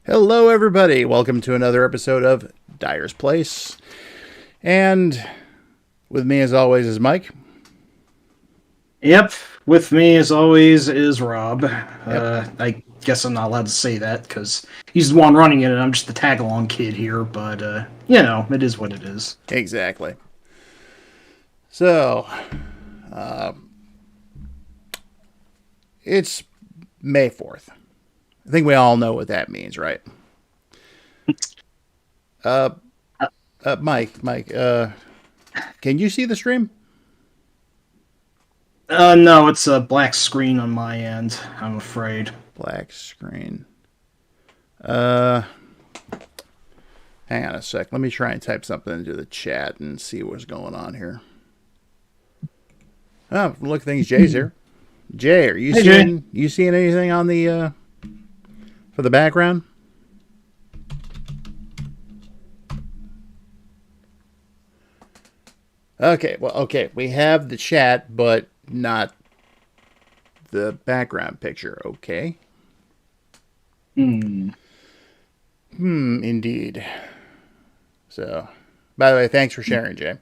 Hello, everybody. Welcome to another episode of Dyer's Place. And with me, as always, is Mike. Yep, with me, as always, is Rob. Yep. I guess I'm not allowed to say that, because he's the one running it, and I'm just the tag-along kid here, but, it is what it is. Exactly. So, it's May 4th. I think we all know what that means, right? Mike, can you see the stream? No, it's a black screen on my end, I'm afraid. Black screen. Hang on a sec. Let me try and type something into the chat and see what's going on here. Oh, look, things Jay's here. Jay, are you seeing anything on the for the background? Okay, we have the chat, but not the background picture. Okay. Indeed. So, by the way, thanks for sharing, Jay.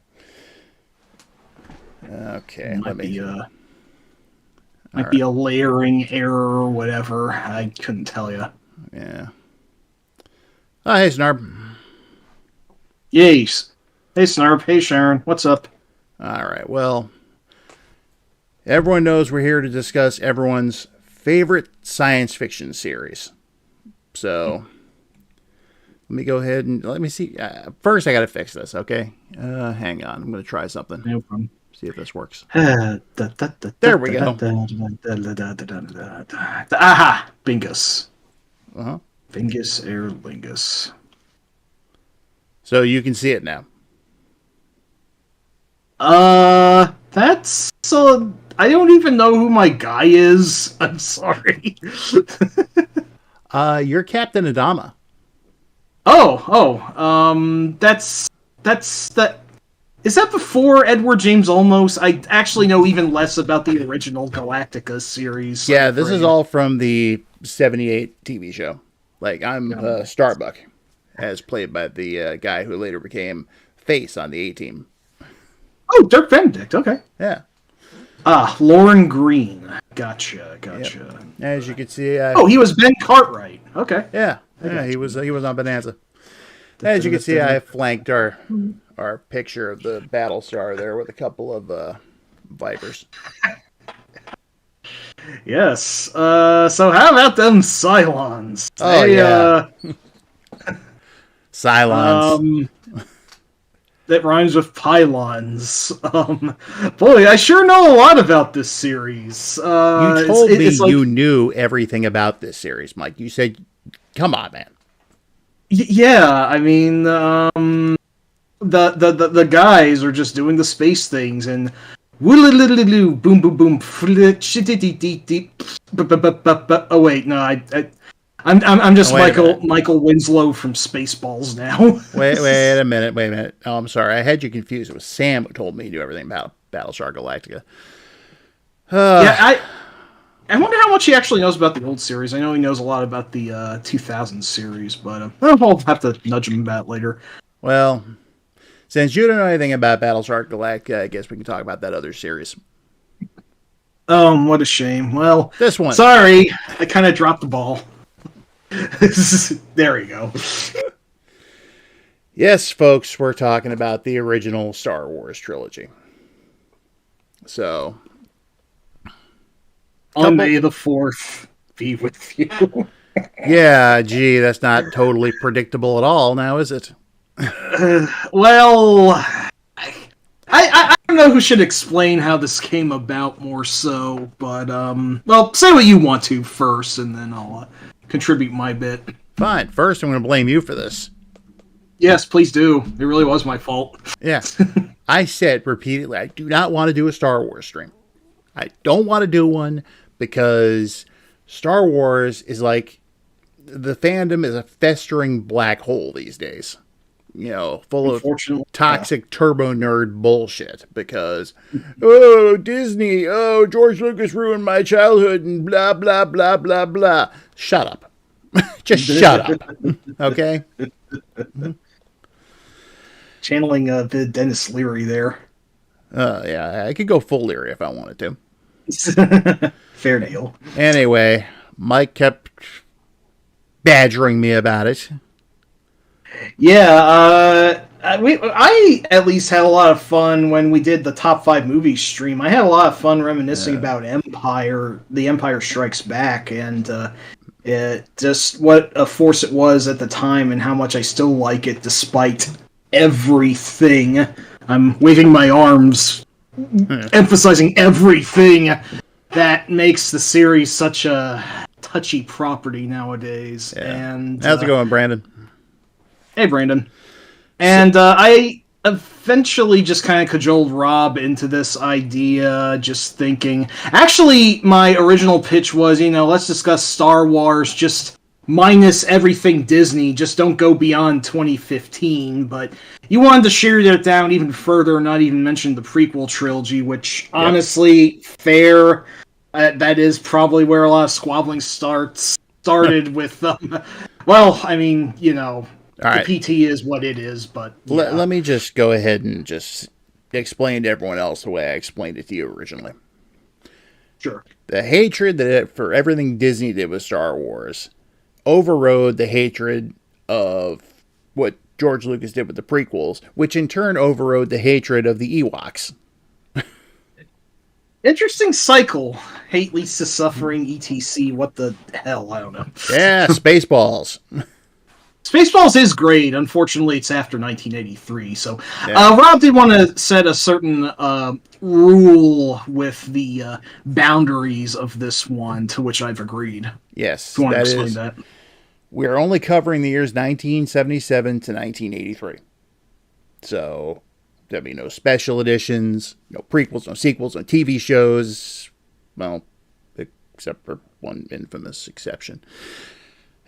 Okay, Might be a layering error or whatever. I couldn't tell you. Yeah. Oh, hey, Snarb. Yes. Hey, Snarb. Hey, Sharon. What's up? All right. Well, everyone knows we're here to discuss everyone's favorite science fiction series. So, let me go ahead and let me see. First, I got to fix this, okay? Hang on. I'm going to try something. No problem. See if this works. There we go. Aha! Bingus. Uh-huh. Bingus Air Lingus. So you can see it now. That's I don't even know who my guy is. I'm sorry. You're Captain Adama. That's that. Is that before Edward James Olmos? I actually know even less about the original Galactica series. Yeah, this is all from the 78 TV show. Like, I'm Starbuck, as played by the guy who later became Face on the A-Team. Oh, Dirk Benedict, okay. Yeah. Lauren Green. Gotcha. Yep. As you can see... he was Ben Cartwright. Okay. Yeah, he was on Bonanza. As you can see, I flanked our picture of the Battlestar there with a couple of Vipers. Yes. So how about them Cylons? Yeah. Cylons. That rhymes with pylons. Boy, I sure know a lot about this series. You told me you knew everything about this series, Mike. You said, come on, man. Yeah, I mean, the guys are just doing the space things and boom boom boom. Oh wait, no, I'm just Michael Winslow from Spaceballs now. wait a minute. Oh, I'm sorry, I had you confused. It was Sam who told me he knew everything about Battlestar Galactica. Yeah, I wonder how much he actually knows about the old series. I know he knows a lot about the 2000 series, but I'll have to nudge him about later. Well, since you don't know anything about Battlestar Galactica, I guess we can talk about that other series. What a shame. Well, this one. Sorry, I kind of dropped the ball. There we go. Yes, folks, we're talking about the original Star Wars trilogy. So... On May the 4th, be with you. Yeah, gee, that's not totally predictable at all now, is it? Well, I don't know who should explain how this came about more so, but, well, say what you want to first, and then I'll contribute my bit. Fine. First, I'm going to blame you for this. Yes, please do. It really was my fault. Yeah. I said repeatedly, I do not want to do a Star Wars stream. I don't want to do one because Star Wars is like, the fandom is a festering black hole these days. You know, full of toxic turbo nerd bullshit because, oh, Disney, oh, George Lucas ruined my childhood and blah, blah, blah, blah, blah. Shut up. Just shut up. Okay? Channeling the Dennis Leary there. Yeah, I could go full Leary if I wanted to. Fair deal. Anyway, Mike kept badgering me about it. Yeah, I at least had a lot of fun when we did the top 5 movies stream. I had a lot of fun reminiscing about Empire, The Empire Strikes Back, and it just what a force it was at the time, and how much I still like it despite everything. I'm waving my arms, emphasizing everything that makes the series such a touchy property nowadays. Yeah. And how's it going, Brandon? Hey, Brandon. And I eventually just kind of cajoled Rob into this idea, just thinking... Actually, my original pitch was, let's discuss Star Wars, just minus everything Disney, just don't go beyond 2015, but you wanted to shear that down even further, not even mention the prequel trilogy, which, honestly, fair. That is probably where a lot of squabbling started with them. Well, I mean, all right. The PT is what it is, but... Yeah. Let me just go ahead and just explain to everyone else the way I explained it to you originally. Sure. The hatred for everything Disney did with Star Wars overrode the hatred of what George Lucas did with the prequels, which in turn overrode the hatred of the Ewoks. Interesting cycle. Hate leads to suffering, etc. What the hell? I don't know. Yeah, Spaceballs. Spaceballs is great. Unfortunately, it's after 1983. So, Rob did want to set a certain rule with the boundaries of this one, to which I've agreed. Yes, if you want to explain that. We're only covering the years 1977 to 1983. So, there'll be no special editions, no prequels, no sequels, no TV shows. Well, except for one infamous exception.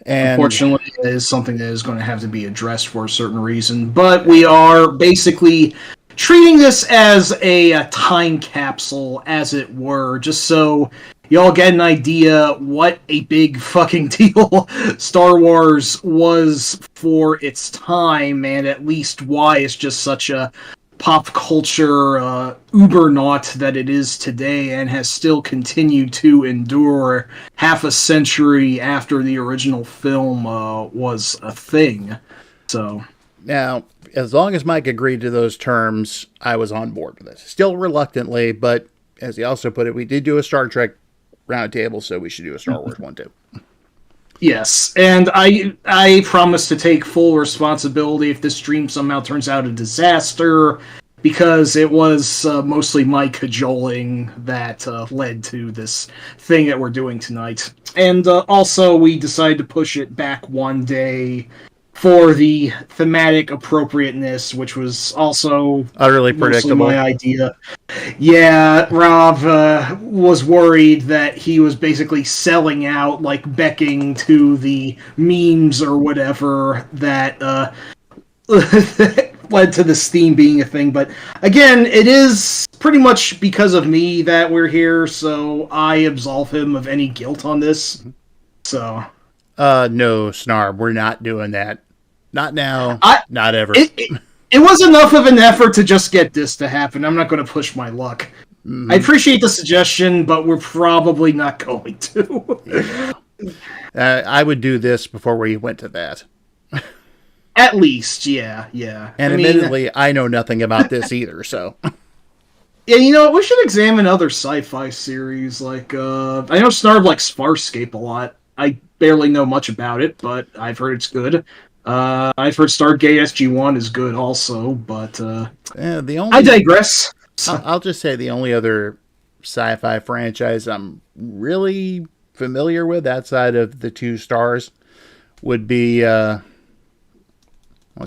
And unfortunately, it is something that is going to have to be addressed for a certain reason. But we are basically treating this as a time capsule, as it were, just so y'all get an idea what a big fucking deal Star Wars was for its time, and at least why it's just such a pop culture ubernaut that it is today, and has still continued to endure half a century after the original film was a thing. So now, as long as Mike agreed to those terms, I was on board with it. Still reluctantly, but as he also put it, we did do a Star Trek roundtable, so we should do a Star Wars one too. Yes, and I promise to take full responsibility if this stream somehow turns out a disaster, because it was mostly my cajoling that led to this thing that we're doing tonight. And also, we decided to push it back one day for the thematic appropriateness, which was also utterly predictable. My idea. Yeah, Rob was worried that he was basically selling out, like becking to the memes or whatever that led to this theme being a thing. But again, it is pretty much because of me that we're here, so I absolve him of any guilt on this. So, no, Snarb, we're not doing that. Not now. Not ever. It was enough of an effort to just get this to happen. I'm not going to push my luck. Mm-hmm. I appreciate the suggestion, but we're probably not going to. I would do this before we went to that. At least, yeah. And admittedly, I know nothing about this either, so... Yeah, we should examine other sci-fi series. Like, I know Snarb likes Farscape a lot. I barely know much about it, but I've heard it's good. I've heard Stargate SG-1 is good also, but I digress. I'll just say the only other sci-fi franchise I'm really familiar with outside of the two stars would be what's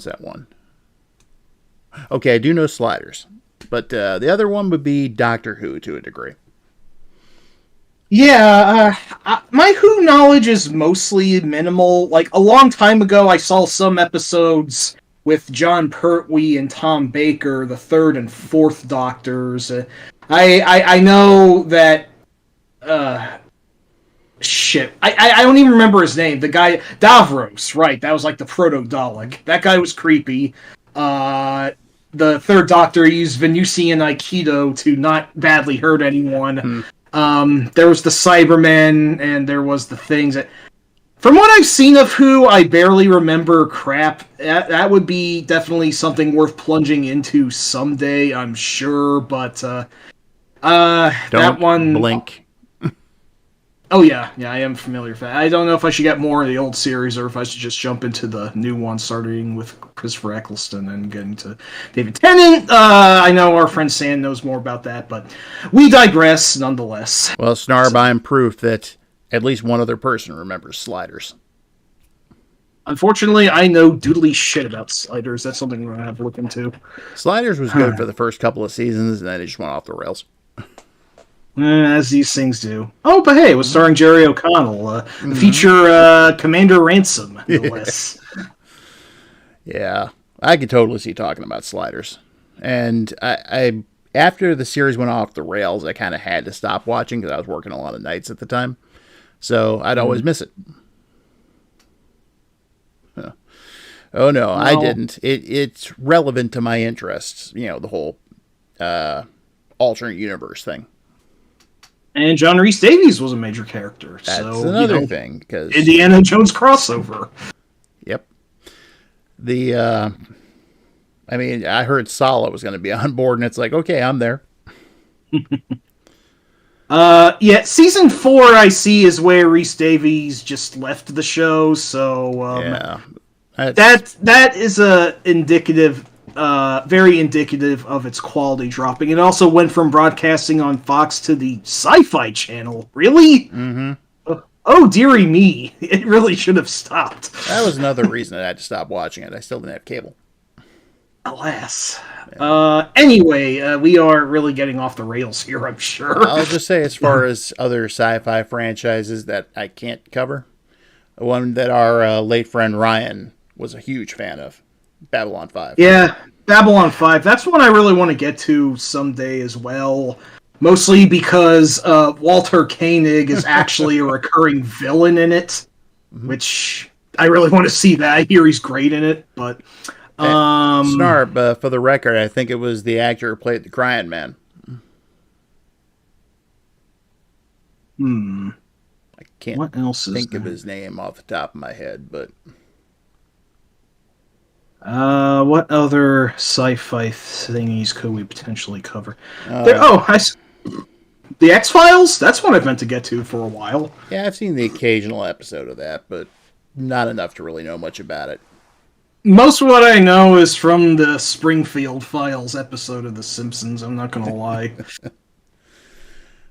that one? Okay, I do know Sliders, but the other one would be Doctor Who to a degree. Yeah, my Who knowledge is mostly minimal. Like, a long time ago, I saw some episodes with John Pertwee and Tom Baker, the third and fourth Doctors. I know that Shit, I don't even remember his name. The guy Davros, right? That was like the proto Dalek. That guy was creepy. The third Doctor used Venusian Aikido to not badly hurt anyone. There was the Cybermen, and there was the things that. From what I've seen of Who, I barely remember crap. That would be definitely something worth plunging into someday, I'm sure. But Don't that one, blink. oh yeah, I am familiar with that. I don't know if I should get more of the old series or if I should just jump into the new one, starting with Christopher Eccleston and getting to David Tennant. I know our friend Sam knows more about that, but we digress nonetheless. Well, Snarb, I'm proof that at least one other person remembers Sliders. Unfortunately, I know doodly shit about Sliders. That's something we're going to have to look into. Sliders was good for the first couple of seasons, and then it just went off the rails. As these things do. Oh, but hey, it was starring Jerry O'Connell. The feature Commander Ransom, no less. Yeah, I could totally see talking about Sliders. And I after the series went off the rails, I kind of had to stop watching because I was working a lot of nights at the time. So I'd always miss it. Oh no, I didn't. It's relevant to my interests. You know, the whole alternate universe thing. And John Rhys Davies was a major character. That's so, another thing, because Indiana Jones crossover. Yep. I mean, I heard Sala was going to be on board, and it's like, okay, I'm there. Yeah, season 4 I see is where Rhys Davies just left the show. So Yeah. that is a indicative, very indicative of its quality dropping. It also went from broadcasting on Fox to the Sci-Fi Channel. Really? Mm-hmm. Oh, dearie me. It really should have stopped. That was another reason I had to stop watching it. I still didn't have cable. Alas. Anyway, we are really getting off the rails here, I'm sure. I'll just say, as far as other sci-fi franchises that I can't cover, one that our late friend Ryan was a huge fan of, Babylon 5. Yeah, Babylon 5. That's one I really want to get to someday as well. Mostly because Walter Koenig is actually a recurring villain in it, which I really want to see that. I hear he's great in it, but... Snarb, for the record, I think it was the actor who played the Crying Man. I can't what else is think there? of his name off the top of my head, but... What other sci-fi thingies could we potentially cover? The X-Files? That's what I've meant to get to for a while. Yeah, I've seen the occasional episode of that, but not enough to really know much about it. Most of what I know is from the Springfield Files episode of The Simpsons, I'm not gonna lie.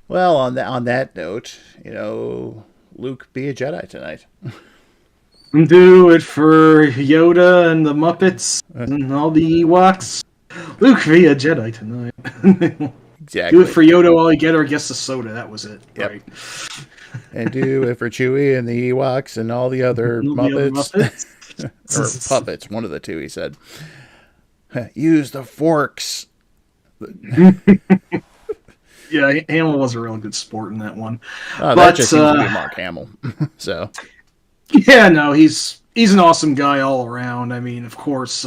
Well, on that note, Luke, be a Jedi tonight. Do it for Yoda and the Muppets and all the Ewoks. Luke, be a Jedi tonight. Exactly. Do it for Yoda while he gets the soda. That was it. Yep. Right. And do it for Chewie and the Ewoks and all the other Muppets. Or puppets, one of the two, he said. Use the forks. Yeah, Hamill was a real good sport in that one. That just seems to be Mark Hamill. So. Yeah, no, he's an awesome guy all around. I mean, of course,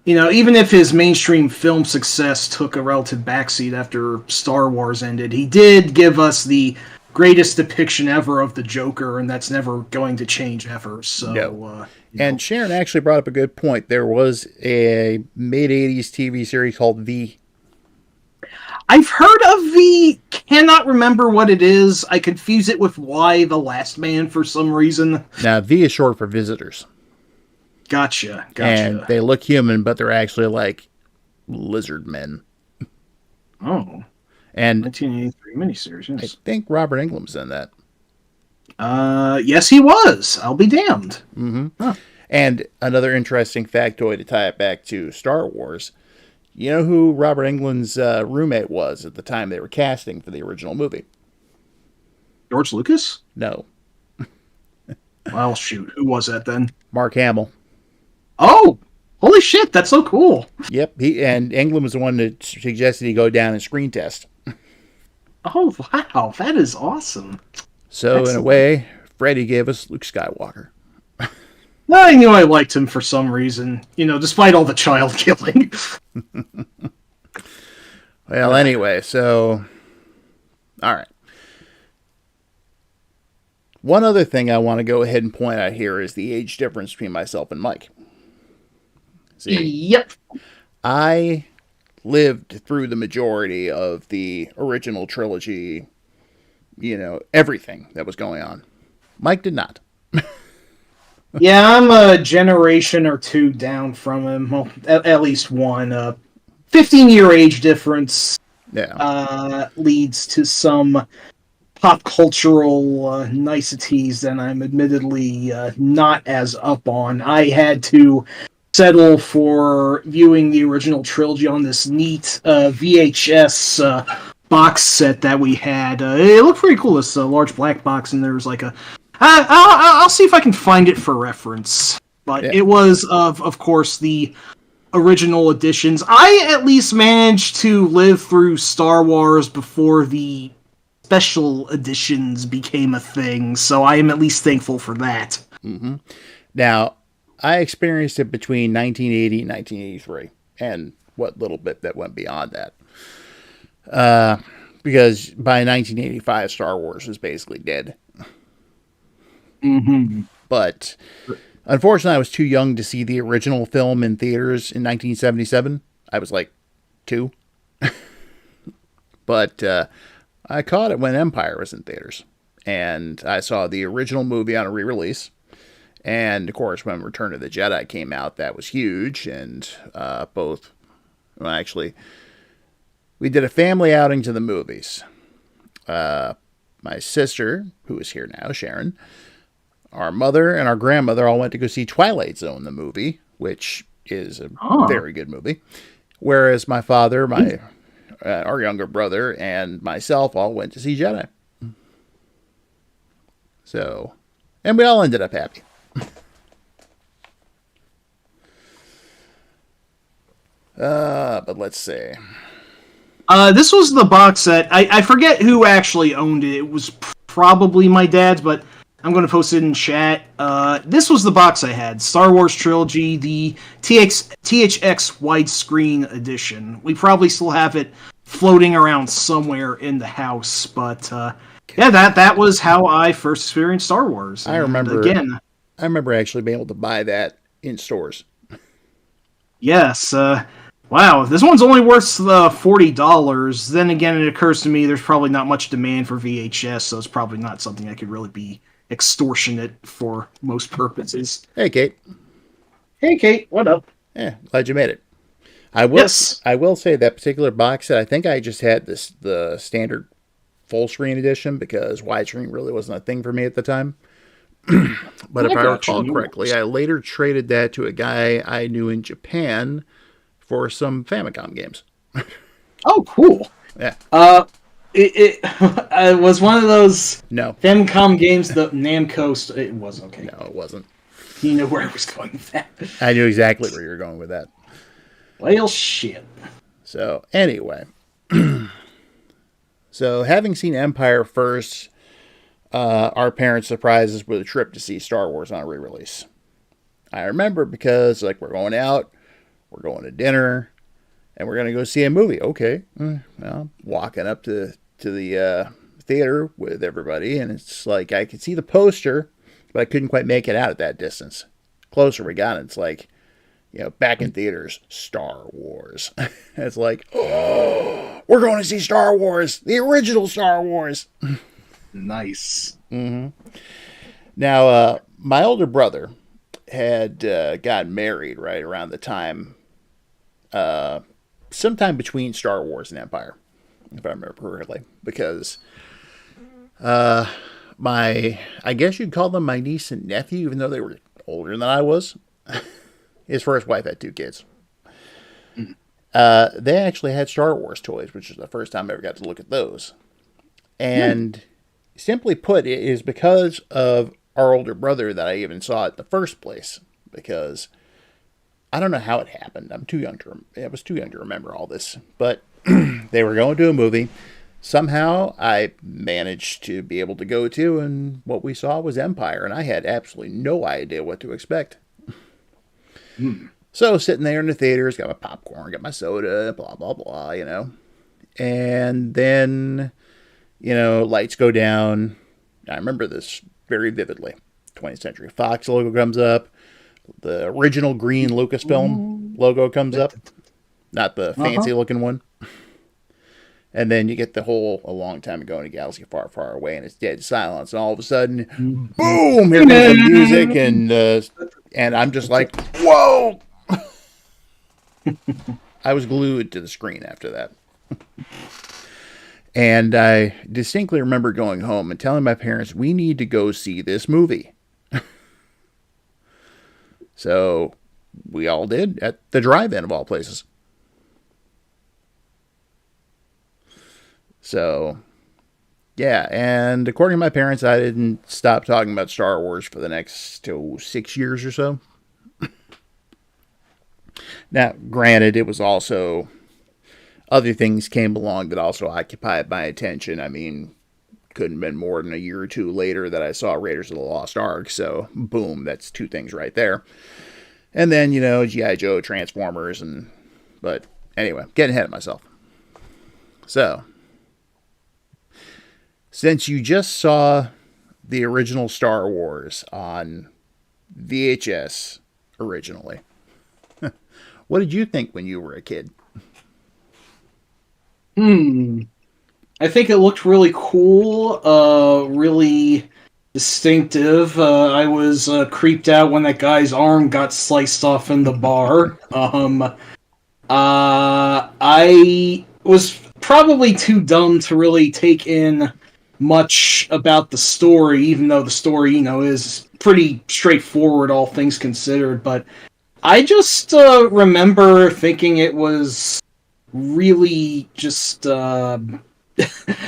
even if his mainstream film success took a relative backseat after Star Wars ended, he did give us the greatest depiction ever of the Joker, and that's never going to change ever. So, yep. And Sharon actually brought up a good point. There was a mid-'80s TV series called V. I've heard of V, cannot remember what it is. I confuse it with Y, The Last Man, for some reason. Now, V is short for Visitors. Gotcha. And they look human, but they're actually like lizard men. Oh. And 1983 miniseries, yes. I think Robert England's in that. Yes, he was. I'll be damned. Mm-hmm. Huh. And another interesting factoid to tie it back to Star Wars. You know who Robert Englund's roommate was at the time they were casting for the original movie? George Lucas? No. Well, shoot. Who was that then? Mark Hamill. Oh! Holy shit, that's so cool. Yep. And Englund was the one that suggested he go down and screen test. Oh, wow. That is awesome. So, in a Excellent. way, Freddy gave us Luke Skywalker. I knew I liked him for some reason, despite all the child killing. Well, anyway, so, all right. One other thing I want to go ahead and point out here is the age difference between myself and Mike. See, Yep. I lived through the majority of the original trilogy, everything that was going on. Mike did not. Yeah, I'm a generation or two down from him. Well, at least one. 15-year age difference Yeah. leads to some pop cultural niceties that I'm admittedly not as up on. I had to settle for viewing the original trilogy on this neat VHS box set that we had. It looked pretty cool, this large black box, and there was like a... I'll see if I can find it for reference. But Yeah. it was, of course, the original editions. I at least managed to live through Star Wars before the special editions became a thing, so I am at least thankful for that. Mm-hmm. Now, I experienced it between 1980 and 1983, and what little bit that went beyond that. Because by 1985, Star Wars was basically dead. Mm-hmm. But unfortunately, I was too young to see the original film in theaters in 1977. I was like 2. But I caught it when Empire was in theaters. And I saw the original movie on a re-release. And, of course, when Return of the Jedi came out, that was huge. And actually, we did a family outing to the movies. My sister, who is here now, Sharon, our mother, and our grandmother all went to go see Twilight Zone, the movie, which is a very good movie. Whereas my father, our younger brother, and myself all went to see Jedi. So, and we all ended up happy. But let's see. This was the box set. I forget who actually owned it. It was probably my dad's, but I'm going to post it in chat. This was the box I had. Star Wars Trilogy, the THX widescreen edition. We probably still have it floating around somewhere in the house, but yeah, that was how I first experienced Star Wars. I remember actually being able to buy that in stores. Yes. Wow, if this one's only worth $40, then again, it occurs to me there's probably not much demand for VHS, so it's probably not something that could really be extortionate for most purposes. Hey, Kate. Hey, Kate, what up? Yeah, glad you made it. I will say that particular box set, I think I just had the standard full screen edition because widescreen really wasn't a thing for me at the time. But if I recall correctly, I later traded that to a guy I knew in Japan for some Famicom games. Oh, cool. Yeah. It was one of those No. Famicom games, the Namco... It was okay. No, it wasn't. You know where I was going with that. I knew exactly where you were going with that. Well, shit. So, anyway. So, having seen Empire first, our parents surprised us with a trip to see Star Wars on a re-release. I remember because, we're going out, we're going to dinner, and we're going to go see a movie. Okay. Well, walking up to the theater with everybody, and it's like I could see the poster, but I couldn't quite make it out at that distance. Closer we got, and it's like, back in theaters, Star Wars. It's like, oh, we're going to see Star Wars, the original Star Wars. Nice. Mm-hmm. Now, my older brother had gotten married right around the time, sometime between Star Wars and Empire, if I remember correctly, because I guess you'd call them my niece and nephew, even though they were older than I was. His first wife had 2 kids. They actually had Star Wars toys, which was the first time I ever got to look at those. And simply put, it is because of our older brother that I even saw it in the first place. Because I don't know how it happened. I was too young to remember all this. But they were going to a movie. Somehow I managed to be able to go to, and what we saw was Empire, and I had absolutely no idea what to expect. Mm. So sitting there in the theaters, got my popcorn, got my soda, blah blah blah, and then lights go down. I remember this very vividly. 20th Century Fox logo comes up. The original green Lucasfilm logo comes up, not the fancy looking one. And then you get the whole "a long time ago in a galaxy far, far away," and it's dead silence. And all of a sudden, boom! Here comes the music, and I'm just like, "Whoa!" I was glued to the screen after that. And I distinctly remember going home and telling my parents, "We need to go see this movie." So we all did at the drive-in of all places. So, yeah, and according to my parents, I didn't stop talking about Star Wars for the next 6 years or so. Now, granted, it was also other things came along that also occupied my attention. I mean, couldn't have been more than a year or two later that I saw Raiders of the Lost Ark. So, boom, that's two things right there. And then, G.I. Joe, Transformers, but anyway, getting ahead of myself. So, since you just saw the original Star Wars on VHS originally, what did you think when you were a kid? I think it looked really cool, really distinctive. I was creeped out when that guy's arm got sliced off in the bar. I was probably too dumb to really take in much about the story, even though the story, is pretty straightforward, all things considered. But I just remember thinking it was really just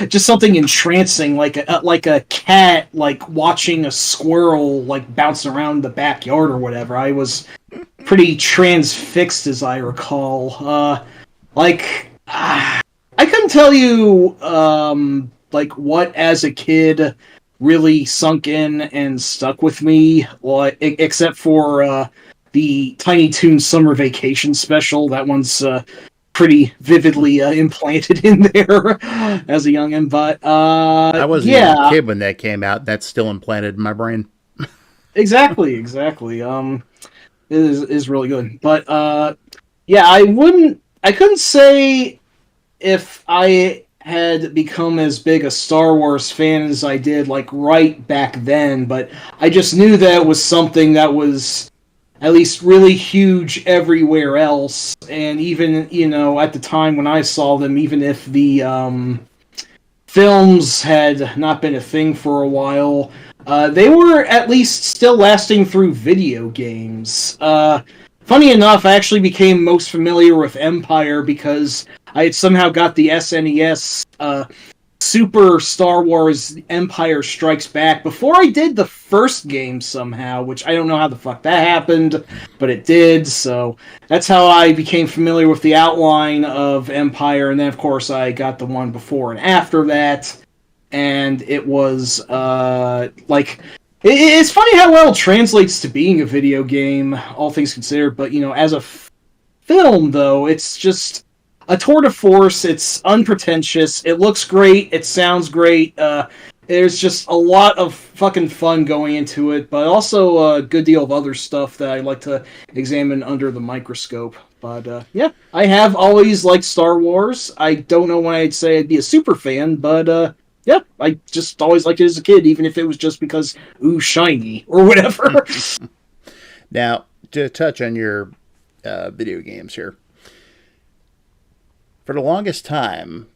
just something entrancing, like a cat like watching a squirrel like bouncing around the backyard or whatever. I was pretty transfixed, as I recall. I couldn't tell you like what as a kid really sunk in and stuck with me, except for the Tiny Toons Summer Vacation special. That one's pretty vividly implanted in there as a youngin'. But I wasn't even a kid when that came out. That's still implanted in my brain. Exactly. It is really good. But yeah, I couldn't say if I had become as big a Star Wars fan as I did, like, right back then, but I just knew that it was something that was at least really huge everywhere else, and even, at the time when I saw them, even if the films had not been a thing for a while, they were at least still lasting through video games. Funny enough, I actually became most familiar with Empire because I had somehow got the SNES Super Star Wars Empire Strikes Back before I did the first game somehow, which I don't know how the fuck that happened, but it did, so that's how I became familiar with the outline of Empire, and then of course I got the one before and after that, and it was, it's funny how well it translates to being a video game, all things considered, but, as a film, though, it's just a tour de force. It's unpretentious. It looks great. It sounds great. There's just a lot of fucking fun going into it, but also a good deal of other stuff that I like to examine under the microscope. But yeah, I have always liked Star Wars. I don't know when I'd say I'd be a super fan, but yeah, I just always liked it as a kid, even if it was just because, ooh, shiny, or whatever. Now, to touch on your video games here, for the longest time,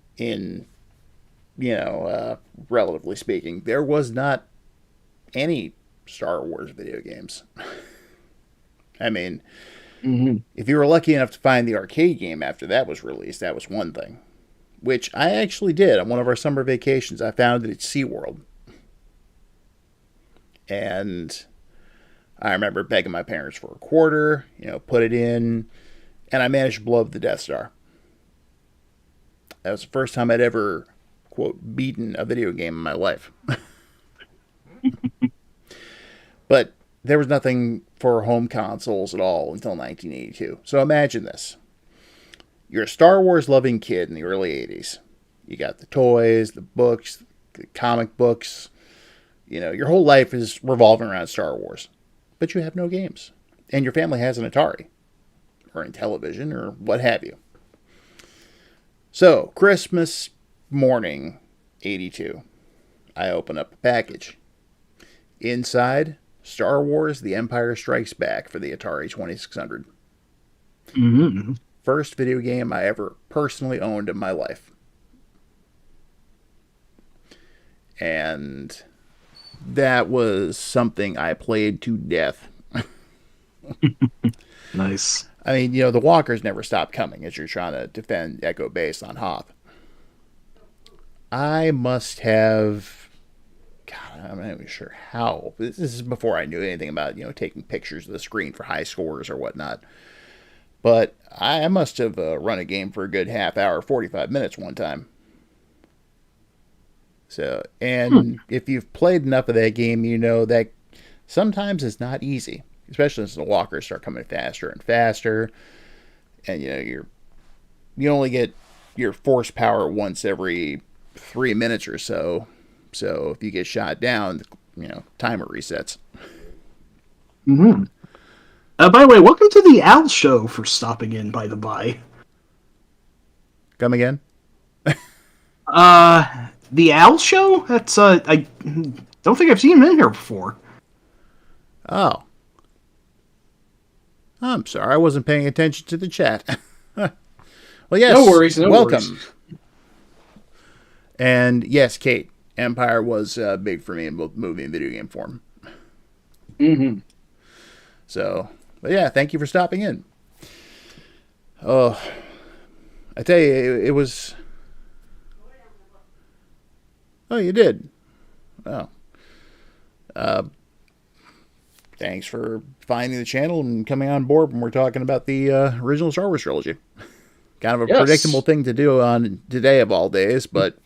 relatively speaking, there was not any Star Wars video games. I mean, if you were lucky enough to find the arcade game after that was released, that was one thing. Which I actually did on one of our summer vacations. I found it at SeaWorld. And I remember begging my parents for a quarter, put it in, and I managed to blow up the Death Star. That was the first time I'd ever quote, beaten a video game in my life. But there was nothing for home consoles at all until 1982. So imagine this. You're a Star Wars loving kid in the early 80s. You got the toys, the books, the comic books. You know, your whole life is revolving around Star Wars. But you have no games. And your family has an Atari. Or a television, or what have you. So, Christmas morning, 82. I open up a package. Inside, Star Wars The Empire Strikes Back for the Atari 2600. Mm-hmm. First video game I ever personally owned in my life. And that was something I played to death. Nice. I mean, you know, the walkers never stop coming as you're trying to defend Echo Base on Hoth. I must have... God, I'm not even sure how. This is before I knew anything about, you know, taking pictures of the screen for high scores or whatnot. But I must have run a game for a good half hour, 45 minutes one time. So, and if you've played enough of that game, you know that sometimes it's not easy, especially as the walkers start coming faster and faster. And, you know, you only get your force power once every 3 minutes or so. So if you get shot down, you know, timer resets. Mm-hmm. By the way, welcome to the Owl Show for stopping in, by the by. Come again? The Owl Show? That's, I don't think I've seen him in here before. Oh. I'm sorry, I wasn't paying attention to the chat. Well, yes. No worries, no welcome. worries. And yes, Kate, Empire was big for me in both movie and video game form. Mm-hmm. So, but yeah, thank you for stopping in. Oh, I tell you, it was... Oh, you did? Oh. Thanks for finding the channel and coming on board when we're talking about the original Star Wars trilogy. Kind of a predictable thing to do on today of all days, but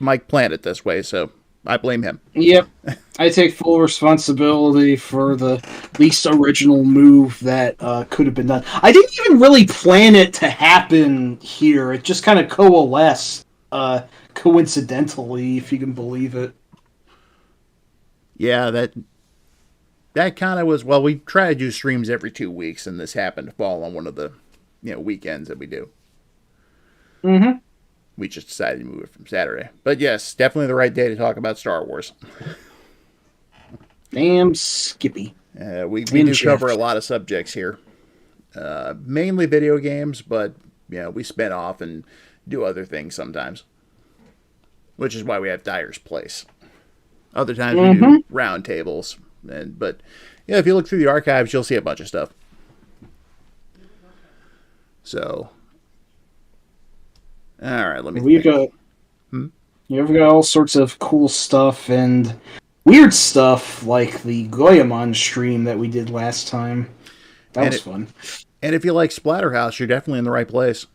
Mike planned it this way, so I blame him. Yep. I take full responsibility for the least original move that could have been done. I didn't even really plan it to happen here. It just kind of coalesced coincidentally, if you can believe it. Yeah, that kind of was... Well, we try to do streams every 2 weeks, and this happened to fall on one of the weekends that we do. Mm-hmm. We just decided to move it from Saturday. But yes, definitely the right day to talk about Star Wars. Damn Skippy. We do cover a lot of subjects here. Mainly video games, but we spin off and do other things sometimes. Which is why we have Dyer's Place. Other times we do round tables. But if you look through the archives, you'll see a bunch of stuff. So, all right, let me. We've got all sorts of cool stuff and weird stuff, like the Goemon stream that we did last time. That was fun. And if you like Splatterhouse, you're definitely in the right place.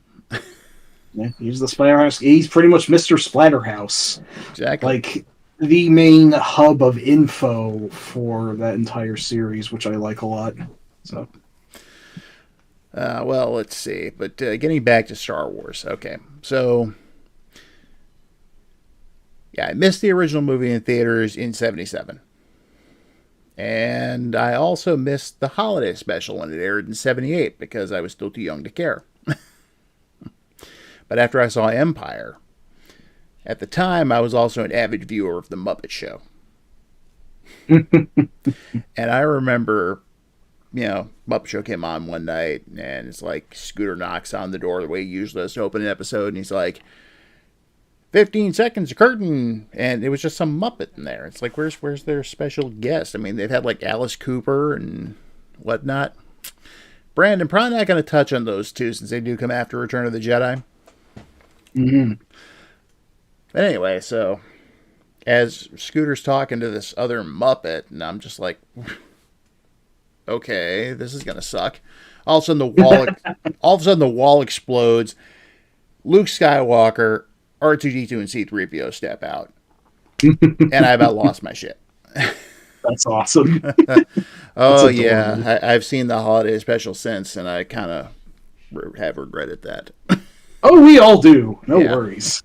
Yeah, he's the Splatterhouse. He's pretty much Mr. Splatterhouse. Exactly. Like the main hub of info for that entire series, which I like a lot. So. Well, let's see. But getting back to Star Wars. Okay. So, yeah, I missed the original movie in theaters in 77. And I also missed the holiday special when it aired in 78 because I was still too young to care. But after I saw Empire, at the time I was also an avid viewer of The Muppet Show. And I remember... Muppet Show came on one night, and it's like Scooter knocks on the door the way he usually does to open an episode, and he's like, 15 seconds, a curtain, and it was just some Muppet in there. It's like, where's their special guest? I mean, they've had like Alice Cooper and whatnot. Brandon, probably not going to touch on those two since they do come after Return of the Jedi. Mm-hmm. But anyway, so as Scooter's talking to this other Muppet, and I'm just like... Okay, this is gonna suck. All of a sudden the wall explodes. Luke Skywalker R2D2 and C3PO step out, and I about lost my shit. That's awesome. Oh yeah, I've seen the holiday special since, and I kind of have regretted that. Oh, we all do. No worries.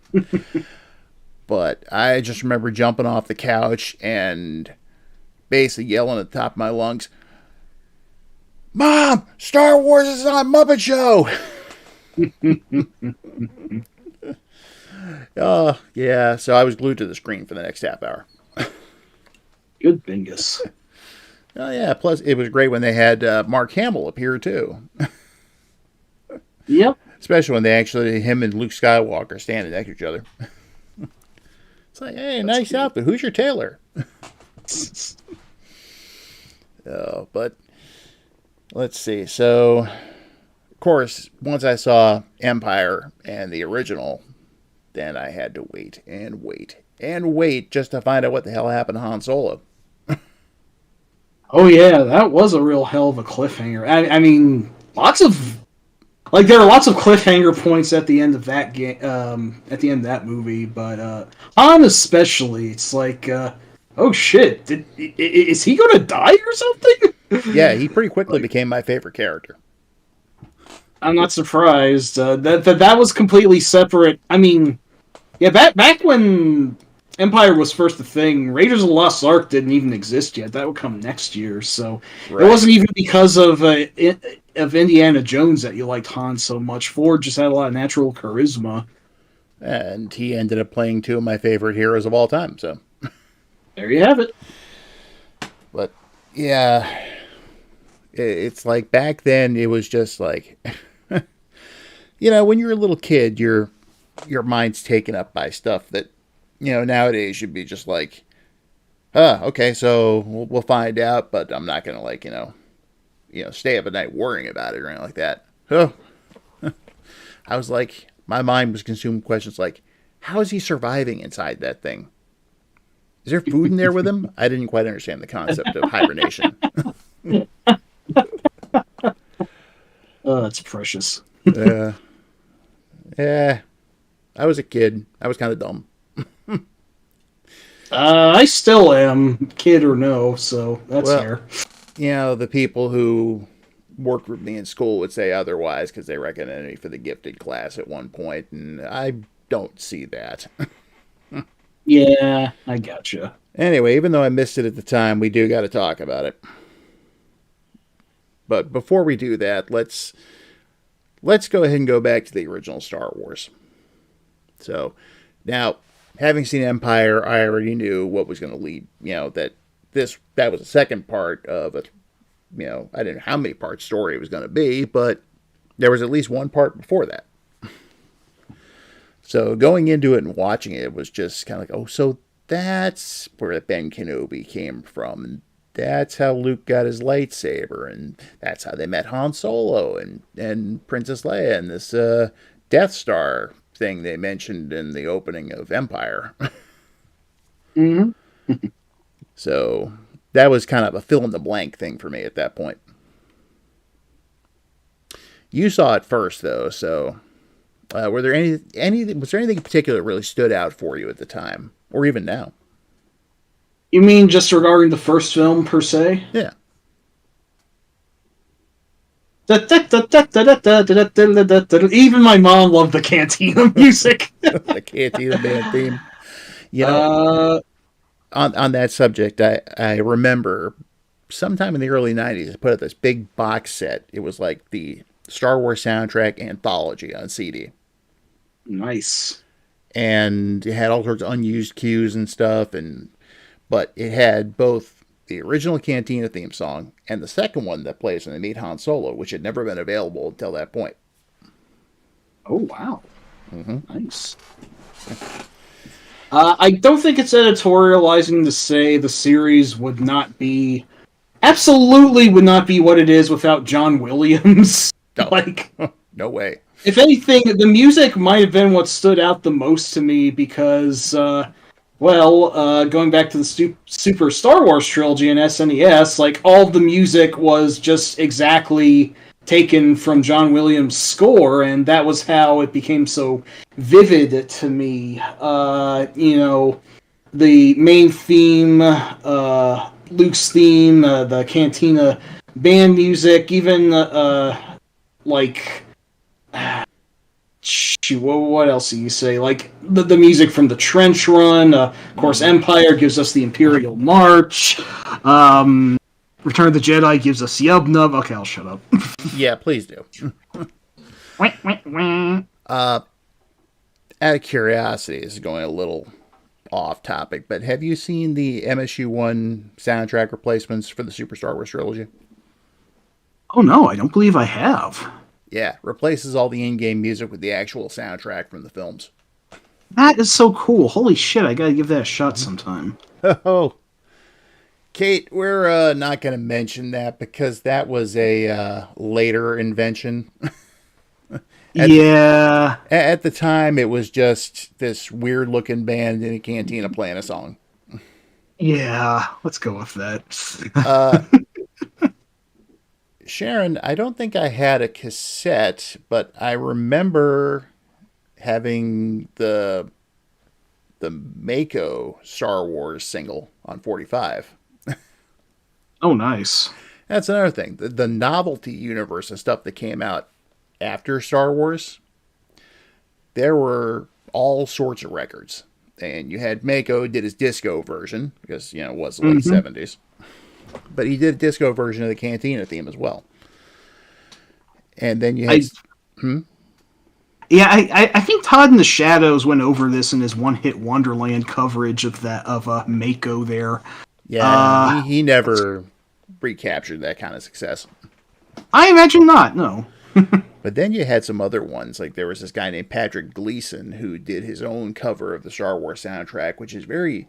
But I just remember jumping off the couch and basically yelling at the top of my lungs, "Mom, Star Wars is on Muppet Show!" Oh, yeah. So I was glued to the screen for the next half hour. Good bingus. Oh, yeah. Plus, it was great when they had Mark Hamill appear, too. Yep. Especially when him and Luke Skywalker standing next to each other. It's like, hey, that's nice cute outfit. Who's your tailor? Oh, but let's see. So, of course, once I saw Empire and the original, then I had to wait and wait and wait just to find out what the hell happened to Han Solo. Oh yeah, that was a real hell of a cliffhanger. I mean, there are lots of cliffhanger points at the end of that game, at the end of that movie, but Han especially, it's like, oh shit, is he going to die or something? Yeah, he pretty quickly became my favorite character. I'm not surprised. That was completely separate. I mean, yeah, back when Empire was first a thing, Raiders of the Lost Ark didn't even exist yet. That would come next year, so right. It wasn't even because of Indiana Jones that you liked Han so much. Ford just had a lot of natural charisma. And he ended up playing two of my favorite heroes of all time, so. There you have it. But, yeah, it's like back then it was just like, when you're a little kid, your mind's taken up by stuff that, nowadays you'd be just like, okay, so we'll find out, but I'm not going to stay up at night worrying about it or anything like that. Oh. I was like, my mind was consumed with questions like, how is he surviving inside that thing? Is there food in there with him? I didn't quite understand the concept of hibernation. Oh, that's precious. Yeah, I was a kid. I was kind of dumb. I still am, kid or no, so that's fair. The people who worked with me in school would say otherwise because they recommended me for the gifted class at one point, and I don't see that. Yeah, I gotcha. Anyway, even though I missed it at the time, we do got to talk about it. But before we do that, let's go ahead and go back to the original Star Wars. So, now, having seen Empire, I already knew what was going to lead, that was the second part of a, I didn't know how many part story it was going to be, but there was at least one part before that. So going into it and watching it was just kind of like, oh, so that's where Ben Kenobi came from, and that's how Luke got his lightsaber, and that's how they met Han Solo and Princess Leia and this Death Star thing they mentioned in the opening of Empire. Mm-hmm. So that was kind of a fill in the blank thing for me at that point. You saw it first, though, so was there anything in particular that really stood out for you at the time, or even now? You mean just regarding the first film per se? Yeah. Even my mom loved the Cantina music. The Cantina band theme. On that subject, I remember sometime in the early 90s, I put out this big box set. It was like the Star Wars soundtrack anthology on CD. Nice. And it had all sorts of unused cues and stuff, but it had both the original Cantina theme song and the second one that plays when they meet Han Solo, which had never been available until that point. Oh, wow. Mm-hmm. Nice. I don't think it's editorializing to say the series absolutely would not be what it is without John Williams. No. No way. If anything, the music might have been what stood out the most to me because, going back to the Super Star Wars trilogy and SNES, like, all the music was just exactly taken from John Williams' score, and that was how it became so vivid to me. The main theme, Luke's theme, the Cantina band music, even like what else do you say? Like the music from the Trench Run. Of course, Empire gives us the Imperial March. Return of the Jedi gives us Yub Nub. Okay, I'll shut up. Yeah, please do. Out of curiosity, this is going a little off topic, but have you seen the MSU1 soundtrack replacements for the Super Star Wars trilogy? Oh no, I don't believe I have. Yeah, replaces all the in-game music with the actual soundtrack from the films. That is so cool. Holy shit, I gotta give that a shot sometime. Oh, Kate, we're not going to mention that because that was a later invention. At the time, it was just this weird-looking band in a cantina playing a song. Yeah, let's go with that. Sharon, I don't think I had a cassette, but I remember having the Mako Star Wars single on 45. Oh, nice. That's another thing. The novelty universe and stuff that came out after Star Wars, there were all sorts of records. And you had Mako did his disco version, because, it was the late 70s. But he did a disco version of the Cantina theme as well. And then you had... Yeah, I think Todd in the Shadows went over this in his one-hit Wonderland coverage of Mako there. Yeah, he never recaptured that kind of success. I imagine not, no. But then you had some other ones, like there was this guy named Patrick Gleason who did his own cover of the Star Wars soundtrack, which is very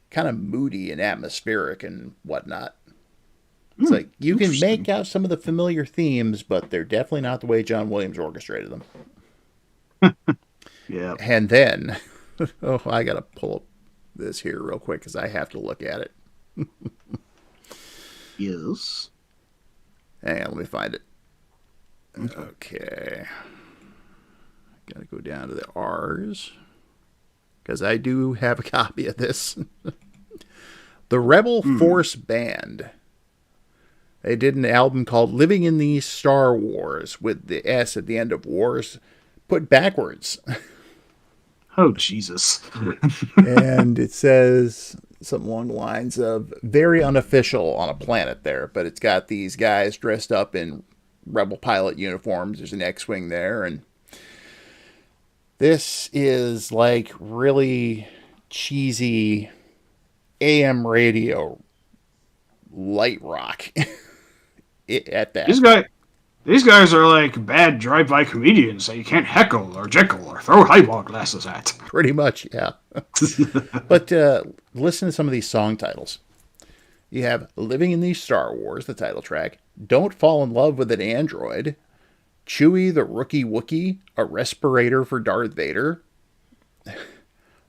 kind of moody and atmospheric and whatnot. It's like, you can make out some of the familiar themes, but they're definitely not the way John Williams orchestrated them. Yeah. And then, I got to pull up this here real quick because I have to look at it. Yes. Hang on, let me find it. Okay. Got to go down to the R's because I do have a copy of this. The Rebel Force Band. They did an album called Living in the Star Wars with the S at the end of Wars put backwards. Oh, Jesus. And it says something along the lines of very unofficial on a planet there, but it's got these guys dressed up in Rebel pilot uniforms. There's an X-Wing there, and this is like really cheesy AM radio light rock at that. These guys are like bad drive-by comedians that you can't heckle or jekyll or throw highball glasses at. Pretty much, yeah. But listen to some of these song titles. You have Living in the Star Wars, the title track, Don't Fall in Love with an Android, Chewie the Rookie Wookiee, A Respirator for Darth Vader,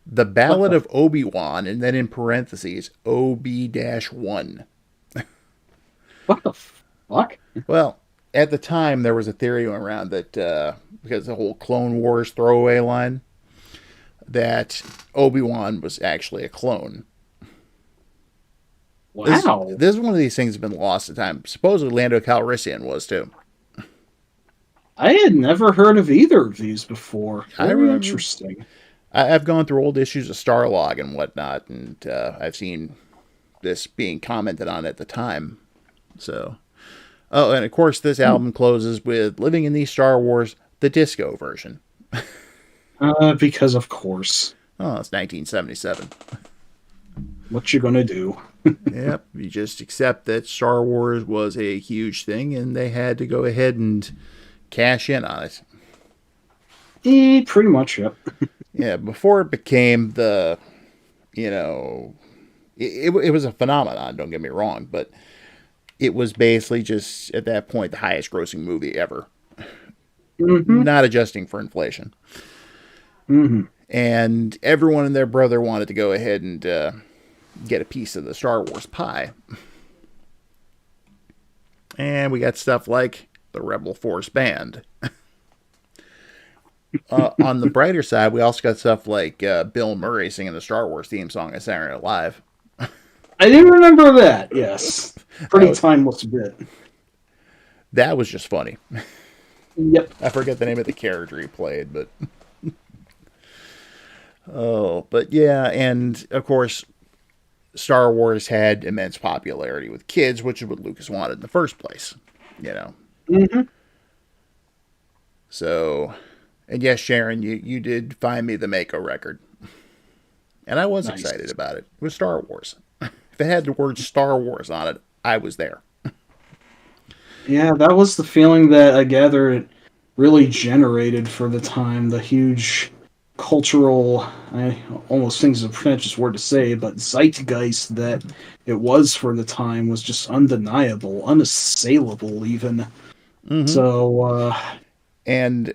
The Ballad of Obi-Wan, and then in parentheses, OB-1. What the fuck? Well, at the time, there was a theory going around that, because the whole Clone Wars throwaway line, that Obi-Wan was actually a clone. Wow. This is one of these things that's been lost to time. Supposedly Lando Calrissian was, too. I had never heard of either of these before. Very interesting. I've gone through old issues of Starlog and whatnot, and I've seen this being commented on at the time. So... Oh, and of course, this album closes with Living in the Star Wars, the disco version. Because of course. Oh, it's 1977. What you gonna do? Yep, you just accept that Star Wars was a huge thing, and they had to go ahead and cash in on it. Pretty much, yep. Yeah, before it became the, it was a phenomenon, don't get me wrong, but... It was basically just, at that point, the highest grossing movie ever. Mm-hmm. Not adjusting for inflation. Mm-hmm. And everyone and their brother wanted to go ahead and get a piece of the Star Wars pie. And we got stuff like the Rebel Force Band. On the brighter side, we also got stuff like Bill Murray singing the Star Wars theme song at Saturday Night Live. I do remember that, yes. Pretty was, timeless bit. That was just funny. Yep. I forget the name of the character he played, but... Oh, but yeah, and of course, Star Wars had immense popularity with kids, which is what Lucas wanted in the first place, you know. Mm-hmm. So, and yes, Sharon, you did find me the Mako record. And I was excited about it. It was Star Wars. If it had the word Star Wars on it, I was there. Yeah, that was the feeling that I gather it really generated for the time. The huge cultural, I almost think it's a pretentious word to say, but zeitgeist that it was for the time was just undeniable, unassailable even. Mm-hmm. So, and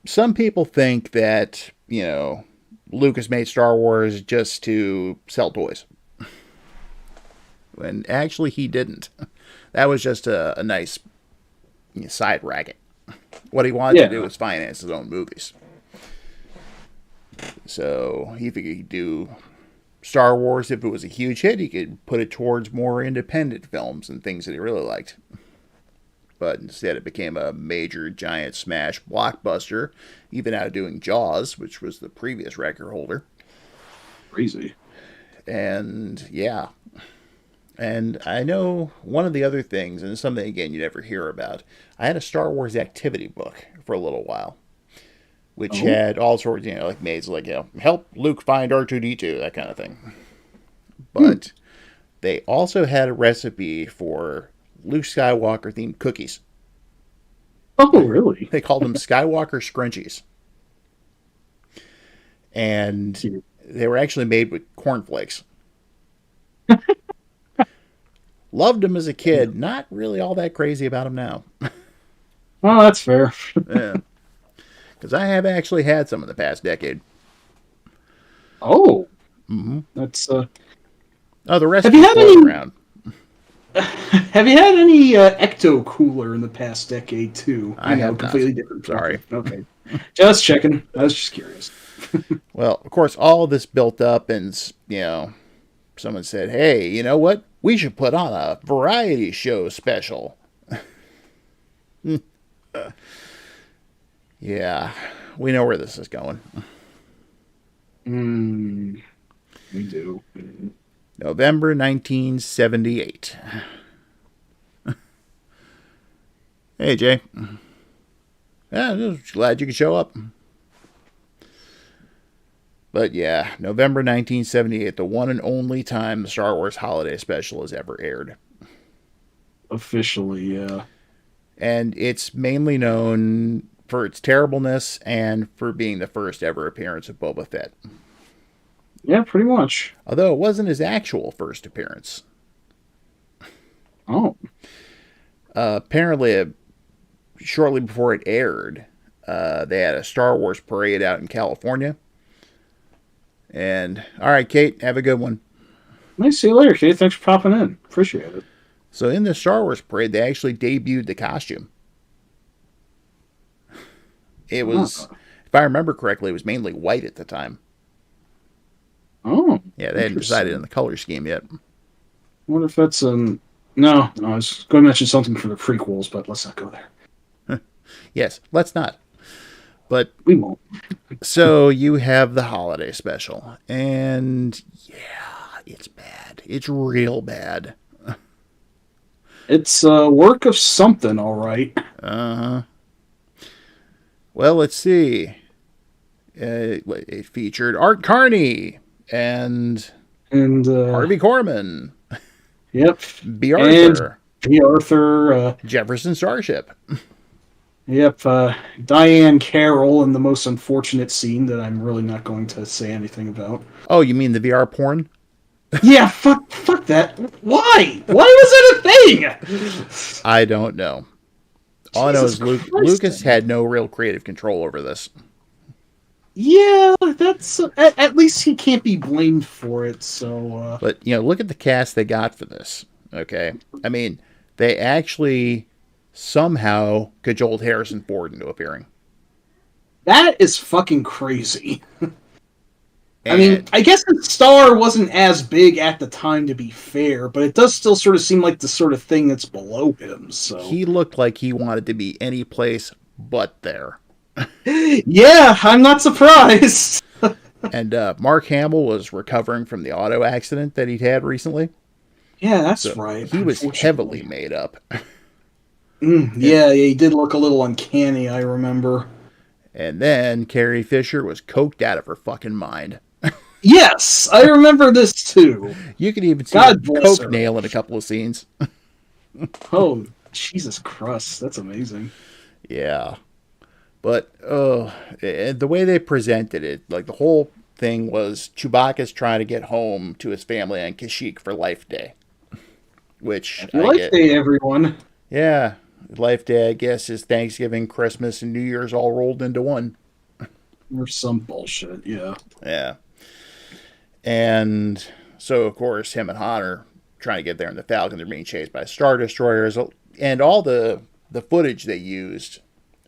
some people think that, you know, Lucas made Star Wars just to sell toys. When actually he didn't. That was just a nice side racket. What he wanted to do was finance his own movies. So he figured he'd do Star Wars. If it was a huge hit, he could put it towards more independent films and things that he really liked. But instead it became a major, giant smash blockbuster, even outdoing Jaws, which was the previous record holder. Crazy. And yeah. And I know one of the other things, and it's something, again, you never hear about, I had a Star Wars activity book for a little while, which had all sorts, you know, like maids, like, you know, help Luke find R2-D2, that kind of thing. But they also had a recipe for Luke Skywalker themed cookies. Oh, really? They called them Skywalker Scrunchies. And they were actually made with cornflakes. Loved them as a kid. Not really all that crazy about them now. Oh, that's fair. Yeah. Because I have actually had some in the past decade. Oh. Mm-hmm. That's, Oh, the rest have you had any around. Have you had any Ecto Cooler in the past decade, too? I know, completely different. Sorry. Okay. Just checking. I was just curious. Well, of course, all this built up and, you know, someone said, hey, you know what? We should put on a variety show special. Yeah, we know where this is going. We do. November 1978. Hey, Jay. Yeah, just glad you could show up. But yeah, November 1978, the one and only time the Star Wars Holiday Special has ever aired. Officially, yeah. And it's mainly known for its terribleness and for being the first ever appearance of Boba Fett. Yeah, pretty much. Although it wasn't his actual first appearance. Oh. Apparently, shortly before it aired, they had a Star Wars parade out in California. And, all right, Kate, have a good one. Nice. See you later, Kate. Thanks for popping in. Appreciate it. So in the Star Wars parade, they actually debuted the costume. It was, if I remember correctly, it was mainly white at the time. Oh. Yeah, they hadn't decided on the color scheme yet. I wonder if that's No, I was going to mention something for the prequels, but let's not go there. Yes, let's not. But we won't. So you have the holiday special, and yeah, it's bad. It's real bad. It's a work of something, all right. Uh-huh. Well, let's see. It featured Art Carney and Harvey Korman. Yep. B. Arthur. And B. Arthur. Jefferson Starship. Yep. Diane Carroll in the most unfortunate scene that I'm really not going to say anything about. Oh, you mean the VR porn? Yeah, fuck that. Why? Why was it a thing? I don't know. All I know is Lucas had no real creative control over this. Yeah, that's at least he can't be blamed for it. So, but you know, look at the cast they got for this. Okay, I mean, they actually somehow cajoled Harrison Ford into appearing. That is fucking crazy. I mean, And I guess the star wasn't as big at the time, to be fair, but it does still sort of seem like the sort of thing that's below him, so. he looked like he wanted to be any place but there. Yeah, I'm not surprised. And Mark Hamill was recovering from the auto accident that he'd had recently. Yeah, that's So right, he was heavily unfortunately. made up. And, Yeah, he did look a little uncanny, I remember. and then Carrie Fisher was coked out of her fucking mind. Yes, I remember this too. You could even see her God bless coke her. nail in a couple of scenes. Oh, Jesus Christ, that's amazing. Yeah. But the way they presented it, like the whole thing was Chewbacca's trying to get home to his family on Kashyyyk for Life Day, which Happy I Life get. Day, everyone. Yeah, Life Day, I guess, is Thanksgiving, Christmas, and New Year's all rolled into one. Or some bullshit, yeah. Yeah. And so, of course, him and Han are trying to get there in the Falcon. They're being chased by Star Destroyers. And all the footage they used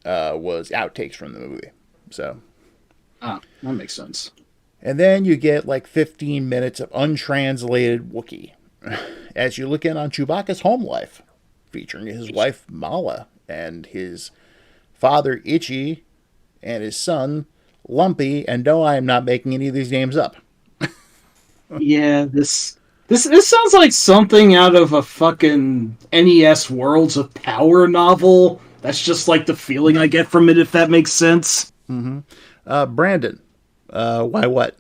was outtakes from the movie. So, Ah, that makes sense. and then you get like 15 minutes of untranslated Wookiee as you look in on Chewbacca's home life, featuring his wife Mala and his father Itchy and his son Lumpy. And no, I am not making any of these names up. Yeah, this sounds like something out of a fucking NES Worlds of Power novel. That's just like the feeling I get from it, if that makes sense. Brandon, why what?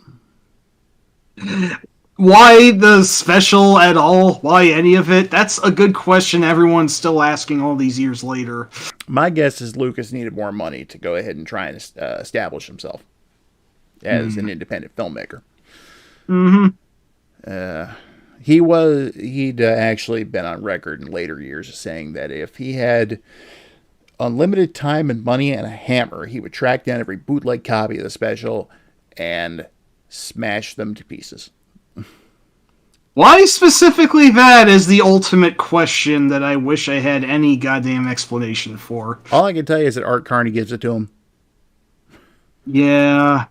Why the special at all? Why any of it? That's a good question everyone's still asking all these years later. My guess is Lucas needed more money to go ahead and try and establish himself as an independent filmmaker. Mm-hmm. He'd actually been on record in later years saying that if he had unlimited time and money and a hammer, he would track down every bootleg copy of the special and smash them to pieces. Why specifically that is the ultimate question that I wish I had any goddamn explanation for. All I can tell you is that Art Carney gives it to him. Yeah.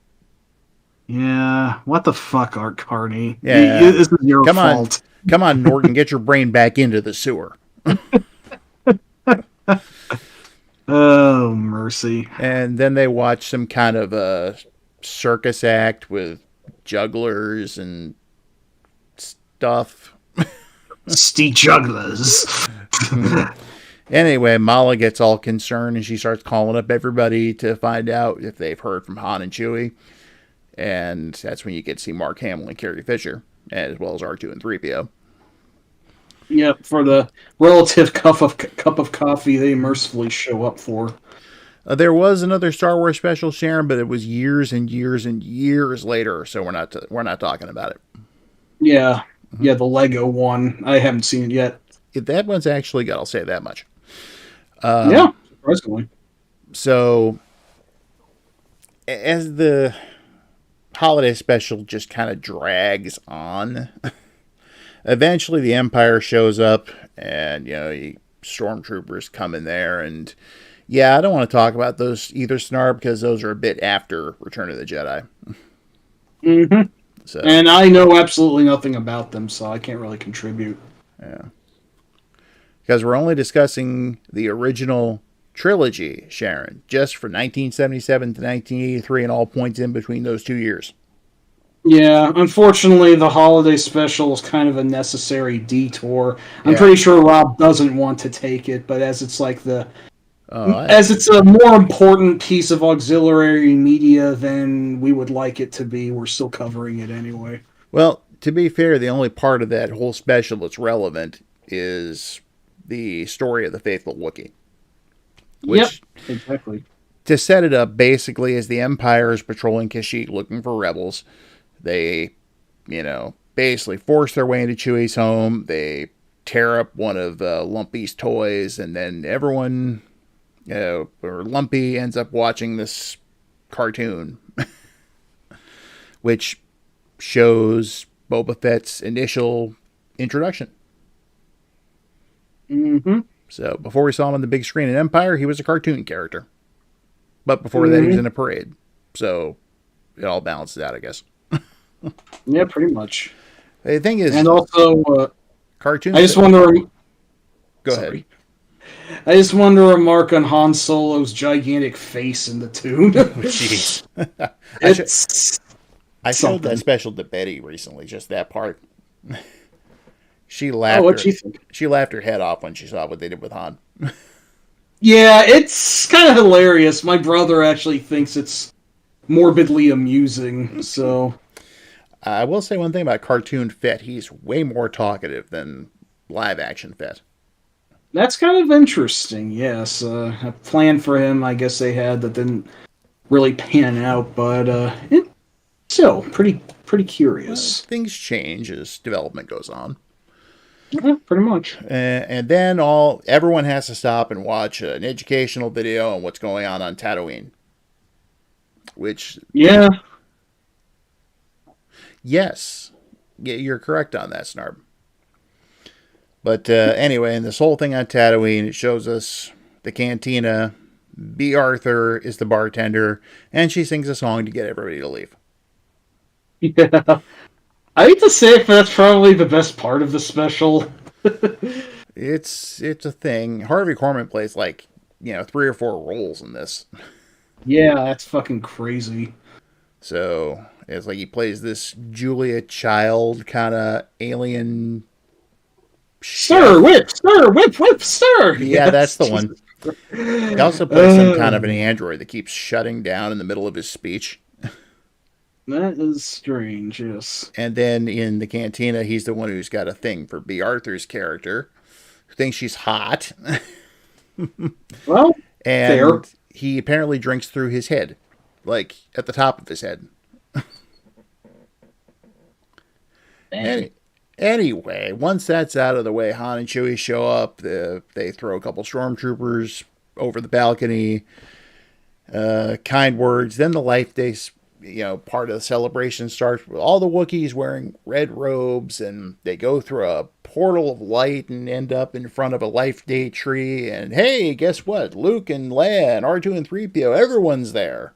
Yeah. What the fuck, Art Carney? Yeah. This is your fault. Come on, Norton, get your brain back into the sewer. Oh, mercy. And then they watch some kind of a circus act with jugglers and stuff. Jugglers. Anyway, Mala gets all concerned and she starts calling up everybody to find out if they've heard from Han and Chewie. And that's when you get to see Mark Hamill and Carrie Fisher, as well as R2 and 3PO. Yep, for the relative cup of coffee they mercifully show up for. There was another Star Wars special, Sharon, but it was years and years and years later, so we're not talking about it. Yeah, yeah, the Lego one. I haven't seen it yet. That one's actually good. I'll say that much. Yeah, surprisingly. So, as the holiday special just kind of drags on, eventually the Empire shows up, and stormtroopers come in there, and yeah, I don't want to talk about those either, Snarb, because those are a bit after Return of the Jedi. Mm-hmm. So, and I know absolutely nothing about them, so I can't really contribute. Yeah. Because we're only discussing the original trilogy, Sharon, just for 1977 to 1983 and all points in between those 2 years. Yeah, unfortunately, the holiday special is kind of a necessary detour. I'm pretty sure Rob doesn't want to take it, but as it's like as it's a more important piece of auxiliary media than we would like it to be, we're still covering it anyway. Well, to be fair, the only part of that whole special that's relevant is the story of the Faithful Wookiee. Yep, exactly. To set it up, basically, as the Empire is patrolling Kashyyyk looking for rebels, they, basically force their way into Chewie's home. They tear up one of Lumpy's toys, and then everyone, or Lumpy, ends up watching this cartoon, which shows Boba Fett's initial introduction. Mm-hmm. So before we saw him on the big screen in Empire, he was a cartoon character. But before that, he was in a parade. So it all balances out, I guess. Yeah, pretty much. The thing is, and also, cartoons. I just want to. Go ahead. I just want to remark on Han Solo's gigantic face in the tune. Jeez. I showed that special to Betty recently, just that part. She laughed. What'd she think? She laughed her head off when she saw what they did with Han. Yeah, it's kind of hilarious. My brother actually thinks it's morbidly amusing, so... I will say one thing about cartoon Fett. He's way more talkative than live-action Fett. That's kind of interesting, yes. A plan for him, I guess they had that didn't really pan out, but it's still pretty curious. Things change as development goes on. Yeah, pretty much. And then everyone has to stop and watch an educational video on what's going on Tatooine. Which... Yeah. Yes. You're correct on that, Snarb. But anyway, in this whole thing on Tatooine, it shows us the cantina. B. Arthur is the bartender, and she sings a song to get everybody to leave. Yeah. I hate to say it, but that's probably the best part of the special. It's a thing. Harvey Korman plays 3 or 4 roles in this. Yeah, that's fucking crazy. So it's like he plays this Julia Child kind of alien. Stir, whip, stir, whip, whip, stir. Yeah, that's the one. He also plays some kind of an android that keeps shutting down in the middle of his speech. That is strange, yes. And then in the cantina, he's the one who's got a thing for B. Arthur's character, who thinks she's hot. Well, and fair. He apparently drinks through his head, at the top of his head. Anyway, once that's out of the way, Han and Chewie show up. They throw a couple stormtroopers over the balcony. Kind words. Then the Life Day, part of the celebration starts with all the Wookiees wearing red robes, and they go through a portal of light and end up in front of a Life Day tree. And hey, guess what? Luke and Leia and R2 and 3PO, everyone's there.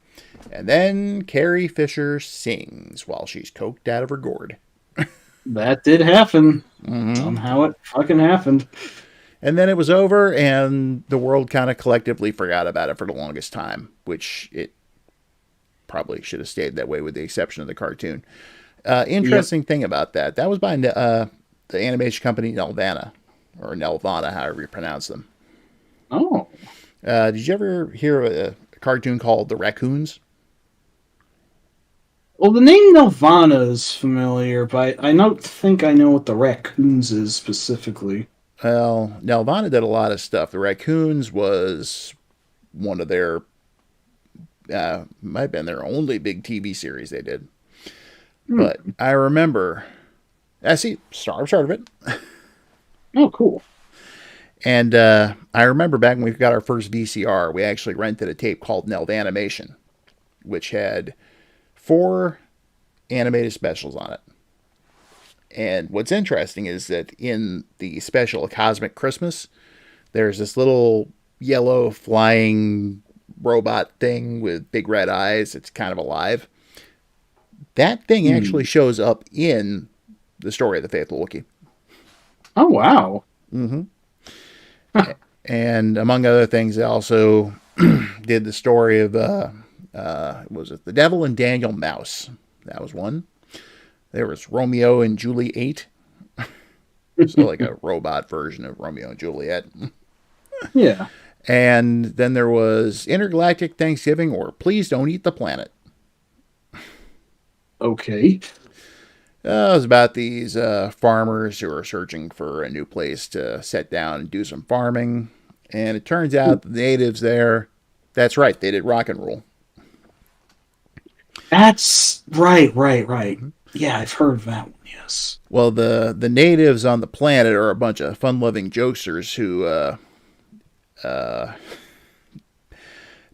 And then Carrie Fisher sings while she's coked out of her gourd. That did happen. Mm-hmm. Somehow it fucking happened. And then it was over, and the world kind of collectively forgot about it for the longest time, which it probably should have stayed that way with the exception of the cartoon. Interesting thing about that was by the animation company Nelvana, or Nelvana, however you pronounce them. Oh. Did you ever hear a cartoon called The Raccoons? Well, the name Nelvana is familiar, but I don't think I know what the Raccoons is specifically. Well, Nelvana did a lot of stuff. The Raccoons was one of their, might have been their only big TV series they did. But I remember, Snarb's heard of it. Oh, cool. And I remember back when we got our first VCR, we actually rented a tape called Nelvanimation, which had 4 animated specials on it. And what's interesting is that in the special Cosmic Christmas, there's this little yellow flying robot thing with big red eyes. It's kind of alive. That thing actually shows up in the story of the Faithful Wookiee. Oh, wow. Mm-hmm. And among other things, they also did the story of, was it The Devil and Daniel Mouse? That was one. There was Romeo and Juliet. So like a robot version of Romeo and Juliet. Yeah. And then there was Intergalactic Thanksgiving, or Please Don't Eat the Planet. Okay. It was about these farmers who are searching for a new place to set down and do some farming. And it turns out the natives there, that's right, they did rock and roll. That's right. Yeah, I've heard of that one, yes. Well, the natives on the planet are a bunch of fun-loving jokesters who,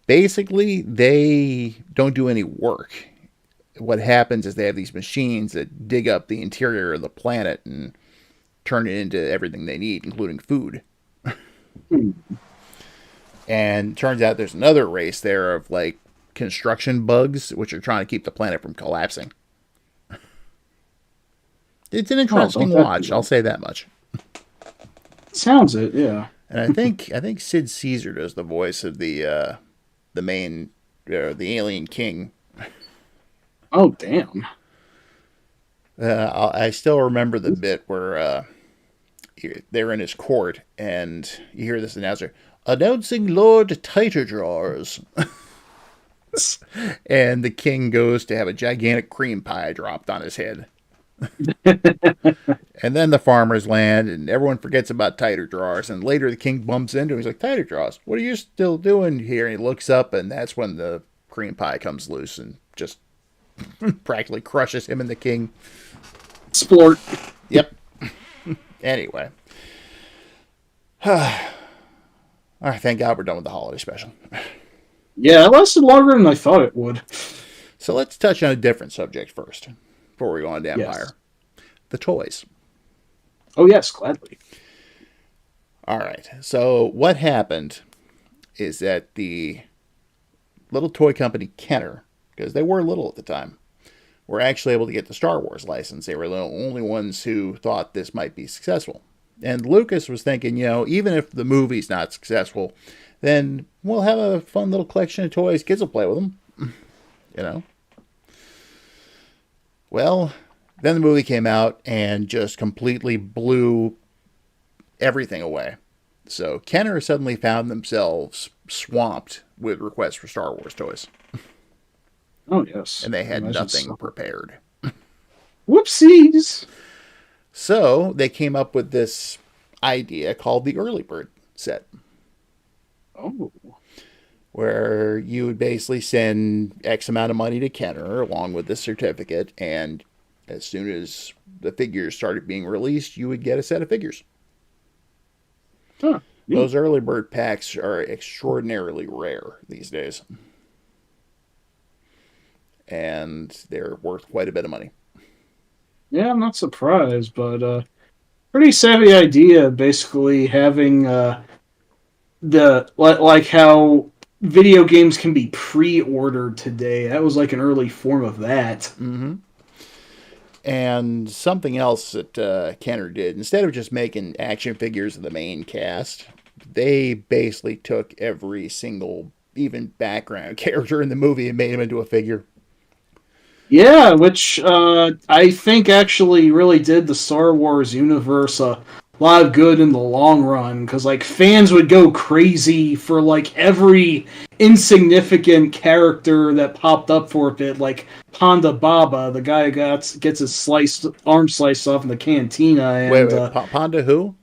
basically, they don't do any work. What happens is they have these machines that dig up the interior of the planet and turn it into everything they need, including food. Hmm. And turns out there's another race there of like construction bugs, which are trying to keep the planet from collapsing. It's an Oh, interesting don't that be watch, I'll well? say that much. Sounds it, yeah. And I think Sid Caesar does the voice of the main the alien king. Oh, damn. I still remember the bit where they're in his court and you hear this announcer announcing Lord Tighter Drawers, and the king goes to have a gigantic cream pie dropped on his head. And then the farmers land, and everyone forgets about Tighter Drawers. And later, the king bumps into him. He's like, "Tighter Drawers, what are you still doing here?" And he looks up, and that's when the cream pie comes loose and just practically crushes him and the king. Splort. Yep. Anyway, all right. Thank God we're done with the holiday special. Yeah, it lasted longer than I thought it would. So let's touch on a different subject first before we go on to Empire. Yes. The toys. Oh, yes, gladly. All right. So what happened is that the little toy company Kenner, because they were little at the time, were actually able to get the Star Wars license. They were the only ones who thought this might be successful. And Lucas was thinking, even if the movie's not successful, then we'll have a fun little collection of toys. Kids will play with them, you know. Well, then the movie came out and just completely blew everything away. So Kenner suddenly found themselves swamped with requests for Star Wars toys, Oh, yes. and they had Imagine nothing so. prepared. Whoopsies. So they came up with this idea called the early bird set, Oh. where you would basically send X amount of money to Kenner along with the certificate, and as soon as the figures started being released, you would get a set of figures. Huh. Neat. Those early bird packs are extraordinarily rare these days, and they're worth quite a bit of money. Yeah, I'm not surprised, but pretty savvy idea. Basically, having like how video games can be pre-ordered today. That was like an early form of that. Mm-hmm. And something else that Kenner did, instead of just making action figures of the main cast, they basically took every single, even background character in the movie and made him into a figure. Yeah, which I think actually really did the Star Wars universe a lot of good in the long run, because like fans would go crazy for like every insignificant character that popped up for a bit, like Ponda Baba, the guy who gets his arm sliced off in the cantina, Wait, and Ponda who?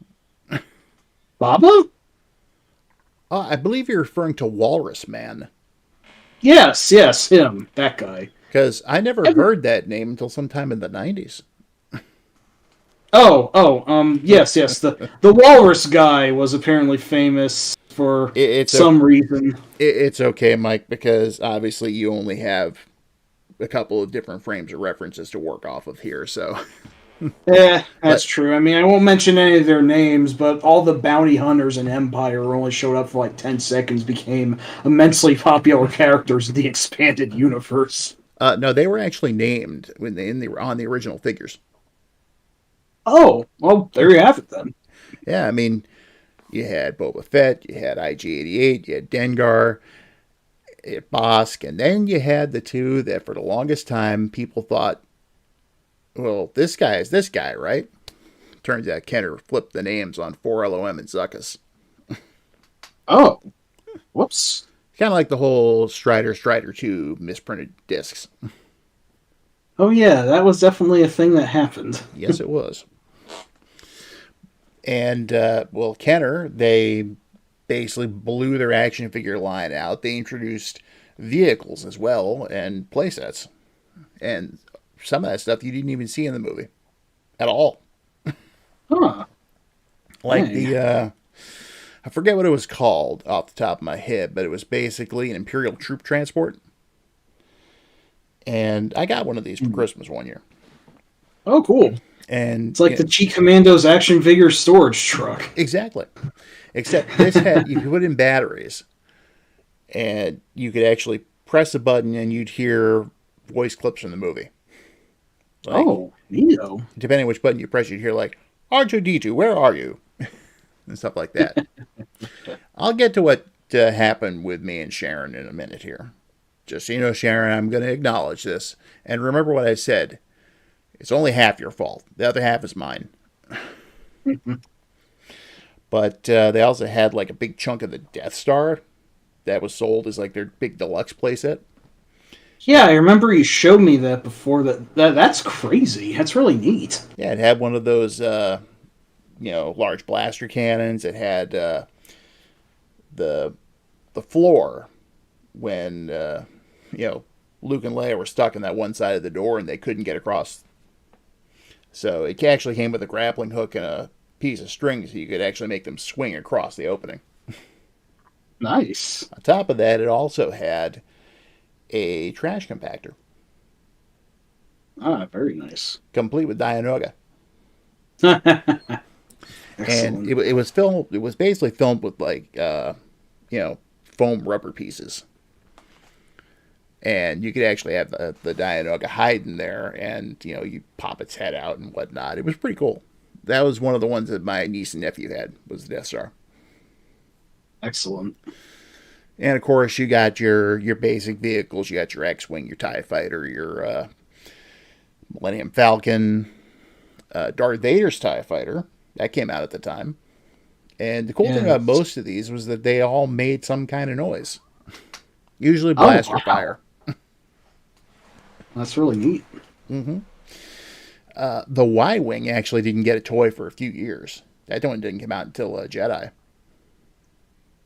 Baba? Oh, I believe you're referring to Walrus Man, Yes, him, that guy. because I never Every- heard that name until sometime in the 90s. Yes. The Walrus guy was apparently famous for It's some reason. it's okay, Mike, because obviously you only have a couple of different frames of references to work off of here. So, That's but true. I mean, I won't mention any of their names, but all the bounty hunters in Empire who only showed up for like 10 seconds became immensely popular characters in the expanded universe. no, they were actually named when on the original figures. Oh, well, there you have it then. Yeah, I mean, you had Boba Fett, you had IG-88, you had Dengar, you had Bosk, and then you had the two that for the longest time people thought, well, this guy is this guy, right? Turns out Kenner flipped the names on 4LOM and Zuckuss. Oh, whoops. Kind of like the whole Strider 2 misprinted discs. Oh, yeah, that was definitely a thing that happened. Yes, it was. And, well, Kenner, they basically blew their action figure line out. They introduced vehicles as well and playsets. And some of that stuff you didn't even see in the movie at all. Huh. Like Dang. I forget what it was called off the top of my head, but it was basically an Imperial troop transport. And I got one of these for Christmas one year. Oh, cool. And It's like the G Commando's action figure storage truck. exactly. Except this had, you could put in batteries, and you could actually press a button and you'd hear voice clips from the movie. Like, Oh, neato. depending on which button you press, you'd hear like, R2D2, where are you? And stuff like that. I'll get to what happened with me and Sharon in a minute here. Just so you know, Sharon, I'm going to acknowledge this. And remember what I said. It's only half your fault. The other half is mine. But they also had like a big chunk of the Death Star that was sold as like their big deluxe playset. Yeah, I remember you showed me that before. That's crazy. That's really neat. Yeah, it had one of those, large blaster cannons. It had the floor when Luke and Leia were stuck in that one side of the door and they couldn't get across. So it actually came with a grappling hook and a piece of string so you could actually make them swing across the opening. Nice. On top of that, it also had a trash compactor. Ah, very nice. Complete with Dianoga. Excellent. And it was filmed. It was basically filmed with like foam rubber pieces, and you could actually have the Dianoga hide in there, and you pop its head out and whatnot. It was pretty cool. That was one of the ones that my niece and nephew had, was the Death Star. Excellent. And of course, you got your basic vehicles. You got your X-wing, your TIE fighter, your Millennium Falcon, Darth Vader's TIE fighter. That came out at the time. And the cool thing about most of these was that they all made some kind of noise. Usually blaster fire. That's really neat. Mm-hmm. The Y-Wing actually didn't get a toy for a few years. That one didn't come out until Jedi.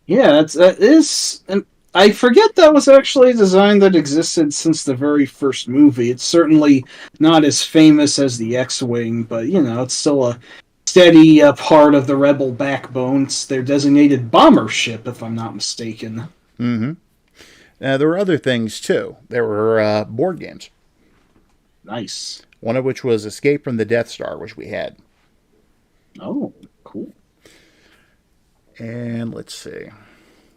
Yeah, that is... And I forget that was actually a design that existed since the very first movie. It's certainly not as famous as the X-Wing, but, it's still a steady part of the Rebel backbone. It's their designated bomber ship, if I'm not mistaken. Mm-hmm. Now, there were other things, too. There were board games. Nice. One of which was Escape from the Death Star, which we had. Oh, cool. And let's see.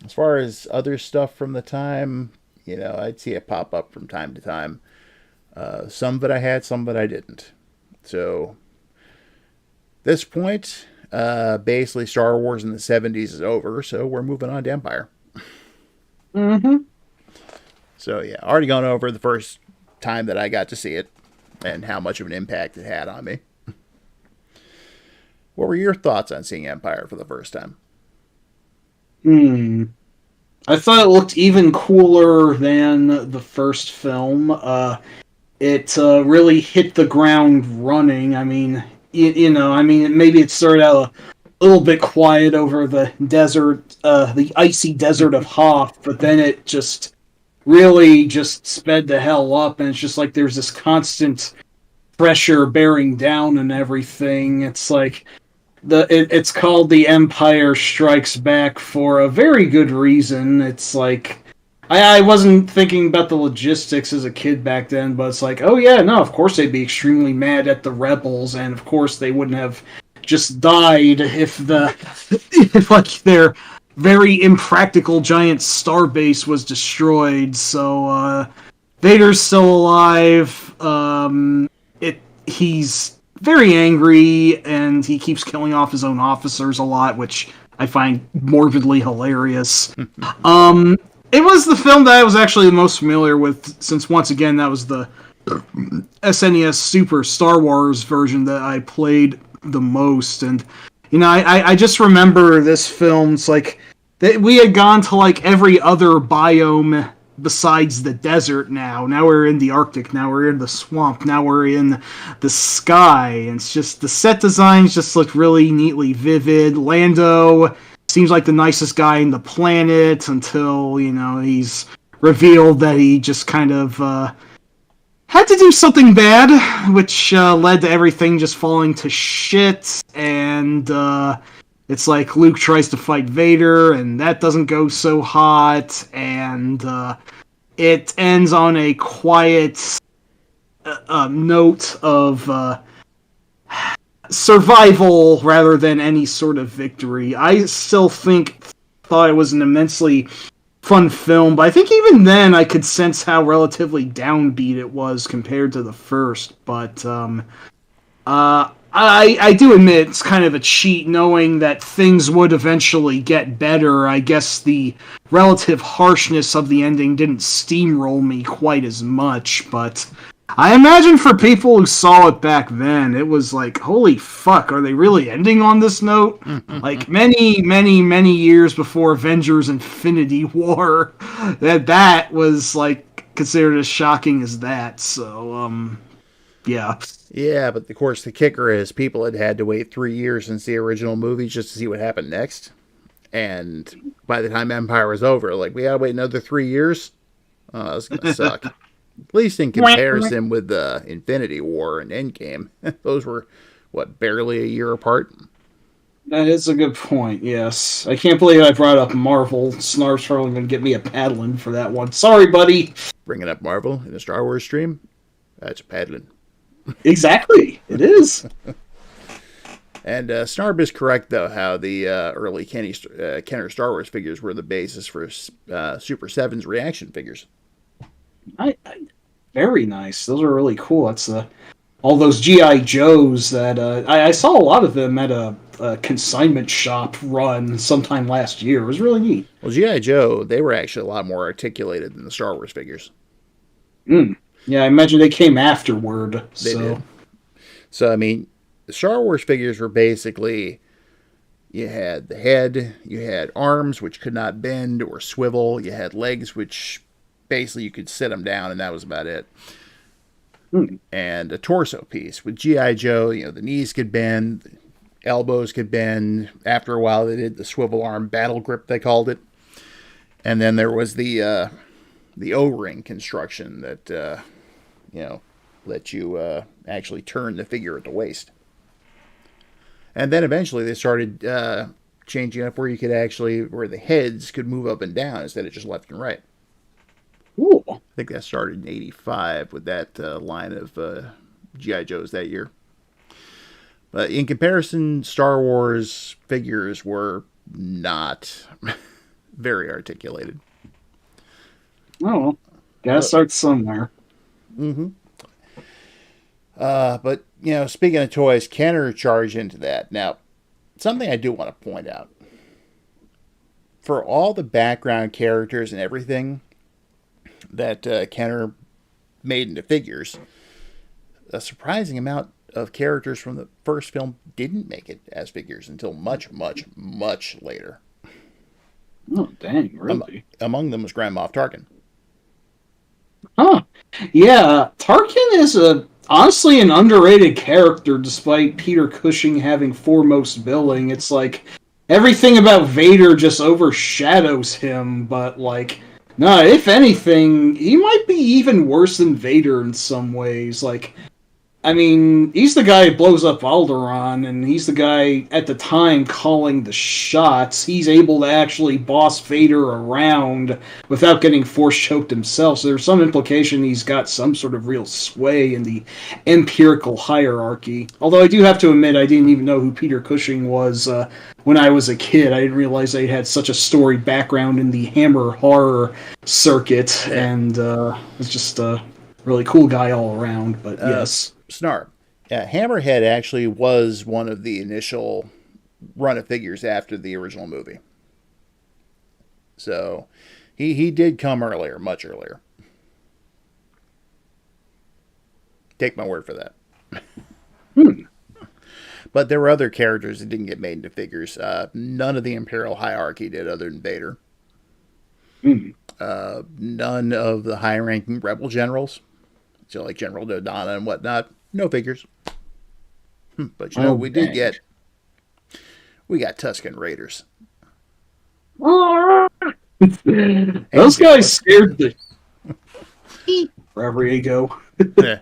As far as other stuff from the time, I'd see it pop up from time to time. Some that I had, some that I didn't. So, this point, basically Star Wars in the 70s is over, so we're moving on to Empire. Mm-hmm. So, yeah, already gone over the first time that I got to see it and how much of an impact it had on me. What were your thoughts on seeing Empire for the first time? I thought it looked even cooler than the first film. It really hit the ground running. I mean, maybe it started out a little bit quiet over the desert, the icy desert of Hoth, but then it just really just sped the hell up, and it's just like there's this constant pressure bearing down and everything. It's like it's called The Empire Strikes Back for a very good reason. It's like I wasn't thinking about the logistics as a kid back then, but it's like, oh yeah, no, of course they'd be extremely mad at the rebels, and of course they wouldn't have just died if like their very impractical giant starbase was destroyed. So Vader's still alive. He's very angry, and he keeps killing off his own officers a lot, which I find morbidly hilarious. It was the film that I was actually the most familiar with, since once again that was the SNES Super Star Wars version that I played the most. And I just remember this film. It's like we had gone to like every other biome besides the desert. Now we're in the Arctic, now we're in the swamp, now we're in the sky, and it's just the set designs just look really neatly vivid. Lando seems like the nicest guy in the planet until he's revealed that he just kind of had to do something bad, which led to everything just falling to shit. And it's like Luke tries to fight Vader, and that doesn't go so hot, and it ends on a quiet note of survival rather than any sort of victory. I still thought it was an immensely fun film, but I think even then I could sense how relatively downbeat it was compared to the first. But I do admit it's kind of a cheat knowing that things would eventually get better. I guess the relative harshness of the ending didn't steamroll me quite as much, but I imagine for people who saw it back then, it was like, holy fuck, are they really ending on this note? Like, many, many, many years before Avengers Infinity War, that was, like, considered as shocking as that, so, yeah. Yeah, but of course the kicker is people had to wait 3 years since the original movie just to see what happened next. And by the time Empire was over, like, we gotta wait another 3 years? Oh, that's gonna suck. At least in comparison with Infinity War and Endgame. Those were, what, barely a year apart? That is a good point, yes. I can't believe I brought up Marvel. Snarf's probably going to get me a paddling for that one. Sorry, buddy. Bringing up Marvel in a Star Wars stream? That's paddling. Exactly. It is. And Snarb is correct, though, how the early Kenner Star Wars figures were the basis for Super 7's reaction figures. Very nice. Those are really cool. That's all those GI Joes that I saw a lot of them at a consignment shop run sometime last year. It was really neat. Well, GI Joe, they were actually a lot more articulated than the Star Wars figures. Yeah, I imagine they came afterward. They did. So I mean, the Star Wars figures were basically, you had the head, you had arms which could not bend or swivel, you had legs which basically you could sit them down, and that was about it. And a torso piece. With G.I. Joe, the knees could bend, the elbows could bend. After a while, they did the swivel arm battle grip, they called it. And then there was the O-ring construction that, let you actually turn the figure at the waist. And then eventually they started changing up where where the heads could move up and down instead of just left and right. Cool. I think that started in '85 with that line of G.I. Joes that year. But in comparison, Star Wars figures were not very articulated. Oh, gotta start somewhere. But, speaking of toys, Kenner charged into that. Now, something I do want to point out. For all the background characters and everything that Kenner made into figures, a surprising amount of characters from the first film didn't make it as figures until much, much, much later. Oh, dang, really? Among them was Grand Moff Tarkin. Huh. Yeah, Tarkin is honestly an underrated character despite Peter Cushing having foremost billing. It's like everything about Vader just overshadows him, but no, if anything, he might be even worse than Vader in some ways. He's the guy who blows up Alderaan, and he's the guy at the time calling the shots. He's able to actually boss Vader around without getting force-choked himself, so there's some implication he's got some sort of real sway in the empirical hierarchy. Although I do have to admit, I didn't even know who Peter Cushing was when I was a kid. I didn't realize they had such a storied background in the Hammer horror circuit, and it's just a really cool guy all around, but yes. Snarb. Hammerhead actually was one of the initial run of figures after the original movie. So he did come earlier, much earlier. Take my word for that. But there were other characters that didn't get made into figures. None of the Imperial hierarchy did, other than Vader. None of the high-ranking rebel generals, so like General Dodonna and whatnot, no figures. But we did get, we got Tusken Raiders. Those guys scared the wherever you go. I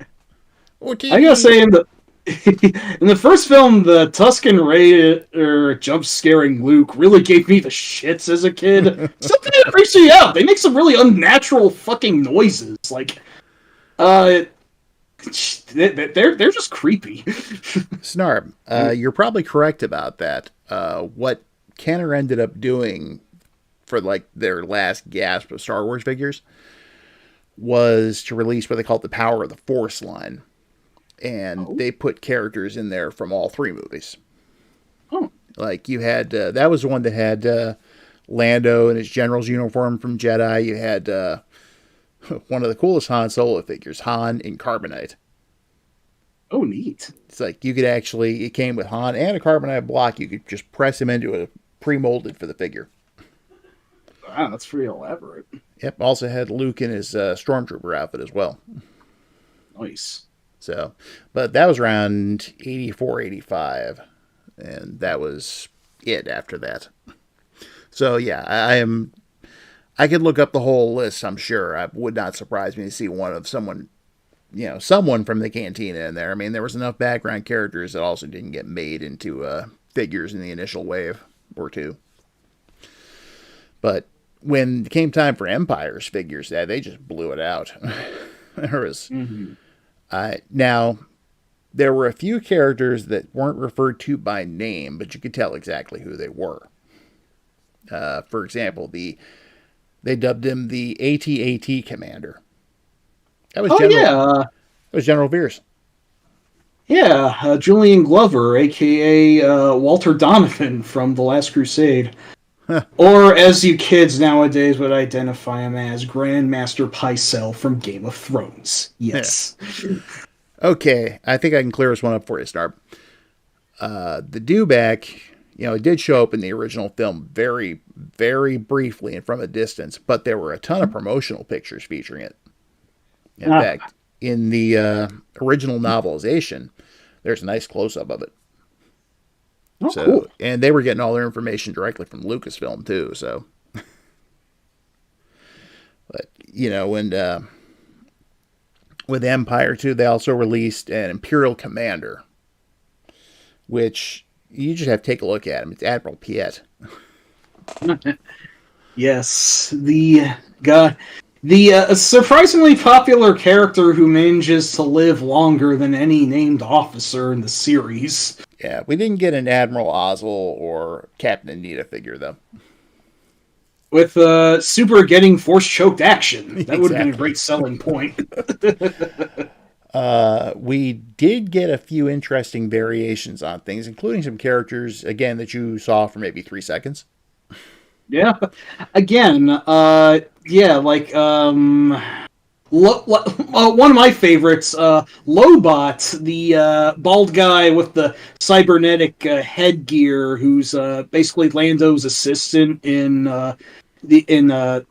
gotta say, in the first film, the Tusken Raider jump scaring Luke really gave me the shits as a kid. Something that freaks me out. They make some really unnatural fucking noises. They're just creepy. Snarb, you're probably correct about that. What Kenner ended up doing for like their last gasp of Star Wars figures was to release what they call the Power of the Force line, and they put characters in there from all three movies. Oh, Like you had that was the one that had Lando in his general's uniform from Jedi. You had one of the coolest Han Solo figures, Han in carbonite. oh, neat. It's like you could actually, it came with Han and a carbonite block. You could just press him into a pre-molded for the figure. Wow, that's pretty elaborate. Yep. Also had Luke in his stormtrooper outfit as well. Nice. So, but that was around 84, 85. And that was it after that. So yeah, I could look up the whole list, I'm sure. It would not surprise me to see someone from the cantina in there. I mean, there was enough background characters that also didn't get made into figures in the initial wave or two. But when it came time for Empire's figures, they just blew it out. There was now there were a few characters that weren't referred to by name, but you could tell exactly who they were. For example, they dubbed him the AT-AT Commander. That was General Veers. Yeah, Julian Glover, aka Walter Donovan from The Last Crusade. Or, as you kids nowadays would identify him as, Grandmaster Pycelle from Game of Thrones. Yes. Yeah. Okay, I think I can clear this one up for you, Snarb. The dewback, it did show up in the original film very, very briefly and from a distance, but there were a ton of promotional pictures featuring it. In fact, in the original novelization, there's a nice close-up of it. Oh, cool. And they were getting all their information directly from Lucasfilm, too, so. But, when with Empire, too, they also released an Imperial Commander, which you just have to take a look at him. It's Admiral Piet. Yes, the surprisingly popular character who manages to live longer than any named officer in the series. Yeah, we didn't get an Admiral Ozzel or Captain Anita figure, though. With Super getting force-choked action. That would have been a great selling point. We did get a few interesting variations on things, including some characters, again, that you saw for maybe 3 seconds. Yeah. Again, one of my favorites, Lobot, the bald guy with the cybernetic headgear, who's basically Lando's assistant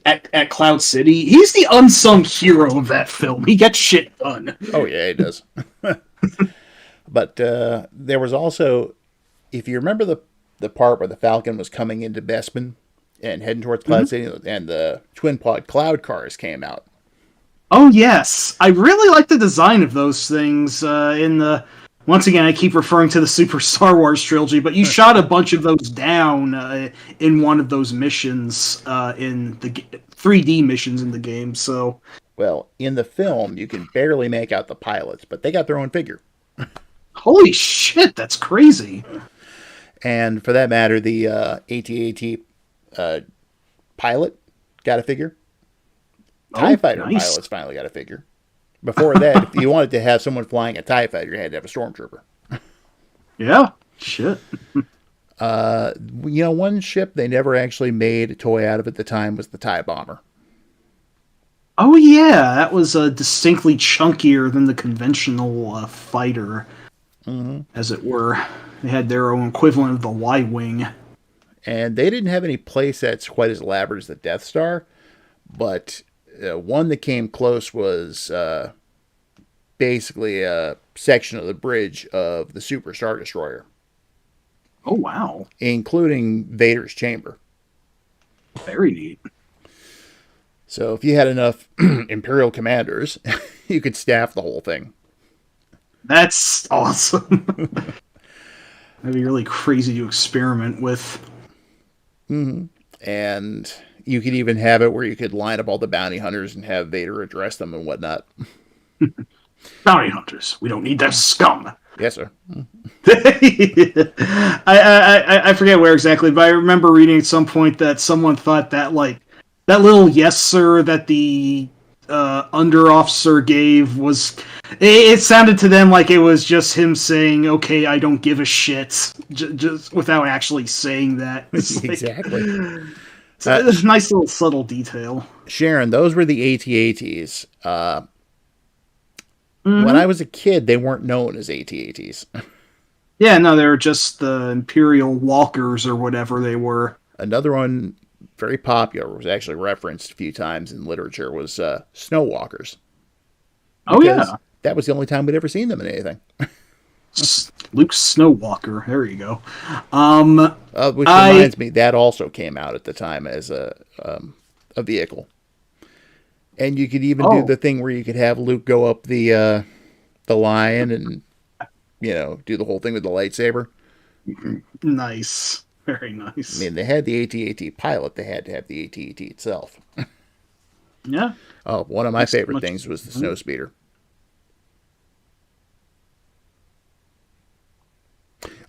at Cloud City. He's the unsung hero of that film. He gets shit done. Oh yeah, he does. But there was also, if you remember the part where the Falcon was coming into Bespin and heading towards Cloud City, and the twin pod cloud cars came out. Oh yes, I really like the design of those things. Once again, I keep referring to the Super Star Wars trilogy, but you shot a bunch of those down in one of those missions in the 3D missions in the game. So, well, in the film, you can barely make out the pilots, but they got their own figure. Holy shit, that's crazy! And for that matter, the AT-AT pilot got a figure. TIE Fighter pilots finally got a figure. Before that, if you wanted to have someone flying a TIE Fighter, you had to have a Stormtrooper. Yeah, shit. One ship they never actually made a toy out of at the time was the TIE Bomber. Oh yeah, that was distinctly chunkier than the conventional fighter, as it were. They had their own equivalent of the Y-Wing. And they didn't have any playsets quite as elaborate as the Death Star, but one that came close was basically a section of the bridge of the Super Star Destroyer. Oh, wow. Including Vader's chamber. Very neat. So if you had enough Imperial commanders, you could staff the whole thing. That's awesome. That'd be really crazy to experiment with. Mm-hmm. And you could even have it where you could line up all the bounty hunters and have Vader address them and whatnot. Bounty hunters. We don't need that scum. Yes, sir. I forget where exactly, but I remember reading at some point that someone thought that like that little yes sir that the under officer gave was it sounded to them like it was just him saying okay I don't give a shit just without actually saying that. It's like, Exactly. it's a nice little subtle detail. Sharon, those were the AT-ATs. Mm-hmm. When I was a kid, they weren't known as AT-ATs. Yeah, no, they were just the Imperial Walkers or whatever they were. Another one very popular was actually referenced a few times in literature was snow walkers. Oh yeah, that was the only time we'd ever seen them in anything. Luke Snowwalker. There you go. Which reminds me, that also came out at the time as a vehicle, and you could even do the thing where you could have Luke go up the lion and do the whole thing with the lightsaber. Nice, very nice. I mean, they had the AT-AT pilot; they had to have the AT-AT itself. Yeah. Oh, one of my favorite things was the snow speeder.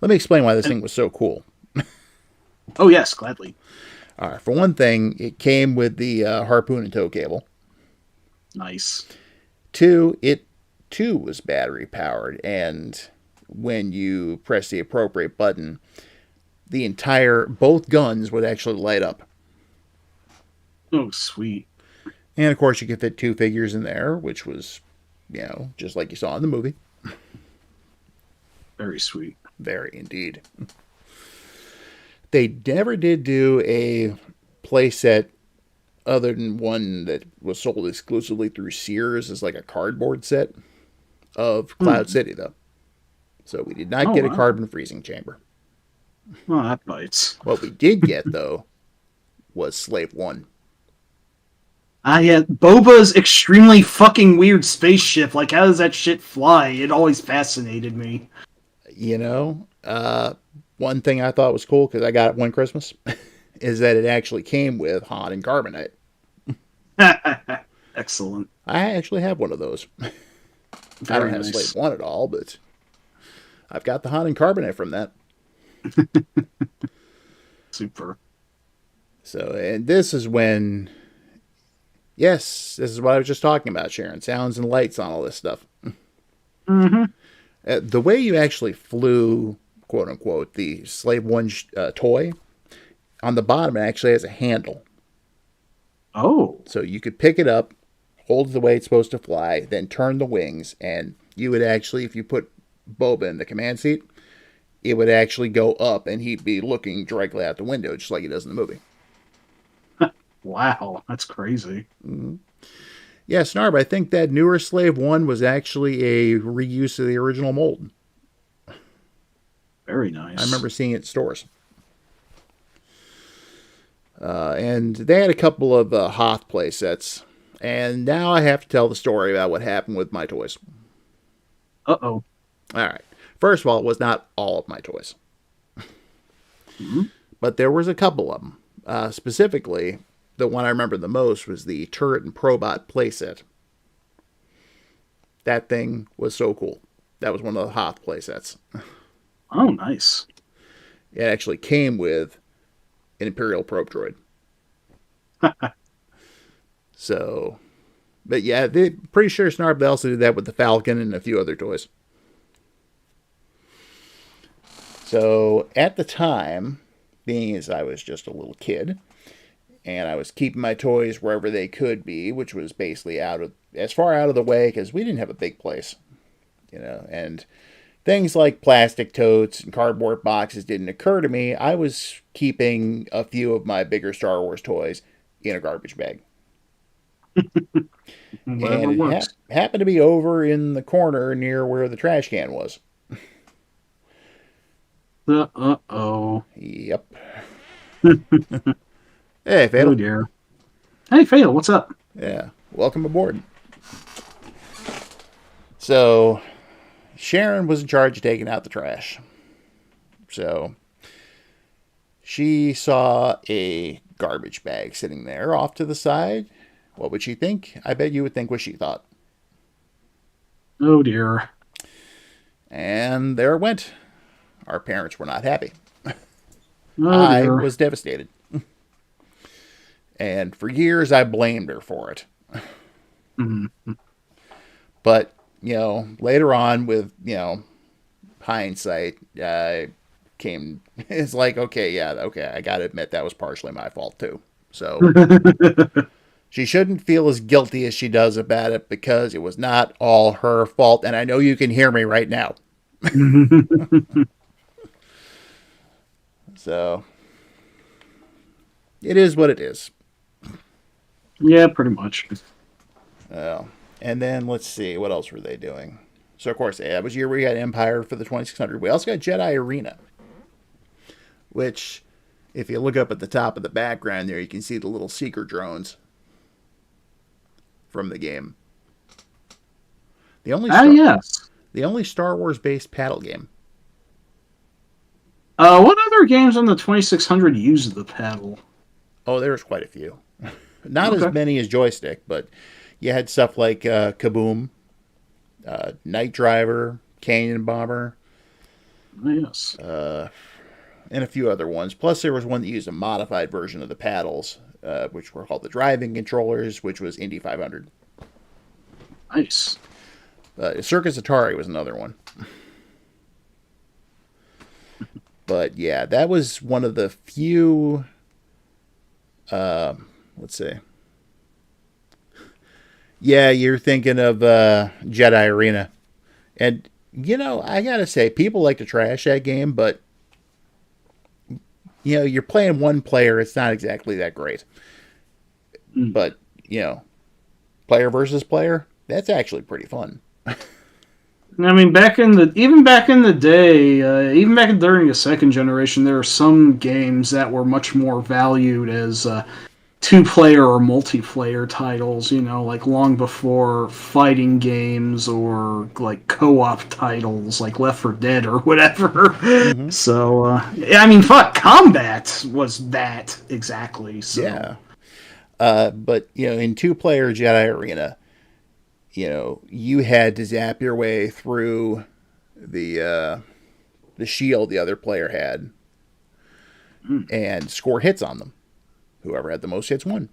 Let me explain why this thing was so cool. Oh, yes, gladly. All right. For one thing, it came with the harpoon and tow cable. Nice. Two, it too was battery powered, and when you press the appropriate button, both guns would actually light up. Oh, sweet. And of course, you could fit two figures in there, which was, just like you saw in the movie. Very sweet. Very indeed. They never did do a playset other than one that was sold exclusively through Sears as like a cardboard set of Cloud City, though. So we did not get a carbon freezing chamber. Oh, that bites. What we did get, though, was Slave One. Yeah, Boba's extremely fucking weird spaceship. Like, how does that shit fly? It always fascinated me. One thing I thought was cool, because I got it one Christmas, is that it actually came with Han and Carbonite. Excellent. I actually have one of those. I don't have Slave One at all, but I've got the Han and Carbonite from that. Super. So, and this is when... Yes, this is what I was just talking about, Sharon. Sounds and lights on all this stuff. Mm-hmm. The way you actually flew, quote unquote, the Slave One toy, on the bottom it actually has a handle. Oh. So you could pick it up, hold it the way it's supposed to fly, then turn the wings, and you would actually, if you put Boba in the command seat, it would actually go up and he'd be looking directly out the window, just like he does in the movie. Wow, that's crazy. Mm-hmm. Yeah, Snarb, I think that newer Slave One was actually a reuse of the original mold. Very nice. I remember seeing it in stores. And they had a couple of Hoth play sets. And now I have to tell the story about what happened with my toys. Uh-oh. All right. First of all, it was not all of my toys. Mm-hmm. But there was a couple of them. Specifically, the one I remember the most was the Turret and Probot playset. That thing was so cool. That was one of the Hoth playsets. Oh, nice. It actually came with an Imperial probe droid. So, but yeah, pretty sure Snarb also did that with the Falcon and a few other toys. So, at the time, being as I was just a little kid, and I was keeping my toys wherever they could be, which was basically as far out of the way, because we didn't have a big place, and things like plastic totes and cardboard boxes didn't occur to me. I was keeping a few of my bigger Star Wars toys in a garbage bag. And it happened to be over in the corner near where the trash can was. Uh-oh. Yep. Hey, Fatal. Oh, dear. Hey, Fatal, what's up? Yeah, welcome aboard. So, Sharon was in charge of taking out the trash. So, she saw a garbage bag sitting there off to the side. What would she think? I bet you would think what she thought. Oh dear. And there it went. Our parents were not happy. Oh I dear. was devastated. And for years, I blamed her for it. Mhm. But, later on, with, hindsight, came, it's like, okay, yeah, okay, I got to admit that was partially my fault too. So she shouldn't feel as guilty as she does about it because it was not all her fault. And I know you can hear me right now. So it is what it is. Yeah, pretty much. Well, and then let's see, what else were they doing? So, of course, that was the year we got Empire for the 2600. We also got Jedi Arena, which, if you look up at the top of the background there, you can see the little seeker drones from the game. The only Ah, Star, yes. the only Star Wars based paddle game. What other games on the 2600 use the paddle? Oh, there's quite a few. Not as Okay. many as Joystick, but you had stuff like Kaboom, Night Driver, Canyon Bomber, Ah, yes. and a few other ones. Plus, there was one that used a modified version of the paddles, which were called the driving controllers, which was Indy 500. Nice. Circus Atari was another one. But yeah, that was one of the few. Let's see. Yeah, you're thinking of Jedi Arena. And, I gotta say, people like to trash that game, but, you're playing one player. It's not exactly that great. Mm. But, player versus player, that's actually pretty fun. I mean, back in the day, even back during the second generation, there are some games that were much more valued as two-player or multiplayer titles. Like long before fighting games or like co-op titles, like Left 4 Dead or whatever. Mm-hmm. So, I mean, fuck, combat was that exactly. So, Yeah. But, in two-player Jedi Arena, you had to zap your way through the shield the other player had and score hits on them. Whoever had the most hits won.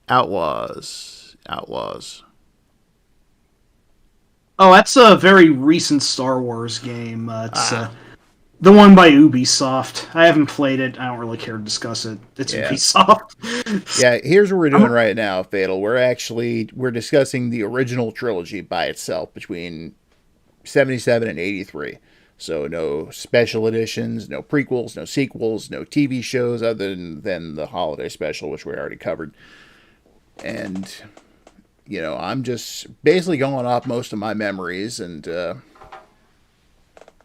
Outlaws. Outlaws. oh, that's a very recent Star Wars game. It's Ah, the one by Ubisoft. I haven't played it. I don't really care to discuss it. It's yeah. Ubisoft. Yeah, here's what we're doing I'm- right now, Fatal. We're discussing the original trilogy by itself between 77 and 83. So no special editions, no prequels, no sequels, no TV shows other than the holiday special, which we already covered. And, I'm just basically going off most of my memories and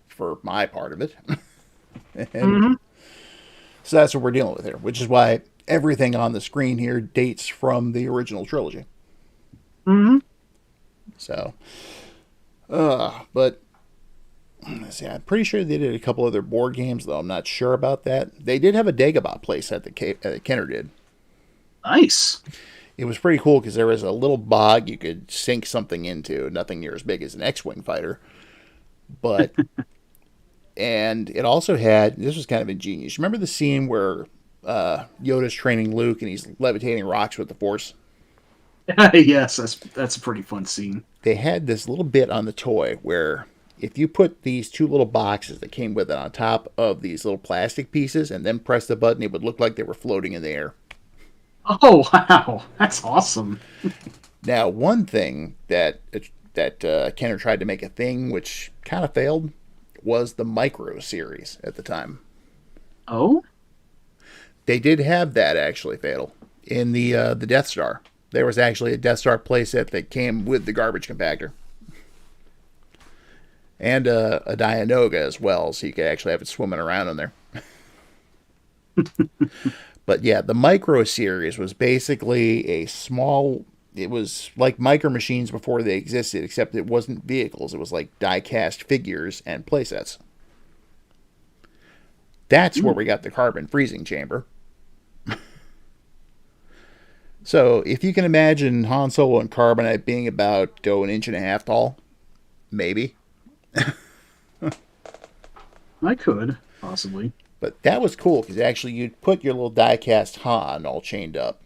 for my part of it. And Mhm. so that's what we're dealing with here, which is why everything on the screen here dates from the original trilogy. Mhm. So, but let's see, I'm pretty sure they did a couple other board games, though I'm not sure about that. They did have a Dagobah playset that Kenner did. Nice. It was pretty cool because there was a little bog you could sink something into, nothing near as big as an X-wing fighter, but and it also had, this was kind of ingenious. Remember the scene where Yoda's training Luke and he's levitating rocks with the Force? yes, that's a pretty fun scene. They had this little bit on the toy where if you put these two little boxes that came with it on top of these little plastic pieces and then press the button, it would look like they were floating in the air. Oh wow, that's awesome. Now, one thing that Kenner tried to make a thing, which kind of failed, was the Micro series at the time. Oh, They did have that actually, Fatal, in the Death Star. There was actually a Death Star playset that came with the garbage compactor. And a Dianoga as well, so you could actually have it swimming around in there. But yeah, the Micro series was basically a small. It was like micro machines before they existed, except it wasn't vehicles. It was like die-cast figures and playsets. That's where we got the carbon freezing chamber. So if you can imagine Han Solo and Carbonite being about, an inch and a half tall, maybe. I could, possibly. But that was cool because actually you'd put your little die-cast Han all chained up,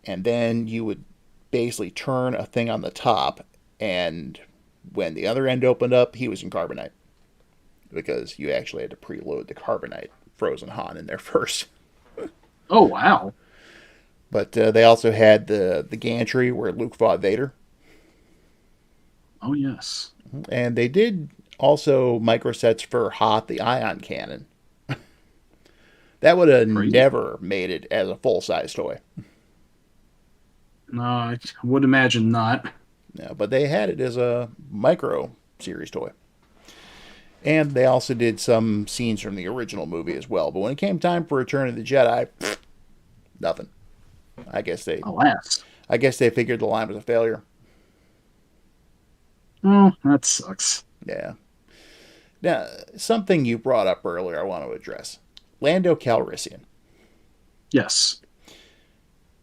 and then you would basically turn a thing on the top, and when the other end opened up, he was in Carbonite. Because you actually had to preload the Carbonite frozen Han in there first. Oh, wow. But they also had the gantry where Luke fought Vader. Oh, yes. And they did also microsets for Hoth, the ion cannon. That would have Crazy. never made it as a full-size toy. No, I would imagine not. No, but they had it as a micro series toy. And they also did some scenes from the original movie as well. But when it came time for Return of the Jedi, nothing. I guess they Alas. figured the line was a failure. Oh, that sucks. Yeah. Now, something you brought up earlier I want to address. Lando Calrissian. Yes.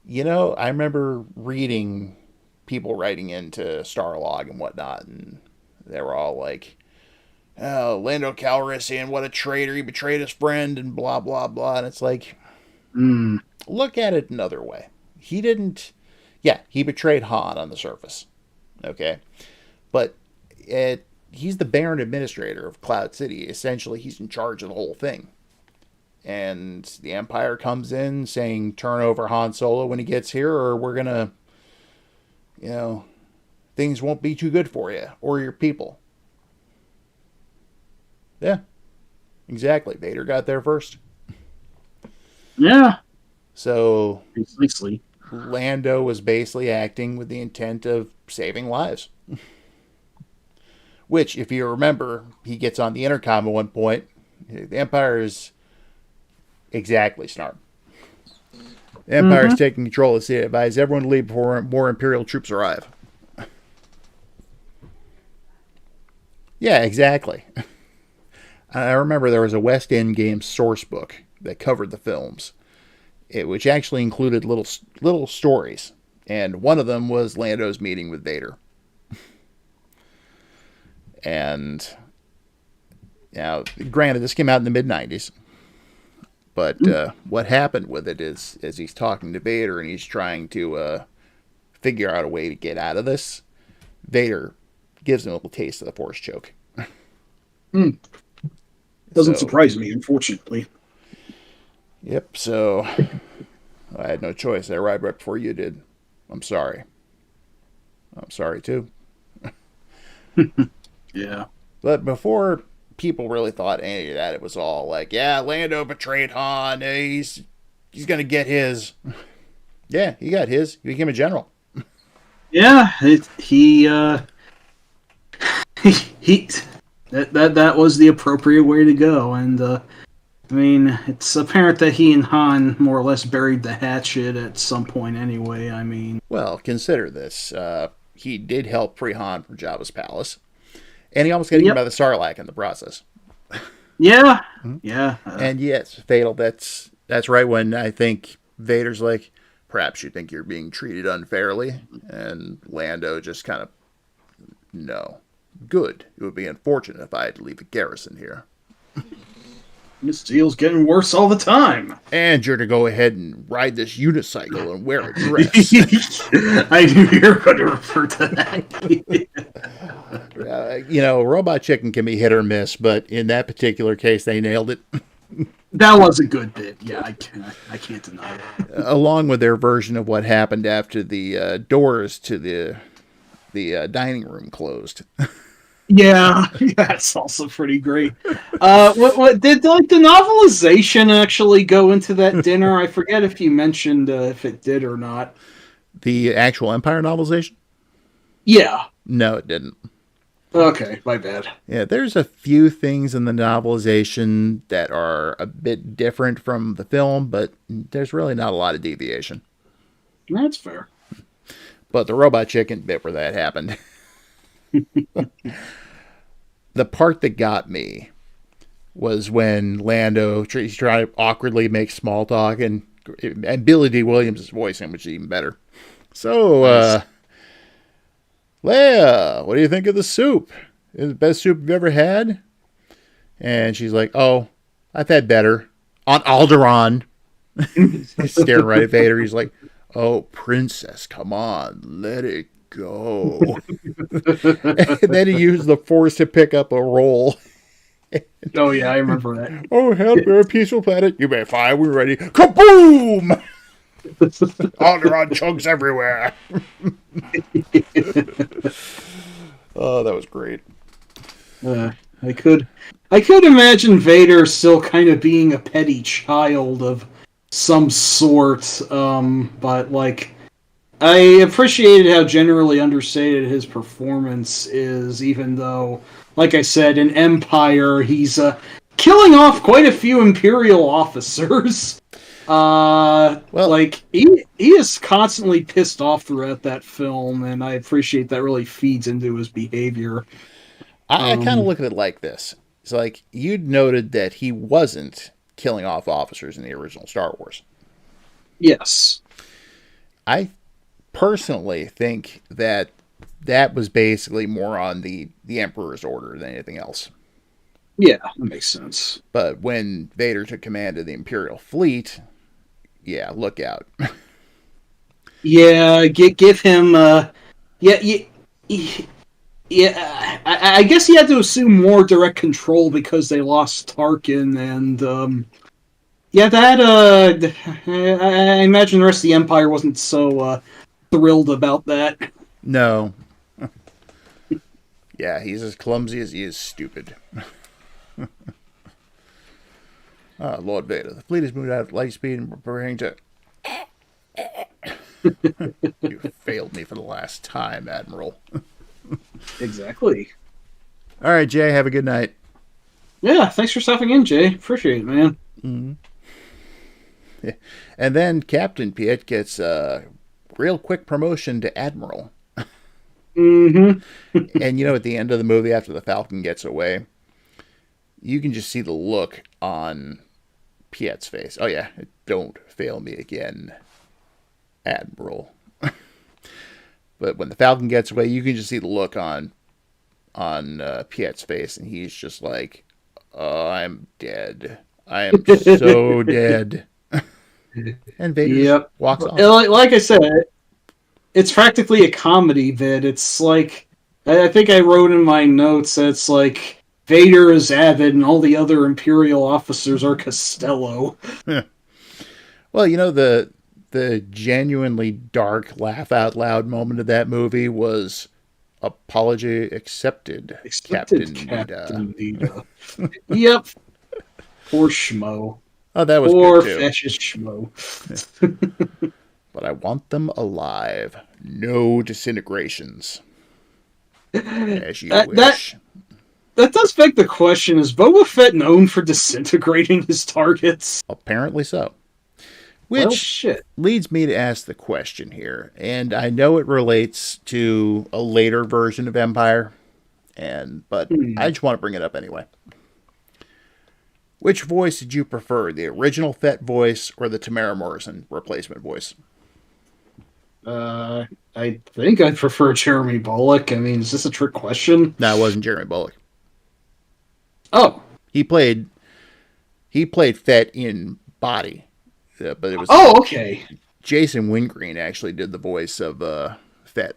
I remember reading people writing into Starlog and whatnot, and they were all like, oh, Lando Calrissian, what a traitor, he betrayed his friend, and blah, blah, blah. And it's like, look at it another way. He didn't, he betrayed Han on the surface, okay? But he's the Baron Administrator of Cloud City. Essentially, he's in charge of the whole thing. And the Empire comes in saying, turn over Han Solo when he gets here, or we're going to, things won't be too good for you or your people. Yeah, exactly. Vader got there first. Yeah. So, Precisely. Lando was basically acting with the intent of saving lives. Which, if you remember, he gets on the intercom at one point. The Empire is exactly snark. The Empire is taking control of the city. Advise everyone to leave before more Imperial troops arrive. Yeah, exactly. I remember there was a West End Games source book that covered the films, which actually included little stories, and one of them was Lando's meeting with Vader. And now, granted, this came out in the mid-90s, but what happened with it is, as he's talking to Vader and he's trying to figure out a way to get out of this, Vader gives him a little taste of the Force choke. Doesn't surprise me, unfortunately. Yep, so I had no choice. I arrived right before you did. I'm sorry. I'm sorry, too. Yeah. But before people really thought any of that, it was all like, yeah, Lando betrayed Han. He's going to get his. Yeah, he got his. He became a general. Yeah, he that was the appropriate way to go, and I mean, it's apparent that he and Han more or less buried the hatchet at some point anyway. I mean, well, consider this: he did help free Han from Jabba's palace, and he almost got eaten by the Sarlacc in the process. Yeah, yeah, and yes, fatal. That's right when I think Vader's like, perhaps you think you're being treated unfairly, and Lando just kind of, no. Good. It would be unfortunate if I had to leave a garrison here. This deal's getting worse all the time. And you're to go ahead and ride this unicycle and wear a dress. I knew you were going to refer to that. Robot Chicken can be hit or miss, but in that particular case, they nailed it. That was a good bit. Yeah, I can't deny it. Along with their version of what happened after the doors to the dining room closed. Yeah, that's also pretty great. What did the novelization actually go into that dinner? I forget if you mentioned if it did or not. The actual Empire novelization? Yeah. No, it didn't. Okay, my bad. Yeah, there's a few things in the novelization that are a bit different from the film, but there's really not a lot of deviation. That's fair. But the Robot Chicken bit where that happened. The part that got me was when Lando tries to awkwardly make small talk, and And Billy D. Williams' voice, which is even better. So, Nice. Leia, what do you think of the soup? Is it the best soup you've ever had? And she's like, oh, I've had better. On Alderaan. He's staring right at Vader. He's like, oh, princess, come on, let it go. And then he used the Force to pick up a roll. Oh yeah, I remember that. Oh, help, we're a peaceful planet. You may fire, we're ready. Kaboom! Alderaan chunks everywhere. Oh, that was great. I could imagine Vader still kind of being a petty child of some sort, but like I appreciated how generally understated his performance is, even though, like I said, in Empire he's killing off quite a few Imperial officers. Like he is constantly pissed off throughout that film, and I appreciate that really feeds into his behavior. I kind of look at it like this. It's like you'd noted that he wasn't killing off officers in the original Star Wars. Yes. I personally think that was basically more on the Emperor's order than anything else. Yeah, that makes sense. But when Vader took command of the Imperial fleet, yeah, look out. Yeah, give him. Yeah. I guess he had to assume more direct control because they lost Tarkin, and yeah, that. I imagine the rest of the Empire wasn't so thrilled about that. No. Yeah, he's as clumsy as he is stupid. Lord Vader, the fleet has moved out of light speed and preparing to... You failed me for the last time, Admiral. Exactly. All right, Jay, have a good night. Yeah, thanks for stopping in, Jay. Appreciate it, man. Mm-hmm. Yeah. And then Captain Piet gets a real quick promotion to Admiral. Mm-hmm. And you know, at the end of the movie, after the Falcon gets away, you can just see the look on Piet's face. Oh yeah, don't fail me again, Admiral. But when the Falcon gets away, you can just see the look on Piet's face, and he's just like, oh, I'm dead. I am so dead. And Vader walks off. Like I said, it's practically a comedy that it's like, I think I wrote in my notes that it's like Vader is Avid and all the other Imperial officers are Costello. Well, you know, the genuinely dark laugh out loud moment of that movie was apology accepted, Captain Nita. Yep. Poor schmo. Oh, that was poor good too. fascist schmo. But I want them alive. No disintegrations. As you wish. That does beg the question, is Boba Fett known for disintegrating his targets? Apparently so. Which leads me to ask the question here. And I know it relates to a later version of Empire, but I just want to bring it up anyway. Which voice did you prefer, the original Fett voice or the Tamara Morrison replacement voice? I think I'd prefer Jeremy Bulloch. I mean, is this a trick question? No, it wasn't Jeremy Bulloch. Oh. He played Fett in body. But it was okay. Jason Wingreen actually did the voice of Fett.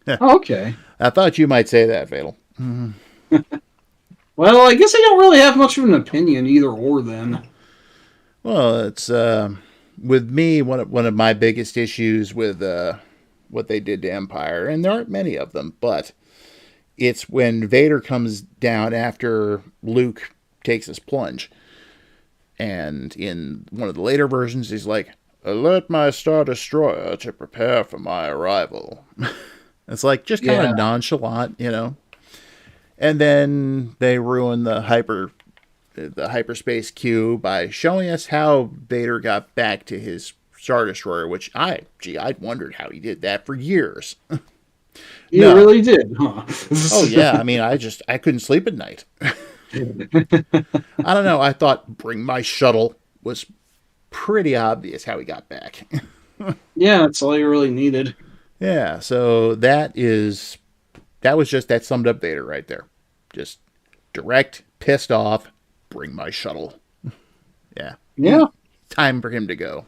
Oh, okay. I thought you might say that, Fatal. Well, I guess I don't really have much of an opinion either or then. Well, it's with me one of my biggest issues with what they did to Empire, and there aren't many of them, but it's when Vader comes down after Luke takes his plunge. And in one of the later versions, he's like, alert my Star Destroyer to prepare for my arrival. It's like just kind of nonchalant, you know. And then they ruin the hyperspace Q by showing us how Vader got back to his Star Destroyer, which I'd wondered how he did that for years. You really did, huh? Oh yeah, I mean, I couldn't sleep at night. I don't know. I thought bring my shuttle was pretty obvious how he got back. Yeah, that's all you really needed. Yeah, so that was just that summed up Vader right there. Just direct, pissed off, bring my shuttle. Yeah. Yeah. Time for him to go.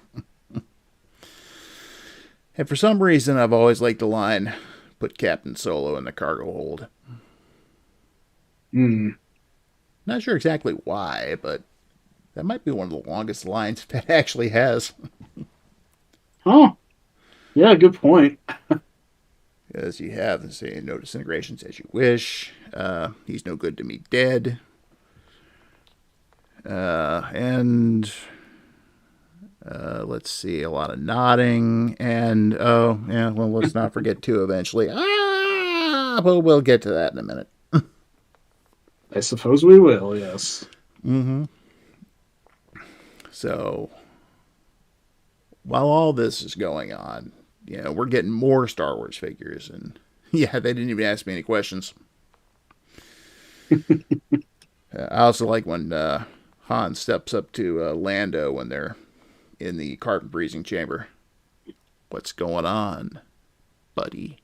And for some reason, I've always liked the line, put Captain Solo in the cargo hold. Hmm. Not sure exactly why, but that might be one of the longest lines that actually has. Huh. Yeah, good point. As you have, say, no disintegrations as you wish. He's no good to me dead. And let's see, a lot of nodding. And, oh, yeah, well, let's not forget two eventually. Well, we'll get to that in a minute. I suppose we will, yes. Mm-hmm. So, while all this is going on, we're getting more Star Wars figures. And, yeah, they didn't even ask me any questions. I also like when Han steps up to Lando when they're in the carbon freezing chamber. What's going on, buddy?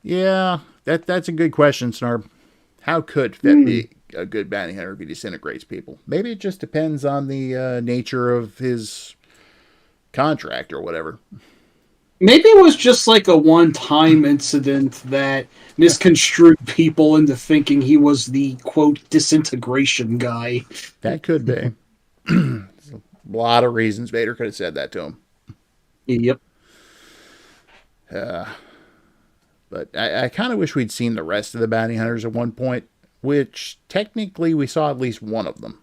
Yeah, that's a good question, Snarb. How could Fett be a good bounty hunter if he disintegrates people? Maybe it just depends on the nature of his contract or whatever. Maybe it was just like a one-time incident that misconstrued people into thinking he was the, quote, disintegration guy. That could be. A lot of reasons Vader could have said that to him. Yep. But I kind of wish we'd seen the rest of the bounty hunters at one point, which technically we saw at least one of them.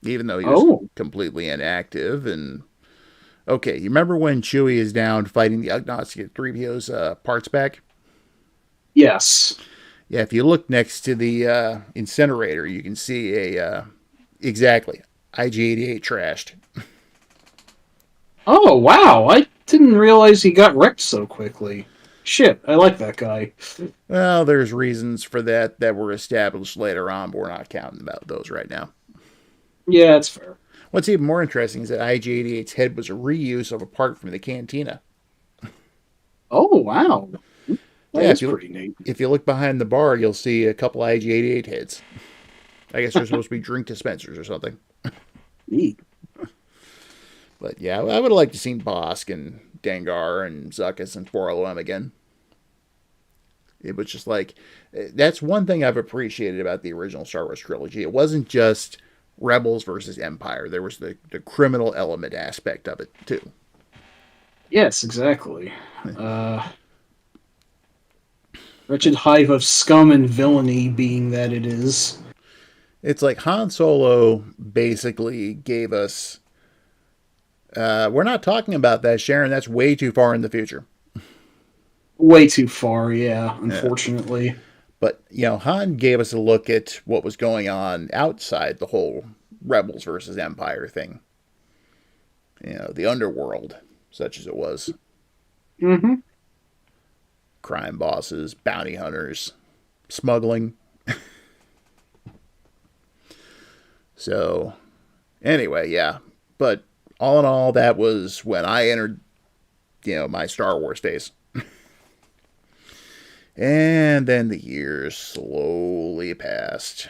Even though he was completely inactive. And okay, you remember when Chewie is down fighting the Ugnaughts to get 3PO's parts back? Yes. Yeah, if you look next to the incinerator, you can see exactly, IG-88 trashed. Oh, wow. I didn't realize he got wrecked so quickly. Shit, I like that guy. Well, there's reasons for that were established later on, but we're not counting about those right now. Yeah, that's fair. What's even more interesting is that IG-88's head was a reuse of a part from the cantina. Oh, wow. That's pretty neat. If you look behind the bar, you'll see a couple IG-88 heads. I guess they're supposed to be drink dispensers or something. Neat. But yeah, I would have liked to seen Bosk and Dengar and Zuckuss and 4LOM again. It was just like, that's one thing I've appreciated about the original Star Wars trilogy. It wasn't just Rebels versus Empire. There was the criminal element aspect of it, too. Yes, exactly. Wretched hive of scum and villainy being that it is. It's like Han Solo basically gave us... we're not talking about that, Sharon. That's way too far in the future. Way too far, yeah, unfortunately. Yeah. But, Han gave us a look at what was going on outside the whole Rebels versus Empire thing. The underworld, such as it was. Mm-hmm. Crime bosses, bounty hunters, smuggling. So, anyway, yeah. But all in all, that was when I entered, my Star Wars days. And then the years slowly passed.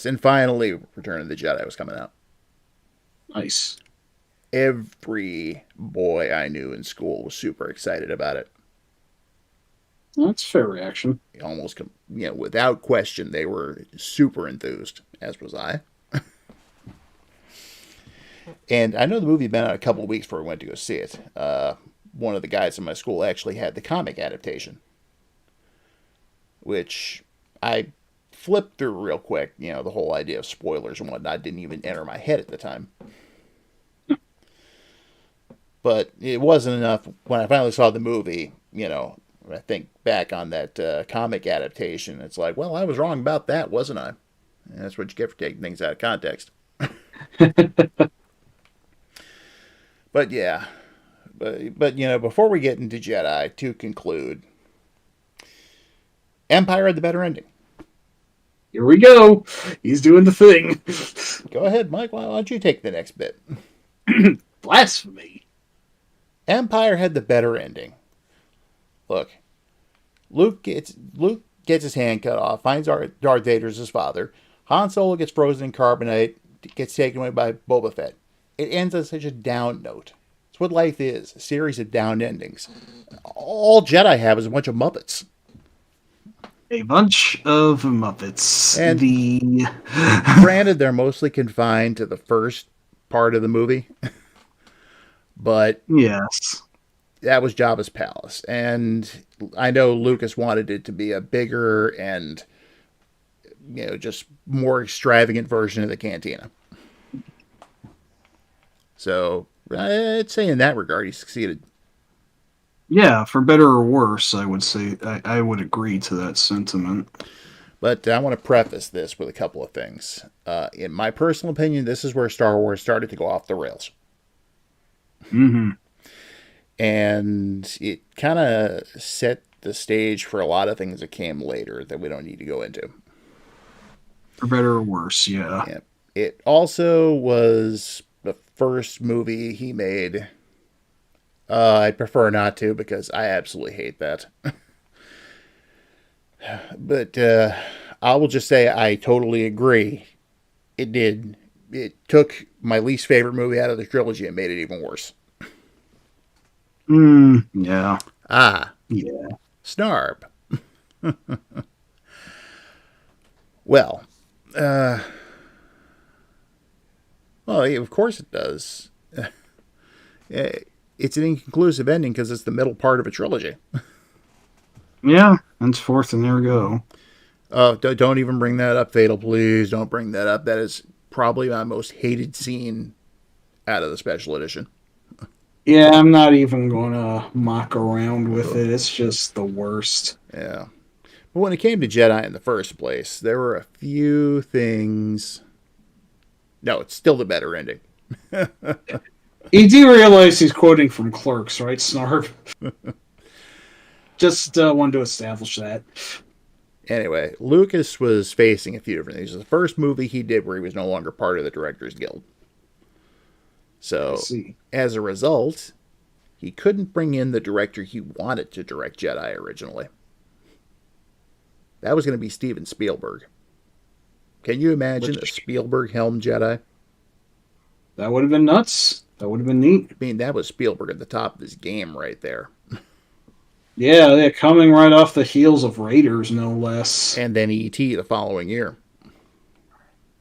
And finally, Return of the Jedi was coming out. Nice. Every boy I knew in school was super excited about it. That's a fair reaction. Almost, without question, they were super enthused, as was I. And I know the movie had been out a couple of weeks before we went to go see it. One of the guys in my school actually had the comic adaptation, which I flipped through real quick. The whole idea of spoilers and whatnot didn't even enter my head at the time. But it wasn't enough. When I finally saw the movie, I think back on that comic adaptation, it's like, well, I was wrong about that, wasn't I? And that's what you get for taking things out of context. But yeah. But before we get into Jedi, to conclude, Empire had the better ending. Here we go. He's doing the thing. Go ahead, Mike. Why don't you take the next bit? Blasphemy. Empire had the better ending. Look, Luke gets his hand cut off, finds Darth Vader as his father. Han Solo gets frozen in carbonite, gets taken away by Boba Fett. It ends on such a down note. It's what life is, a series of down endings. All Jedi have is a bunch of Muppets. A bunch of Muppets. And granted, they're mostly confined to the first part of the movie, but yes, that was Jabba's palace. And I know Lucas wanted it to be a bigger and, just more extravagant version of the cantina. So I'd say in that regard, he succeeded. Yeah, for better or worse, I would say I would agree to that sentiment. But I want to preface this with a couple of things. In my personal opinion, this is where Star Wars started to go off the rails. Mm-hmm. And it kind of set the stage for a lot of things that came later that we don't need to go into. For better or worse, yeah. It also was the first movie he made. I'd prefer not to because I absolutely hate that. But I will just say I totally agree. It did. It took my least favorite movie out of the trilogy and made it even worse. Yeah. Yeah. Snarb. Well, of course it does. It's an inconclusive ending because it's the middle part of a trilogy. Yeah, henceforth, and there we go. Don't even bring that up, Fatal. Please don't bring that up. That is probably my most hated scene out of the special edition. Yeah, I'm not even going to mock around with it. It's just the worst. Yeah. But when it came to Jedi in the first place, there were a few things. No, it's still the better ending. You do realize he's quoting from Clerks, right, Snarf? Just wanted to establish that. Anyway, Lucas was facing a few different things. It was the first movie he did where he was no longer part of the Directors Guild. So, as a result, he couldn't bring in the director he wanted to direct Jedi originally. That was going to be Steven Spielberg. Can you imagine a Spielberg-helmed Jedi? That would have been nuts. That would have been neat. I mean, that was Spielberg at the top of his game right there. Yeah, they're coming right off the heels of Raiders, no less. And then E.T. the following year.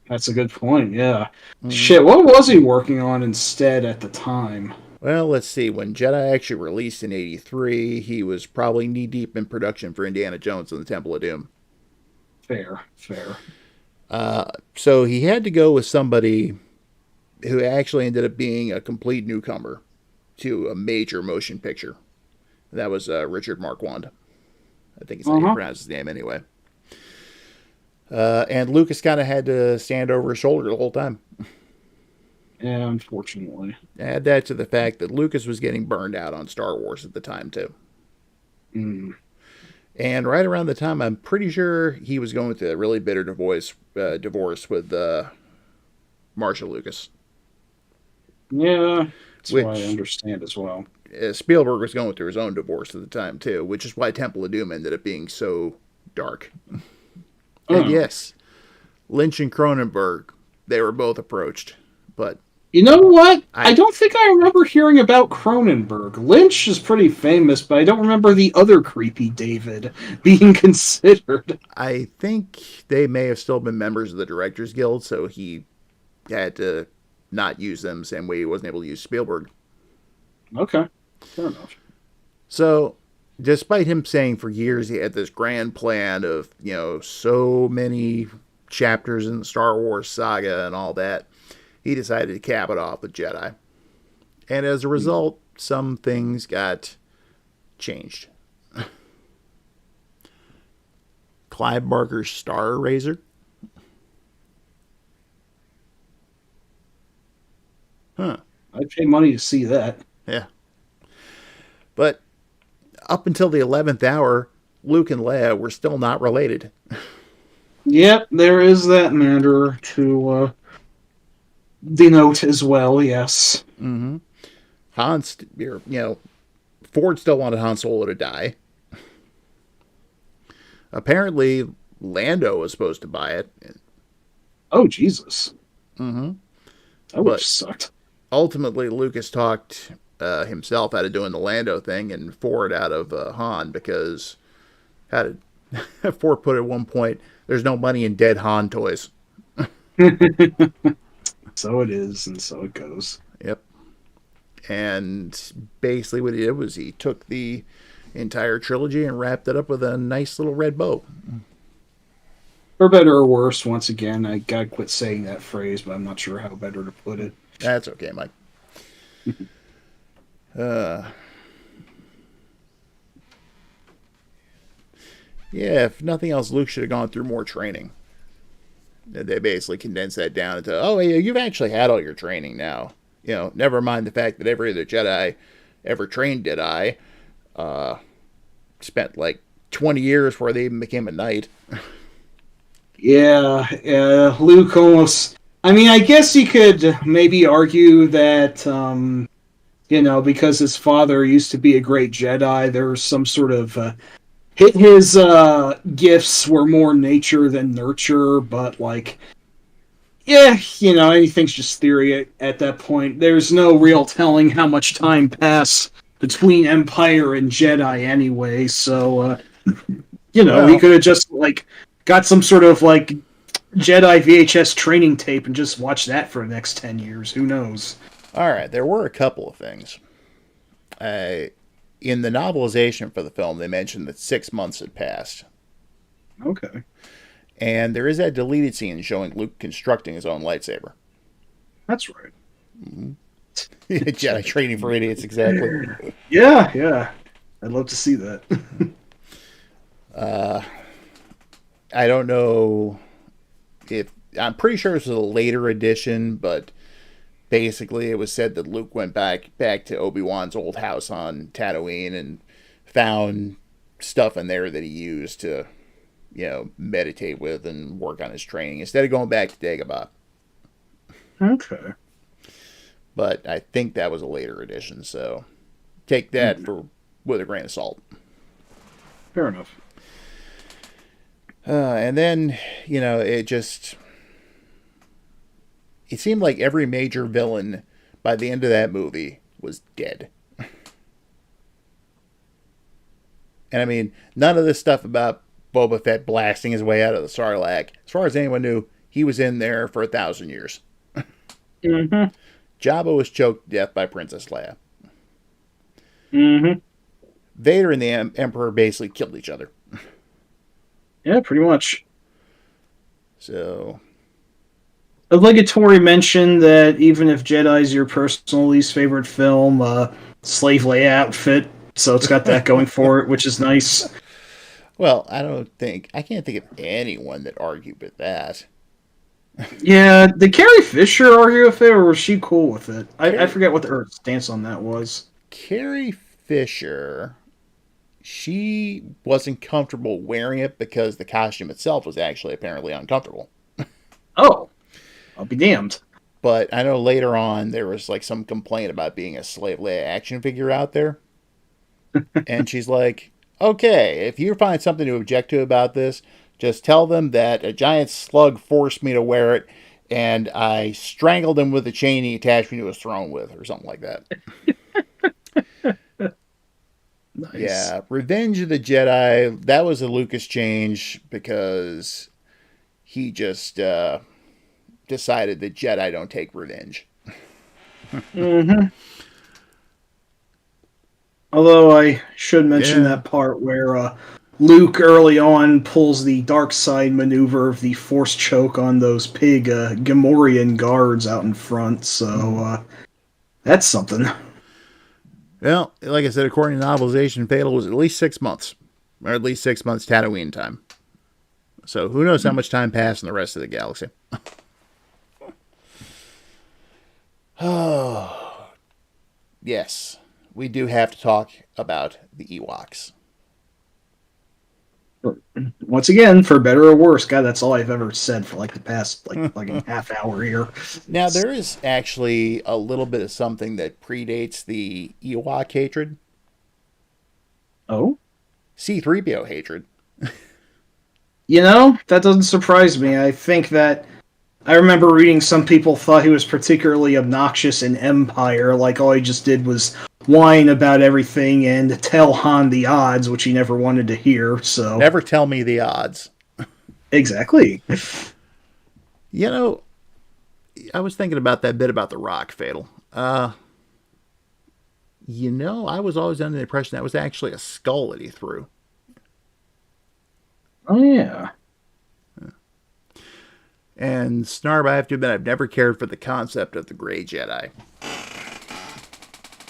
That's a good point, yeah. Shit, what was he working on instead at the time? Well, let's see. When Jedi actually released in 83, he was probably knee-deep in production for Indiana Jones and the Temple of Doom. Fair. So he had to go with somebody who actually ended up being a complete newcomer to a major motion picture. That was Richard Marquand. I think it's how you pronounce his name anyway. And Lucas kind of had to stand over his shoulder the whole time. Yeah, unfortunately. Add that to the fact that Lucas was getting burned out on Star Wars at the time, too. And right around the time, I'm pretty sure he was going through a really bitter divorce with Marcia Lucas. Yeah, that's what I understand as well. Spielberg was going through his own divorce at the time, too, which is why Temple of Doom ended up being so dark. And yes, Lynch and Cronenberg, they were both approached, but... You know what? I don't think I remember hearing about Cronenberg. Lynch is pretty famous, but I don't remember the other creepy David being considered. I think they may have still been members of the Directors Guild, so he had to not use them the same way he wasn't able to use Spielberg. Okay, fair enough. So, despite him saying for years he had this grand plan of, so many chapters in the Star Wars saga and all that, he decided to cap it off with Jedi. And as a result, some things got changed. Clive Barker's Star Eraser. Huh. I'd pay money to see that. Yeah. But up until the 11th hour, Luke and Leia were still not related. Yep, there is that matter to denote as well, yes. Mm-hmm. Ford still wanted Han Solo to die. Apparently, Lando was supposed to buy it. Oh, Jesus. Mm-hmm. That would have But sucked. ultimately, Lucas talked himself out of doing the Lando thing and Ford out of Han because how did Ford put it at one point? There's no money in dead Han toys. So it is, and so it goes. Yep. And basically, what he did was he took the entire trilogy and wrapped it up with a nice little red bow. For better or worse, once again, I gotta quit saying that phrase, but I'm not sure how better to put it. That's okay, Mike. Yeah, if nothing else, Luke should have gone through more training. They basically condensed that down into, oh, yeah, you've actually had all your training now. Never mind the fact that every other Jedi ever trained Jedi spent like 20 years before they even became a knight. Yeah, Luke almost. I mean, I guess you could maybe argue that, because his father used to be a great Jedi, there was some sort of. His gifts were more nature than nurture, but, like, yeah, anything's just theory at that point. There's no real telling how much time passed between Empire and Jedi anyway, so, he Well, could have just, like, got some sort of, like, Jedi VHS training tape and just watched that for the next 10 years. Who knows? all right, there were a couple of things. In the novelization for the film, they mentioned that 6 months had passed. Okay. And there is that deleted scene showing Luke constructing his own lightsaber. That's right. Jedi training for idiots, exactly. Yeah. I'd love to see that. I don't know if I'm pretty sure this was a later edition, but basically it was said that Luke went back to Obi-Wan's old house on Tatooine and found stuff in there that he used to, meditate with and work on his training instead of going back to Dagobah. Okay. But I think that was a later edition, so take that with a grain of salt. Fair enough. And then, it seemed like every major villain by the end of that movie was dead. And I mean, none of this stuff about Boba Fett blasting his way out of the Sarlacc, as far as anyone knew, he was in there for 1,000 years. Mm-hmm. Jabba was choked to death by Princess Leia. Mm-hmm. Vader and the Emperor basically killed each other. Yeah, pretty much. So, Obligatory mention that even if Jedi's your personal least favorite film, Slave Leia outfit, so it's got that going for it, which is nice. well, I can't think of anyone that argued with that. Yeah, did Carrie Fisher argue with it, or was she cool with it? I Carrie, forget what her stance on that was. Carrie Fisher, she wasn't comfortable wearing it because the costume itself was actually apparently uncomfortable. Oh, I'll be damned. But I know later on there was like some complaint about being a Slave Leia action figure out there. And she's like, okay, if you find something to object to about this, just tell them that a giant slug forced me to wear it and I strangled him with a chain he attached me to his throne with, or something like that. Nice. Yeah, Revenge of the Jedi, that was a Lucas change because he just decided that Jedi don't take revenge. Mm-hmm. Although I should mention Yeah. that part where Luke early on pulls the dark side maneuver of the force choke on those pig Gamorrean guards out in front, so that's something. Well, like I said, according to novelization, Fatal was at least 6 months, or at least 6 months Tatooine time. So who knows how much time passed in the rest of the galaxy. Oh, yes, we do have to talk about the Ewoks. Once again, for better or worse, God, that's all I've ever said for like the past like a half hour here. Now, there is actually a little bit of something that predates the Ewok hatred. Oh, C-3PO hatred. that doesn't surprise me. I think that I remember reading some people thought he was particularly obnoxious in Empire, like all he just did was whine about everything and tell Han the odds, which he never wanted to hear. So Never tell me the odds. exactly. You know, I was thinking about that bit about the Rock Fatal. I was always under the impression that was actually a skull that he threw. Oh yeah. And Snarb, I have to admit, I've never cared for the concept of the Gray Jedi.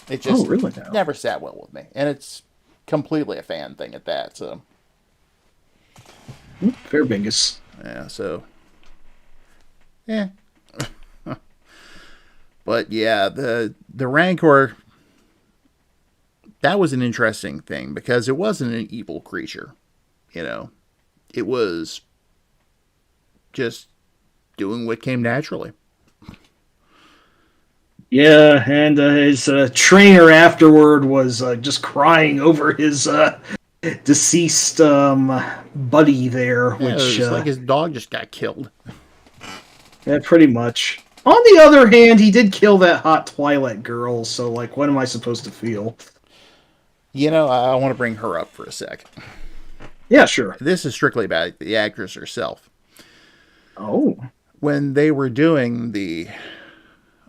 It Oh just really now? never sat well with me. And it's completely a fan thing at that, so. Fair bingus. Yeah, so. Yeah. But yeah, the Rancor, that was an interesting thing because it wasn't an evil creature. It was just doing what came naturally. Yeah, and his trainer afterward was just crying over his deceased buddy there, Yeah, it which was like his dog just got killed. yeah, pretty much. On the other hand, he did kill that hot Twilight girl, so like, what am I supposed to feel? I want to bring her up for a sec. Yeah, sure. This is strictly about the actress herself. Oh. When they were doing the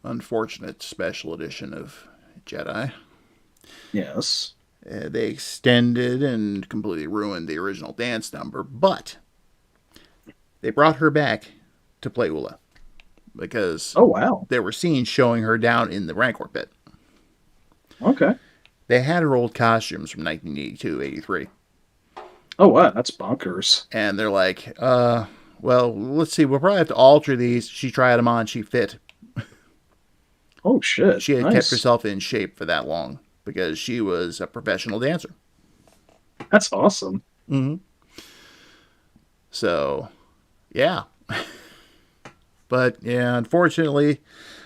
unfortunate special edition of Jedi, Yes. they extended and completely ruined the original dance number, but they brought her back to play Ula because Oh, wow. there were scenes showing her down in the Rancor pit. Okay. They had her old costumes from 1982, 83. Oh, wow, that's bonkers. And they're like, well, let's see, we'll probably have to alter these. She tried them on, she fit. Oh, shit. She had Nice. kept herself in shape for that long because she was a professional dancer. That's awesome. Mm-hmm. So, yeah. But, yeah, unfortunately,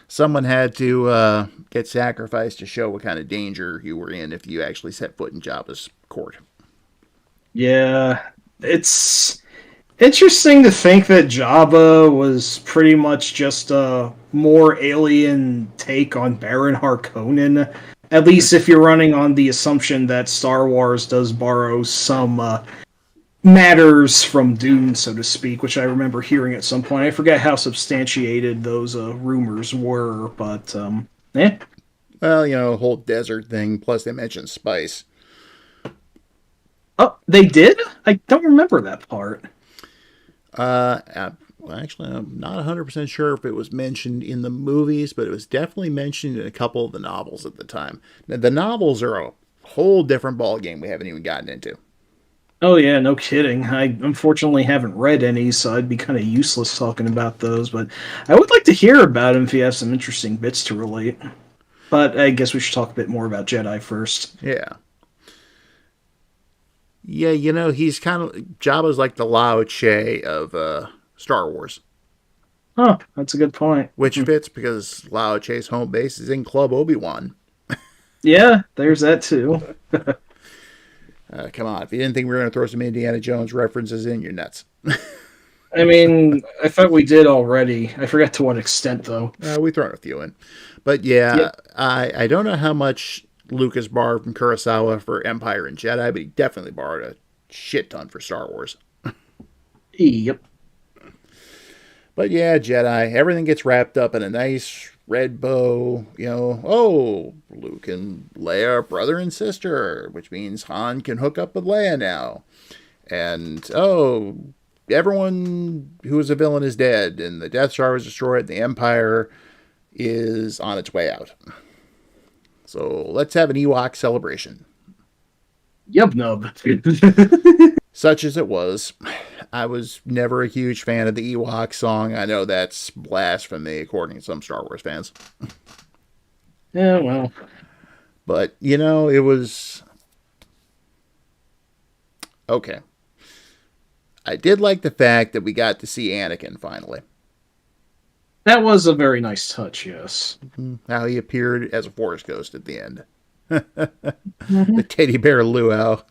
someone had to get sacrificed to show what kind of danger you were in if you actually set foot in Jabba's court. Yeah, it's interesting to think that Jabba was pretty much just a more alien take on Baron Harkonnen. At least if you're running on the assumption that Star Wars does borrow some matters from Dune, so to speak, which I remember hearing at some point. I forget how substantiated those rumors were, but yeah. Well, whole desert thing, plus they mentioned spice. Oh, they did? I don't remember that part. Well, actually, I'm not 100% sure if it was mentioned in the movies, but it was definitely mentioned in a couple of the novels at the time. Now, the novels are a whole different ballgame we haven't even gotten into. Oh yeah, no kidding. I unfortunately haven't read any, so I'd be kind of useless talking about those, but I would like to hear about them if you have some interesting bits to relate. But I guess we should talk a bit more about Jedi first. Yeah. Yeah, he's kind of... Jabba's like the Lao Che of Star Wars. Oh, that's a good point. Which fits because Lao Che's home base is in Club Obi-Wan. Yeah, there's that too. Come on, if you didn't think we were going to throw some Indiana Jones references in, you're nuts. I mean, I thought we did already. I forgot to what extent, though. We thrown a few in. But yeah, Yep. I don't know how much Lucas borrowed from Kurosawa for Empire and Jedi, but he definitely borrowed a shit ton for Star Wars. Yep. But yeah, Jedi, everything gets wrapped up in a nice red bow. Oh, Luke and Leia are brother and sister, which means Han can hook up with Leia now. And, oh, everyone who was a villain is dead, and the Death Star was destroyed, and the Empire is on its way out. So let's have an Ewok celebration. Yub nub. Such as it was. I was never a huge fan of the Ewok song. I know that's blasphemy, according to some Star Wars fans. Yeah, well. But, it was... Okay. I did like the fact that we got to see Anakin finally. That was a very nice touch, yes. How he appeared as a Force ghost at the end. Mhm. The teddy bear luau.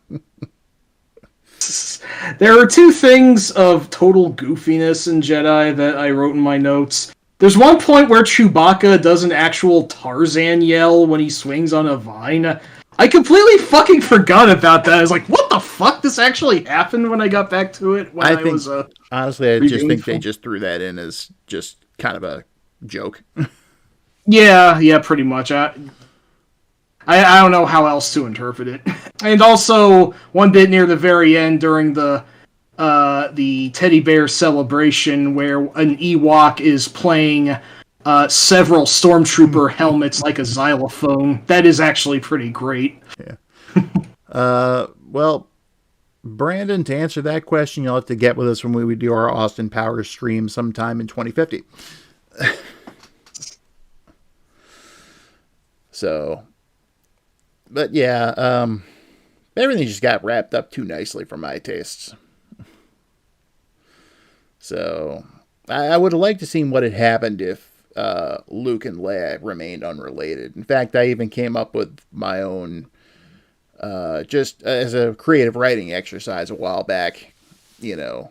There are two things of total goofiness in Jedi that I wrote in my notes. There's one point where Chewbacca does an actual Tarzan yell when he swings on a vine. I completely fucking forgot about that. I was like, what the fuck? This actually happened when I got back to it when I was honestly, I just think they for... just threw that in as just kind of a joke. Yeah, pretty much. I don't know how else to interpret it. And also, one bit near the very end during the teddy bear celebration where an Ewok is playing several stormtrooper helmets like a xylophone. That is actually pretty great. Yeah. Well, Brandon, to answer that question, you'll have to get with us when we do our Austin Powers stream sometime in 2050. So, but yeah, everything just got wrapped up too nicely for my tastes. So, I would have liked to see what had happened if Luke and Leia remained unrelated. In fact, I even came up with my own, just as a creative writing exercise a while back, you know,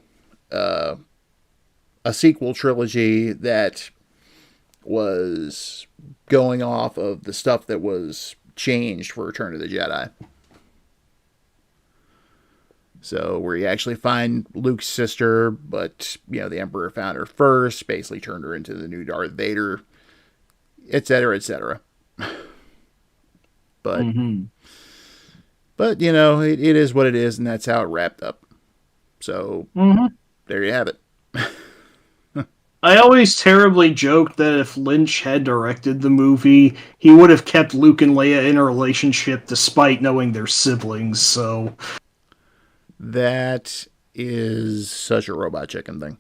a sequel trilogy that was going off of the stuff that was changed for Return of the Jedi. So where you actually find Luke's sister, but, you know, the Emperor found her first, basically turned her into the new Darth Vader, etc., etc. But, but you know, it is what it is, and that's how it wrapped up. So, there you have it. I always terribly joked that if Lynch had directed the movie, he would have kept Luke and Leia in a relationship despite knowing they're siblings, so... That is such a Robot Chicken thing.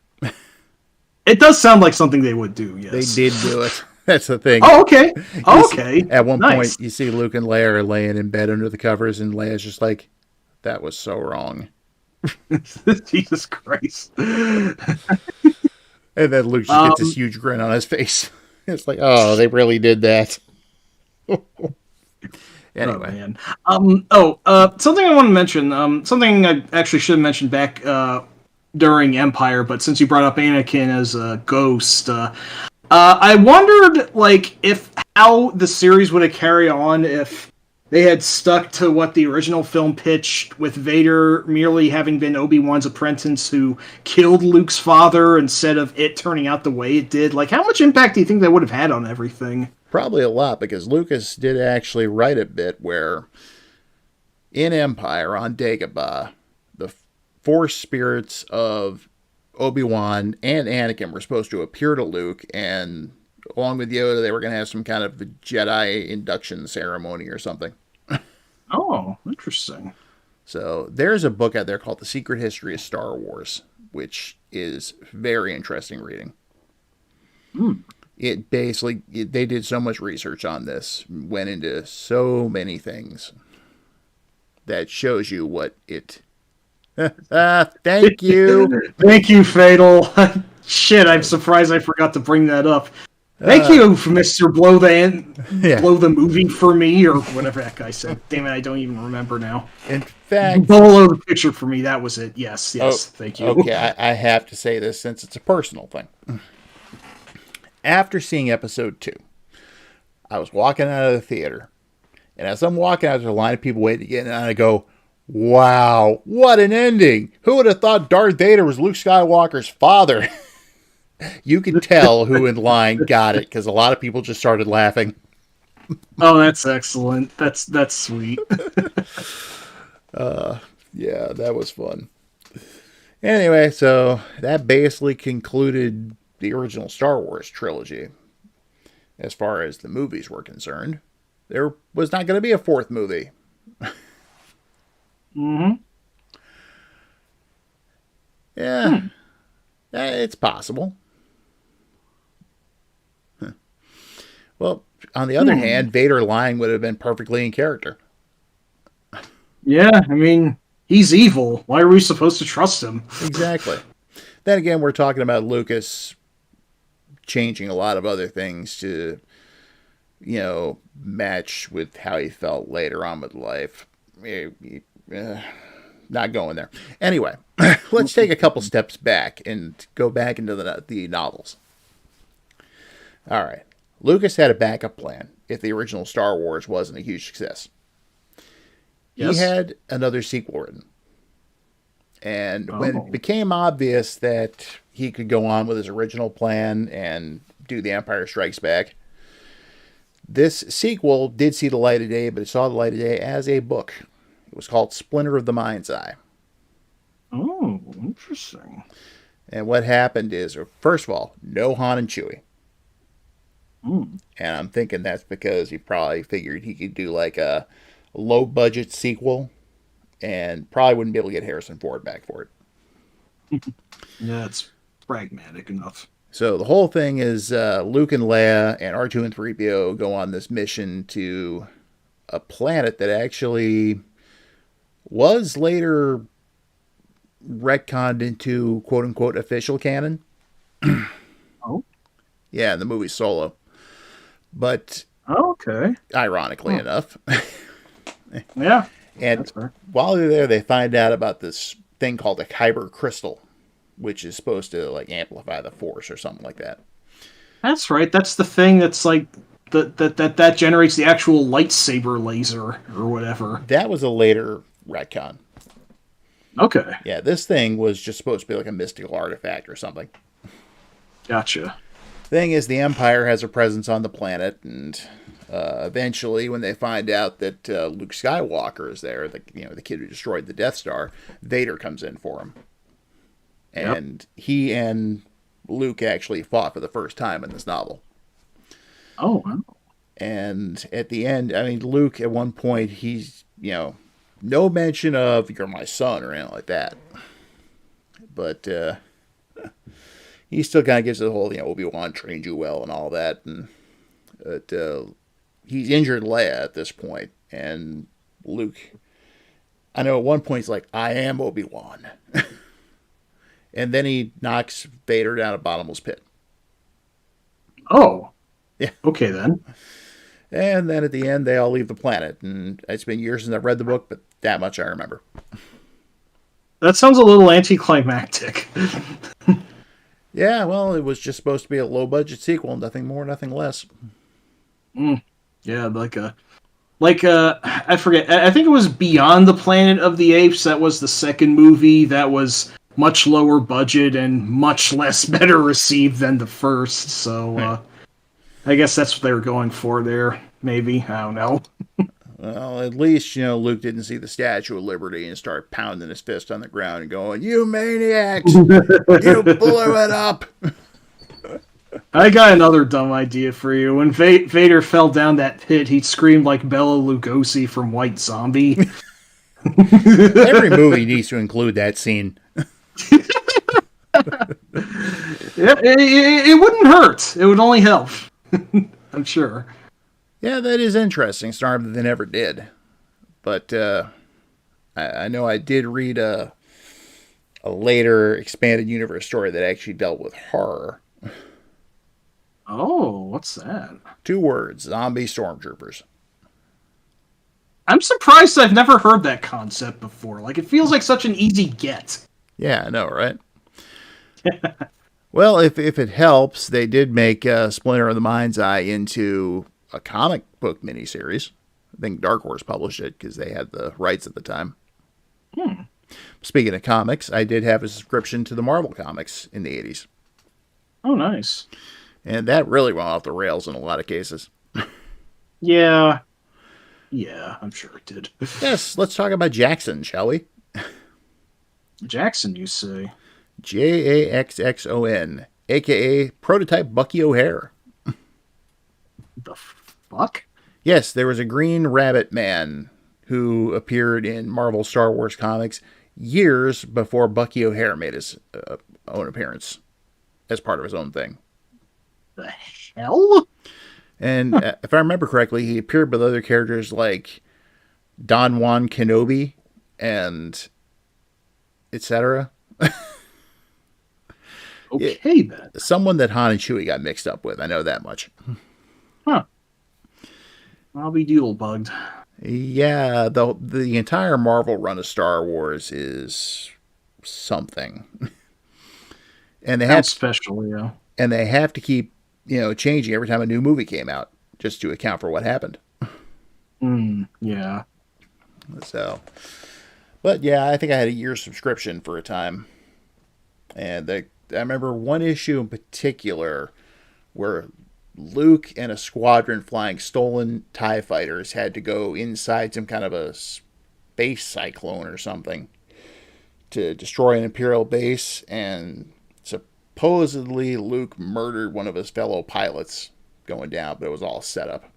It does sound like something they would do, yes. They did do it. That's the thing. Oh, okay. Okay. At one Nice. point, you see Luke and Leia are laying in bed under the covers, and Leia's just like, that was so wrong. Jesus Christ. And then Luke just gets this huge grin on his face. It's like, oh, they really did that. Anyway. Oh, man. Something I want to mention. Something I actually should have mentioned back during Empire, but since you brought up Anakin as a ghost, I wondered, like, if how the series would have carried on if they had stuck to what the original film pitched, with Vader merely having been Obi-Wan's apprentice who killed Luke's father instead of it turning out the way it did. Like, how much impact do you think that would have had on everything? Probably a lot, because Lucas did actually write a bit where in Empire on Dagobah, the Force spirits of Obi-Wan and Anakin were supposed to appear to Luke, and along with Yoda, they were going to have some kind of Jedi induction ceremony or something. Oh, interesting. So there's a book out there called The Secret History of Star Wars, which is very interesting reading. It basically, they did so much research on this, went into so many things that shows you what it... thank you. Thank you, Fatal. Shit, I'm surprised I forgot to bring that up. Thank you, Mr. Blow the movie for me, or whatever that guy said. Damn it, I don't even remember now. In fact... Blow the picture for me, that was it. Yes, thank you. Okay, I have to say this since it's a personal thing. After seeing episode 2, I was walking out of the theater, and as I'm walking out, there's a line of people waiting to get in, and I go, wow, what an ending! Who would have thought Darth Vader was Luke Skywalker's father? You could tell who in line got it, because a lot of people just started laughing. Oh, that's excellent. That's sweet. Yeah, that was fun. Anyway, so that basically concluded the original Star Wars trilogy. As far as the movies were concerned, there was not going to be a fourth movie. Yeah, it's possible. Well, on the other hand, Vader lying would have been perfectly in character. Yeah, I mean, He's evil. Why are we supposed to trust him? Exactly. Then again, we're talking about Lucas changing a lot of other things to, match with how he felt later on with life. Not going there. Anyway, let's take a couple steps back and go back into the novels. All right. Lucas had a backup plan if the original Star Wars wasn't a huge success. He Yes. had another sequel written. And when it Oh. became obvious that he could go on with his original plan and do The Empire Strikes Back, this sequel did see the light of day, but it saw the light of day as a book. It was called Splinter of the Mind's Eye. Oh, interesting. And what happened is, first of all, no Han and Chewie. Mm. And I'm thinking that's because he probably figured he could do like a low budget sequel and probably wouldn't be able to get Harrison Ford back for it. Yeah, it's pragmatic enough. So the whole thing is Luke and Leia and R2 and 3PO go on this mission to a planet that actually was later retconned into quote unquote official canon. Oh. Yeah, in the movie Solo. But Oh, okay. ironically enough. Yeah. And That's fair. while they're there, they find out about this thing called a kyber crystal, which is supposed to like amplify the force or something like that. That's right. That's the thing that's like that generates the actual lightsaber laser or whatever. That was a later retcon. Okay. Yeah, this thing was just supposed to be like a mystical artifact or something. Gotcha. Thing is, the Empire has a presence on the planet, and eventually, when they find out that Luke Skywalker is there, the kid who destroyed the Death Star, Vader comes in for him, and he and Luke actually fought for the first time in this novel. Oh, wow. And at the end, I mean, Luke at one point he's no mention of "you're my son" or anything like that, but he still kind of gives the whole Obi-Wan trained you well and all that, and he's injured Leia at this point, and Luke, I know at one point he's like, "I am Obi-Wan," and then he knocks Vader down a bottomless pit. Oh. Yeah. Okay then. And then at the end, they all leave the planet, and it's been years since I've read the book, but that much I remember. That sounds a little anticlimactic. Yeah, well, it was just supposed to be a low-budget sequel, nothing more, nothing less. Yeah, I forget. I think it was Beyond the Planet of the Apes. That was the second movie that was much lower budget and much less better received than the first. So I guess that's what they were going for there. Maybe, I don't know. Well, at least, Luke didn't see the Statue of Liberty and start pounding his fist on the ground and going, "You maniacs! You blew it up!" I got another dumb idea for you. When Vader fell down that pit, he screamed like Bela Lugosi from White Zombie. Every movie needs to include that scene. It wouldn't hurt. It would only help. I'm sure. Yeah, that is interesting. Sorry that they never did. But I know I did read a later expanded universe story that actually dealt with horror. Oh, what's that? 2 words: zombie stormtroopers. I'm surprised I've never heard that concept before. Like, it feels like such an easy get. Yeah, I know, right? Well, if it helps, they did make Splinter of the Mind's Eye into a comic book miniseries. I think Dark Horse published it because they had the rights at the time. Speaking of comics, I did have a subscription to the Marvel comics in the 80s. Oh, nice. And that really went off the rails in a lot of cases. Yeah. Yeah, I'm sure it did. Yes, let's talk about Jackson, shall we? Jackson, you say? Jaxxon, a.k.a. Prototype Bucky O'Hare. The fuck? Yes, there was a Green Rabbit Man who appeared in Marvel Star Wars comics years before Bucky O'Hare made his own appearance as part of his own thing. The hell? And if I remember correctly, he appeared with other characters like Don Juan Kenobi and etc. Okay, then. Someone that Han and Chewie got mixed up with. I know that much. Huh. I'll be doodle bugged. Yeah, the entire Marvel run of Star Wars is something, and Sounds special, yeah. they have to keep changing every time a new movie came out just to account for what happened. Yeah. So, but yeah, I think I had a year's subscription for a time, and I remember one issue in particular where Luke and a squadron flying stolen TIE fighters had to go inside some kind of a space cyclone or something to destroy an Imperial base, and supposedly Luke murdered one of his fellow pilots going down, but it was all set up.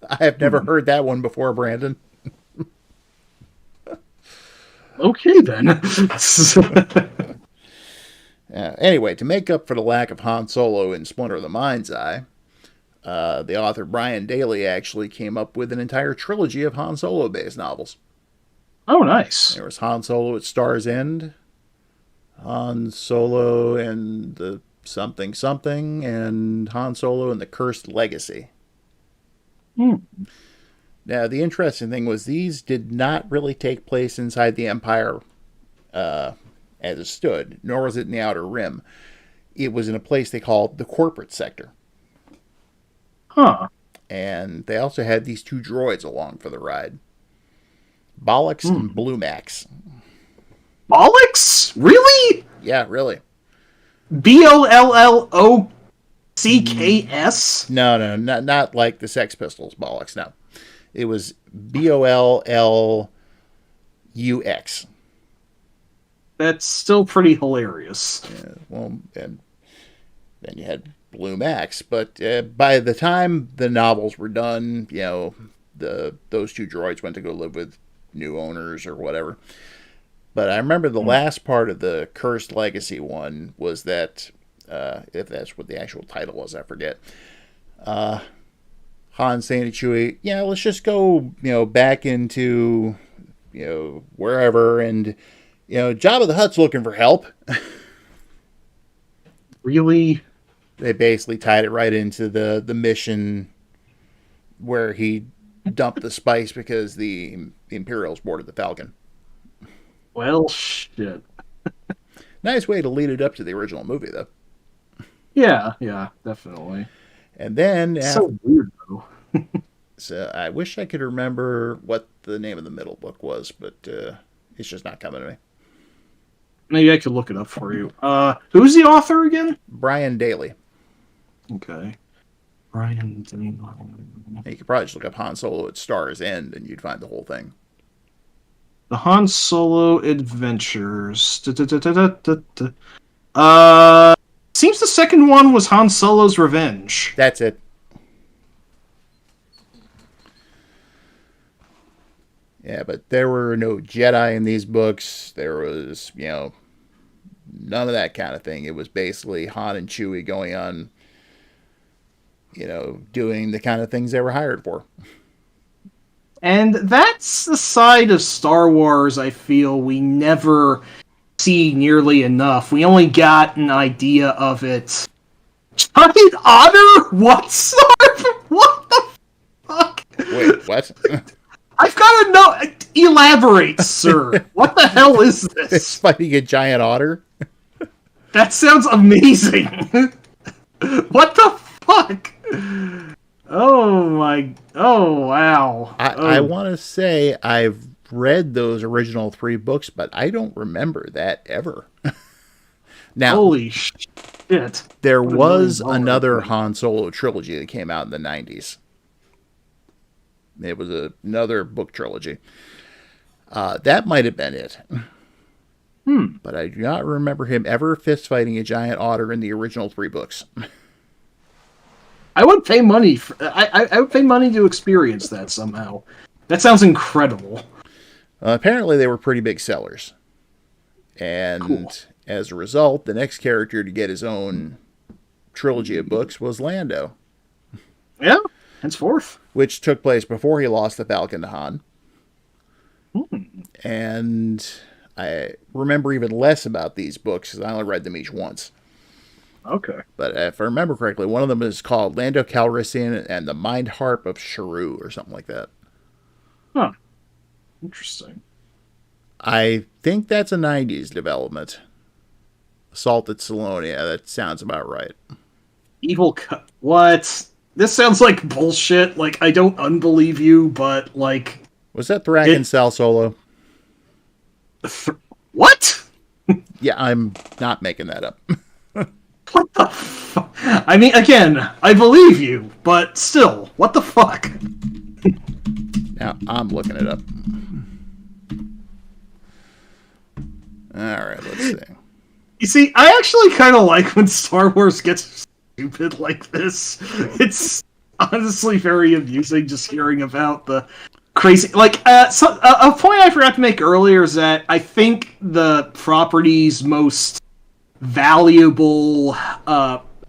I have never heard that one before, Brandon. Okay, then. Anyway, to make up for the lack of Han Solo in Splinter of the Mind's Eye, the author Brian Daley actually came up with an entire trilogy of Han Solo-based novels. Oh, nice. There was Han Solo at Star's End, Han Solo and the something something, and Han Solo and the Cursed Legacy. Now, the interesting thing was these did not really take place inside the Empire as it stood, nor was it in the Outer Rim. It was in a place they called the Corporate Sector. Huh. And they also had these two droids along for the ride. Bollocks and Bluemax. Bollocks? Really? Yeah, really. Bollocks? No, not like the Sex Pistols, Bollocks, no. It was Bollux. That's still pretty hilarious. Yeah, well, and then you had Bluemax, but by the time the novels were done, those two droids went to go live with new owners or whatever. But I remember the last part of the Cursed Legacy one was that, if that's what the actual title was, I forget. Han saying to Chewie, "Yeah, let's just go, back into, wherever, and, Jabba the Hutt's looking for help." Really? They basically tied it right into the mission where he dumped the spice because the Imperials boarded the Falcon. Well, shit. Nice way to lead it up to the original movie, though. Yeah, definitely. And then... So weird, though. So I wish I could remember what the name of the middle book was, but it's just not coming to me. Maybe I could look it up for you. Who's the author again? Brian Daley. Okay. Brian Daley. You could probably just look up Han Solo at Star's End and you'd find the whole thing. The Han Solo Adventures. Seems the second one was Han Solo's Revenge. That's it. Yeah, but there were no Jedi in these books. There was, none of that kind of thing. It was basically Han and Chewie going on, doing the kind of things they were hired for. And that's the side of Star Wars I feel we never see nearly enough. We only got an idea of it. Giant otter? What, sir? What the fuck? Wait, what? I've got to know. Elaborate, sir. What the hell is this? It's fighting a giant otter? That sounds amazing. What the fuck? Oh wow. I want to say I've read those original 3 books, but I don't remember that ever. Now, holy shit. There was another Han Solo trilogy that came out in the 90s. It was another book trilogy. That might have been it. But I do not remember him ever fist fighting a giant otter in the original 3 books. I would pay money. I would pay money to experience that somehow. That sounds incredible. Apparently, they were pretty big sellers. And cool. As a result, the next character to get his own trilogy of books was Lando. Yeah. Henceforth. which took place before he lost the Falcon to Han. And I remember even less about these books because I only read them each once. Okay. But if I remember correctly, one of them is called Lando Calrissian and the Mind Harp of Sharu or something like that. Huh. Interesting. I think that's a 90s development. Assault at Salonia, that sounds about right. What? This sounds like bullshit. Like, I don't unbelieve you, but, like... Was that Thrak and Sal Solo? What? Yeah, I'm not making that up. What the fuck? I mean, again, I believe you, but still, what the fuck? Now, I'm looking it up. Alright, let's see. You see, I actually kind of like when Star Wars gets stupid like this. It's honestly very amusing just hearing about the crazy... Like, a point I forgot to make earlier is that I think the property's most valuable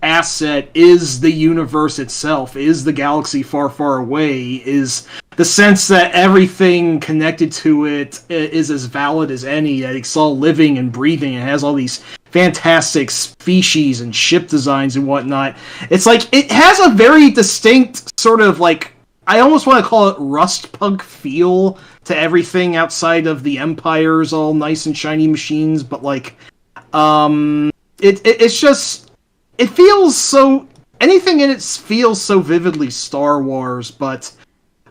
asset is the universe itself, is the galaxy far, far away, is the sense that everything connected to it is as valid as any, that it's all living and breathing and has all these fantastic species and ship designs and whatnot. It's like, it has a very distinct sort of like, I almost want to call it rust punk feel to everything outside of the Empire's all nice and shiny machines, but like, it's just, it feels so, anything in it feels so vividly Star Wars, but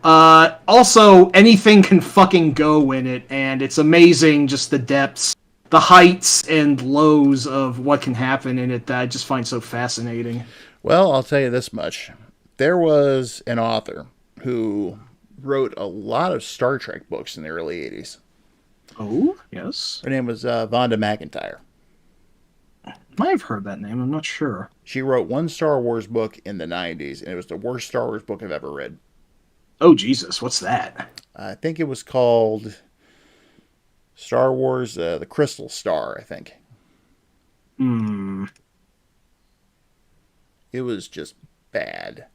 also anything can fucking go in it, and it's amazing just the depths, the heights and lows of what can happen in it that I just find so fascinating. Well, I'll tell you this much. There was an author who wrote a lot of Star Trek books in the early 80s. Oh, yes. Her name was Vonda McIntyre. I might have heard that name, I'm not sure. She wrote one Star Wars book in the 90s, and it was the worst Star Wars book I've ever read. Oh, Jesus, what's that? I think it was called Star Wars, The Crystal Star, I think. It was just bad.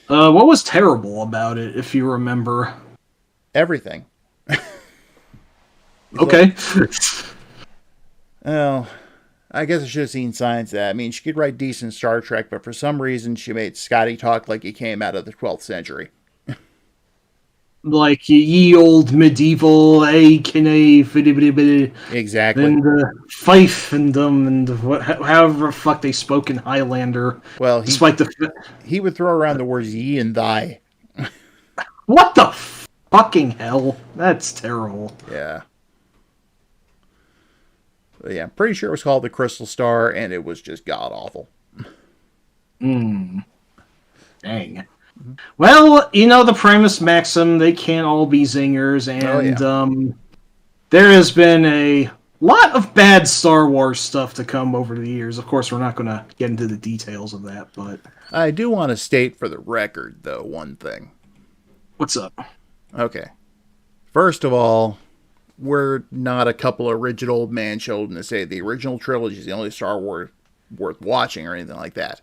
What was terrible about it, if you remember? Everything. Okay. Well, I guess I should have seen signs of that. I mean, she could write decent Star Trek, but for some reason she made Scotty talk like he came out of the 12th century. Like ye old medieval Exactly. and fife and however fuck they spoke in Highlander. Well, despite he would throw around the words ye and thy. What the fucking hell? That's terrible. Yeah. But yeah, I'm pretty sure it was called The Crystal Star, and it was just god-awful. Dang. Well, you know the Primus Maxim, they can't all be zingers, and there has been a lot of bad Star Wars stuff to come over the years. Of course, we're not going to get into the details of that, but... I do want to state for the record, though, one thing. What's up? Okay. First of all, we're not a couple of rigid old man children to say the original trilogy is the only Star Wars worth watching or anything like that.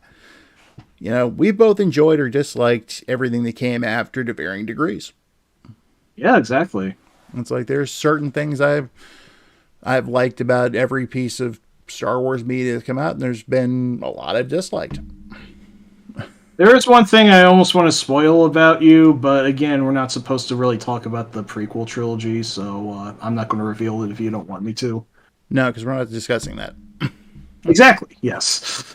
You know, we both enjoyed or disliked everything that came after to varying degrees. Yeah, exactly. It's like there's certain things I've liked about every piece of Star Wars media that's come out, and there's been a lot I've disliked. There is one thing I almost want to spoil about you, but again, we're not supposed to really talk about the prequel trilogy, so I'm not going to reveal it if you don't want me to. No, because we're not discussing that. Exactly, yes.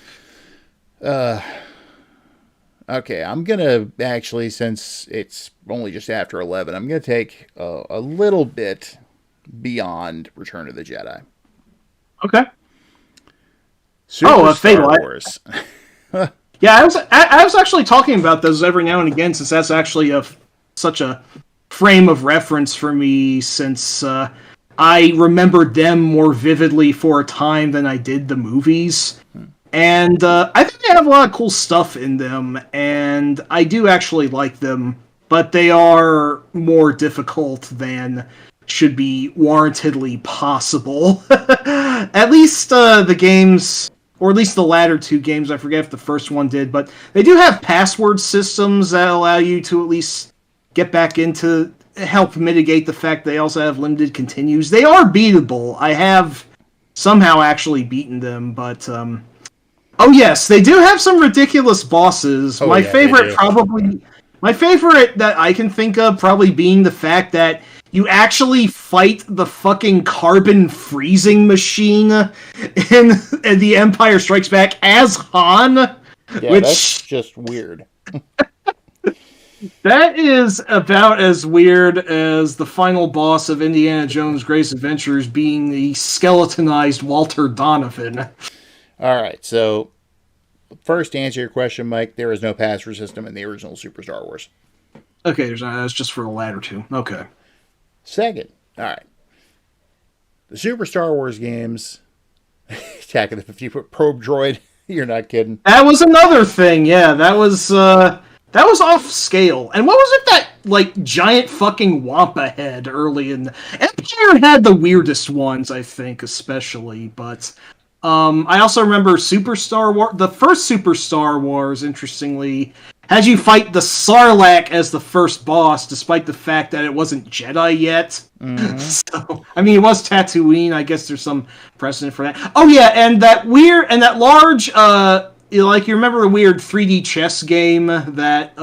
Okay, I'm going to actually, since it's only just after 11, I'm going to take a little bit beyond Return of the Jedi. Okay. Super Star Wars. Yeah, I was actually talking about those every now and again, since that's actually such a frame of reference for me, since I remembered them more vividly for a time than I did the movies. And I think they have a lot of cool stuff in them, and I do actually like them, but they are more difficult than should be warrantedly possible. At least the games... or at least the latter two games. I forget if the first one did, but they do have password systems that allow you to at least get back into, help mitigate the fact they also have limited continues. They are beatable. I have somehow actually beaten them, but oh yes, they do have some ridiculous bosses. My favorite that I can think of probably being the fact that you actually fight the fucking carbon freezing machine in The Empire Strikes Back as Han. Yeah, which... that's just weird. That is about as weird as the final boss of Indiana Jones' Greatest Adventures being the skeletonized Walter Donovan. All right, so first, to answer your question, Mike, there is no password system in the original Super Star Wars. Okay, that's just for the latter two. Okay. Second, all right, the Super Star Wars games, attacking the 50-foot probe droid. You're not kidding. That was another thing. Yeah, that was off scale. And what was it that giant fucking Wampa head early in Empire had the weirdest ones, I think, especially. But I also remember the first Super Star Wars, interestingly, had you fight the Sarlacc as the first boss, despite the fact that it wasn't Jedi yet. Mm-hmm. So, I mean, it was Tatooine. I guess there's some precedent for that. Oh yeah, and that large, you remember the weird 3D chess game that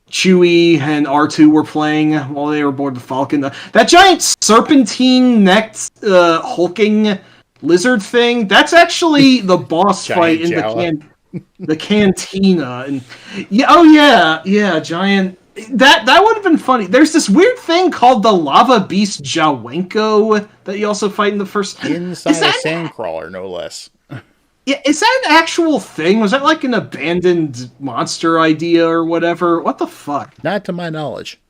Chewie and R2 were playing while they were aboard the Falcon? That giant serpentine-necked, hulking lizard thing, that's actually the boss fight in the cantina. And giant. That would have been funny. There's this weird thing called the Lava Beast Jawenko that you also fight in the first... Inside a sandcrawler, no less. Yeah, is that an actual thing? Was that like an abandoned monster idea or whatever? What the fuck? Not to my knowledge.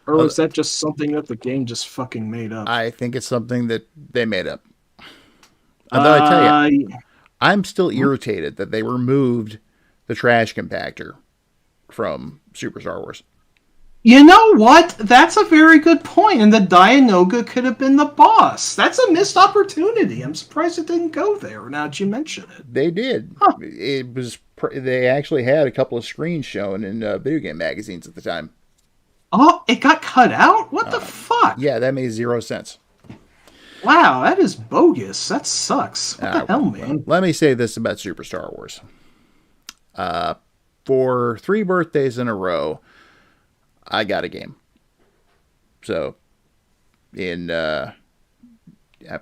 Or was that just something that the game just fucking made up? I think it's something that they made up. Although I tell you, I'm still irritated that they removed the trash compactor from Super Star Wars. You know what? That's a very good point, and the Dianoga could have been the boss. That's a missed opportunity. I'm surprised it didn't go there, now that you mention it. They did. Huh. They actually had a couple of screens shown in video game magazines at the time. Oh, it got cut out? What the fuck? Yeah, that made 0 sense. Wow, that is bogus. That sucks. What the hell, man? Let me say this about Super Star Wars. For 3 birthdays in a row, I got a game. So, in, I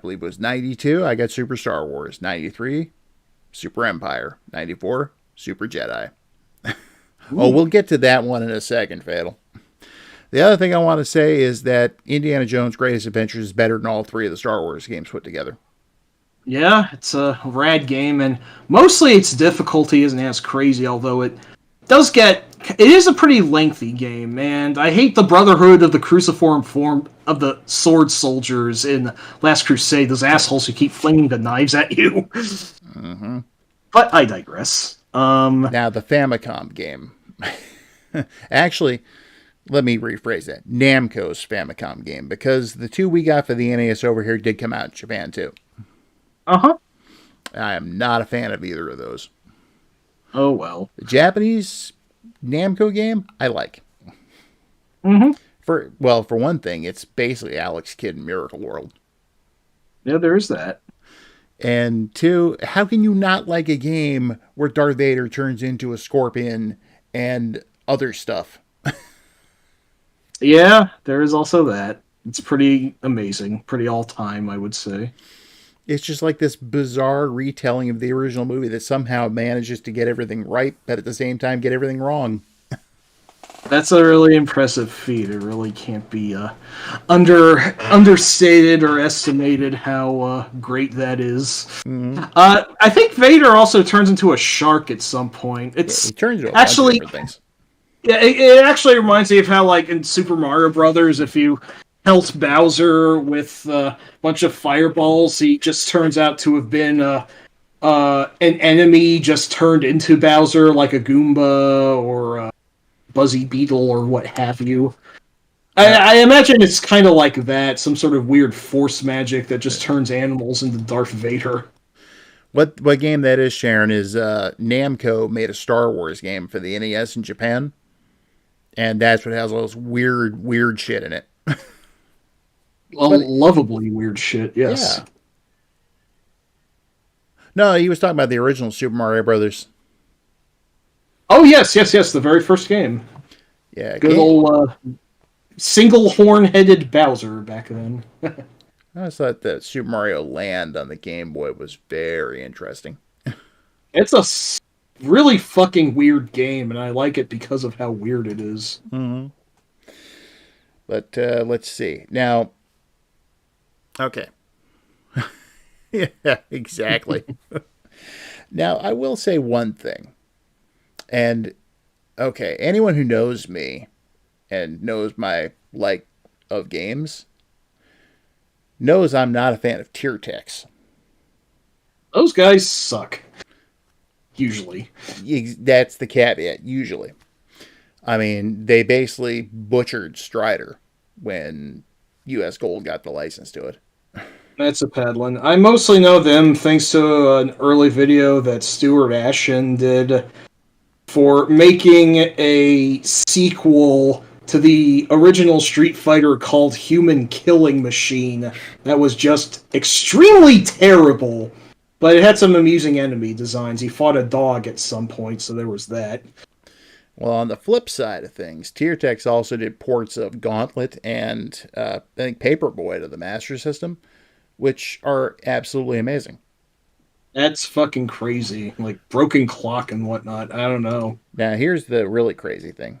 believe it was 92, I got Super Star Wars. 93, Super Empire. 94, Super Jedi. We'll get to that one in a second, Fatal. The other thing I want to say is that Indiana Jones' Greatest Adventures is better than all 3 of the Star Wars games put together. Yeah, it's a rad game, and mostly its difficulty isn't as crazy, although it is a pretty lengthy game, and I hate the Brotherhood of the Cruciform form of the Sword Soldiers in Last Crusade, those assholes who keep flinging the knives at you. Mm-hmm. But I digress. Now, the Famicom game. Actually, let me rephrase that. Namco's Famicom game, because the 2 we got for the NES over here did come out in Japan, too. Uh-huh. I am not a fan of either of those. Oh, well. The Japanese Namco game, I like. Mm-hmm. For one thing, it's basically Alex Kidd in Miracle World. Yeah, there is that. And 2, how can you not like a game where Darth Vader turns into a scorpion and other stuff? Yeah, there is also that. It's pretty amazing. Pretty all-time, I would say. It's just like this bizarre retelling of the original movie that somehow manages to get everything right, but at the same time get everything wrong. That's a really impressive feat. It really can't be understated or estimated how great that is. Mm-hmm. I think Vader also turns into a shark at some point. He turns into a bunch of different things. Yeah, it actually reminds me of how, like, in Super Mario Brothers, if you pelt Bowser with a bunch of fireballs, he just turns out to have been an enemy just turned into Bowser, like a Goomba or a Buzzy Beetle or what have you. I imagine it's kind of like that, some sort of weird force magic that just turns animals into Darth Vader. What game that is, Sharon, is Namco made a Star Wars game for the NES in Japan, and that's what has all this weird shit in it. But Lovably weird shit, yes. yeah, no, he was talking about the original Super Mario Brothers. Oh, yes, the very first game. Yeah, Good old single horn-headed Bowser back then. I always thought that Super Mario Land on the Game Boy was very interesting. It's a really fucking weird game, and I like it because of how weird it is. Mm-hmm. But let's see. Now, okay. Yeah, exactly. Now, I will say one thing. And, okay, anyone who knows me and knows my like of games knows I'm not a fan of tier techs. Those guys suck. Usually. That's the caveat, usually. I mean, they basically butchered Strider when US Gold got the license to it. That's a paddling. I mostly know them thanks to an early video that Stuart Ashen did for making a sequel to the original Street Fighter called Human Killing Machine that was just extremely terrible, but it had some amusing enemy designs. He fought a dog at some point, so there was that. Well, on the flip side of things, TierTex also did ports of Gauntlet and I think Paperboy to the Master System, which are absolutely amazing. That's fucking crazy. Like Broken Clock and whatnot. I don't know. Now, here's the really crazy thing.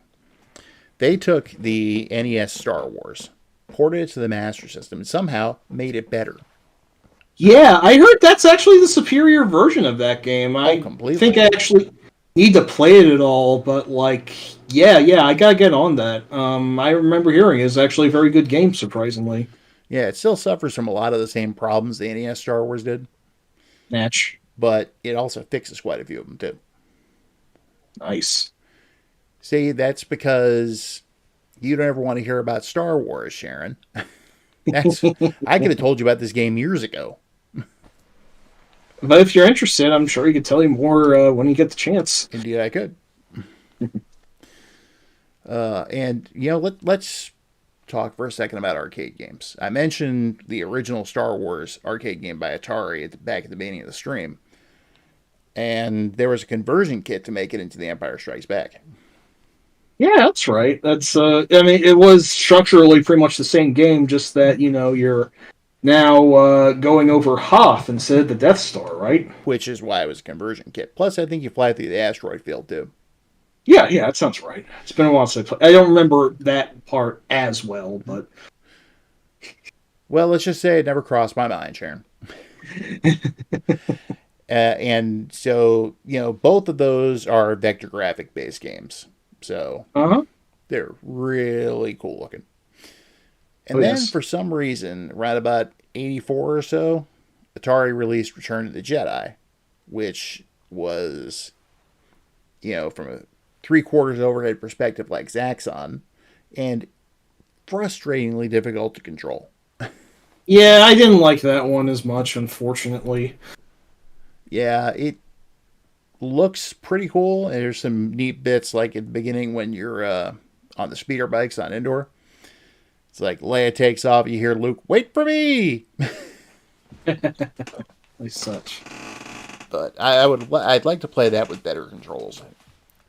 They took the NES Star Wars, ported it to the Master System, and somehow made it better. Yeah, I heard that's actually the superior version of that game. I completely. think I actually need to play it at all, but like, yeah, I gotta get on that. I remember hearing it's actually a very good game, surprisingly. Yeah, it still suffers from a lot of the same problems the NES Star Wars did. Match. But it also fixes quite a few of them, too. Nice. See, that's because you don't ever want to hear about Star Wars, Sharon. I could have told you about this game years ago. But if you're interested, I'm sure you could tell you more when you get the chance. Indeed, I could. And, let's talk for a second about arcade games. I mentioned the original Star Wars arcade game by Atari back at the beginning of the stream. And there was a conversion kit to make it into The Empire Strikes Back. Yeah, that's right. That's it was structurally pretty much the same game, just that, you're now going over Hoth instead of the Death Star, right? Which is why it was a conversion kit. Plus, I think you fly through the asteroid field, too. Yeah, that sounds right. It's been a while since I played. I don't remember that part as well, but... Well, let's just say it never crossed my mind, Sharon. And so, both of those are vector graphic based games. So, they're really cool looking. And then, for some reason, right about 84 or so, Atari released Return of the Jedi, which was, from a 3/4 overhead perspective like Zaxxon, and frustratingly difficult to control. Yeah, I didn't like that one as much, unfortunately. Yeah, it looks pretty cool. And there's some neat bits, like at the beginning when you're on the speeder bikes on Endor. It's like Leia takes off, you hear Luke, "Wait for me!" As such. But I'd like to play that with better controls.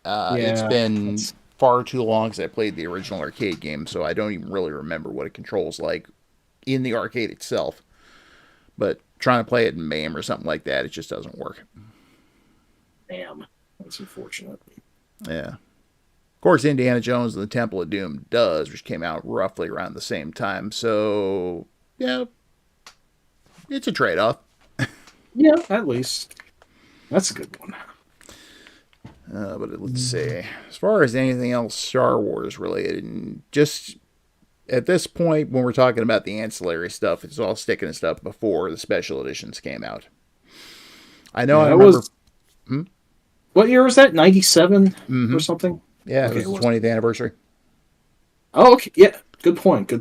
It's been far too long since I played the original arcade game, so I don't even really remember what it controls like in the arcade itself. But trying to play it in MAME or something like that, it just doesn't work. Damn. That's unfortunate. Yeah. Of course, Indiana Jones and the Temple of Doom does, which came out roughly around the same time. So, yeah, it's a trade-off. Yeah, at least. That's a good one. But let's see. As far as anything else Star Wars related, and just at this point, when we're talking about the ancillary stuff, it's all sticking to stuff before the special editions came out. I know I remember... What year was that? 97 or something? Yeah, okay, it was the 20th anniversary. Oh, okay. Yeah, good point.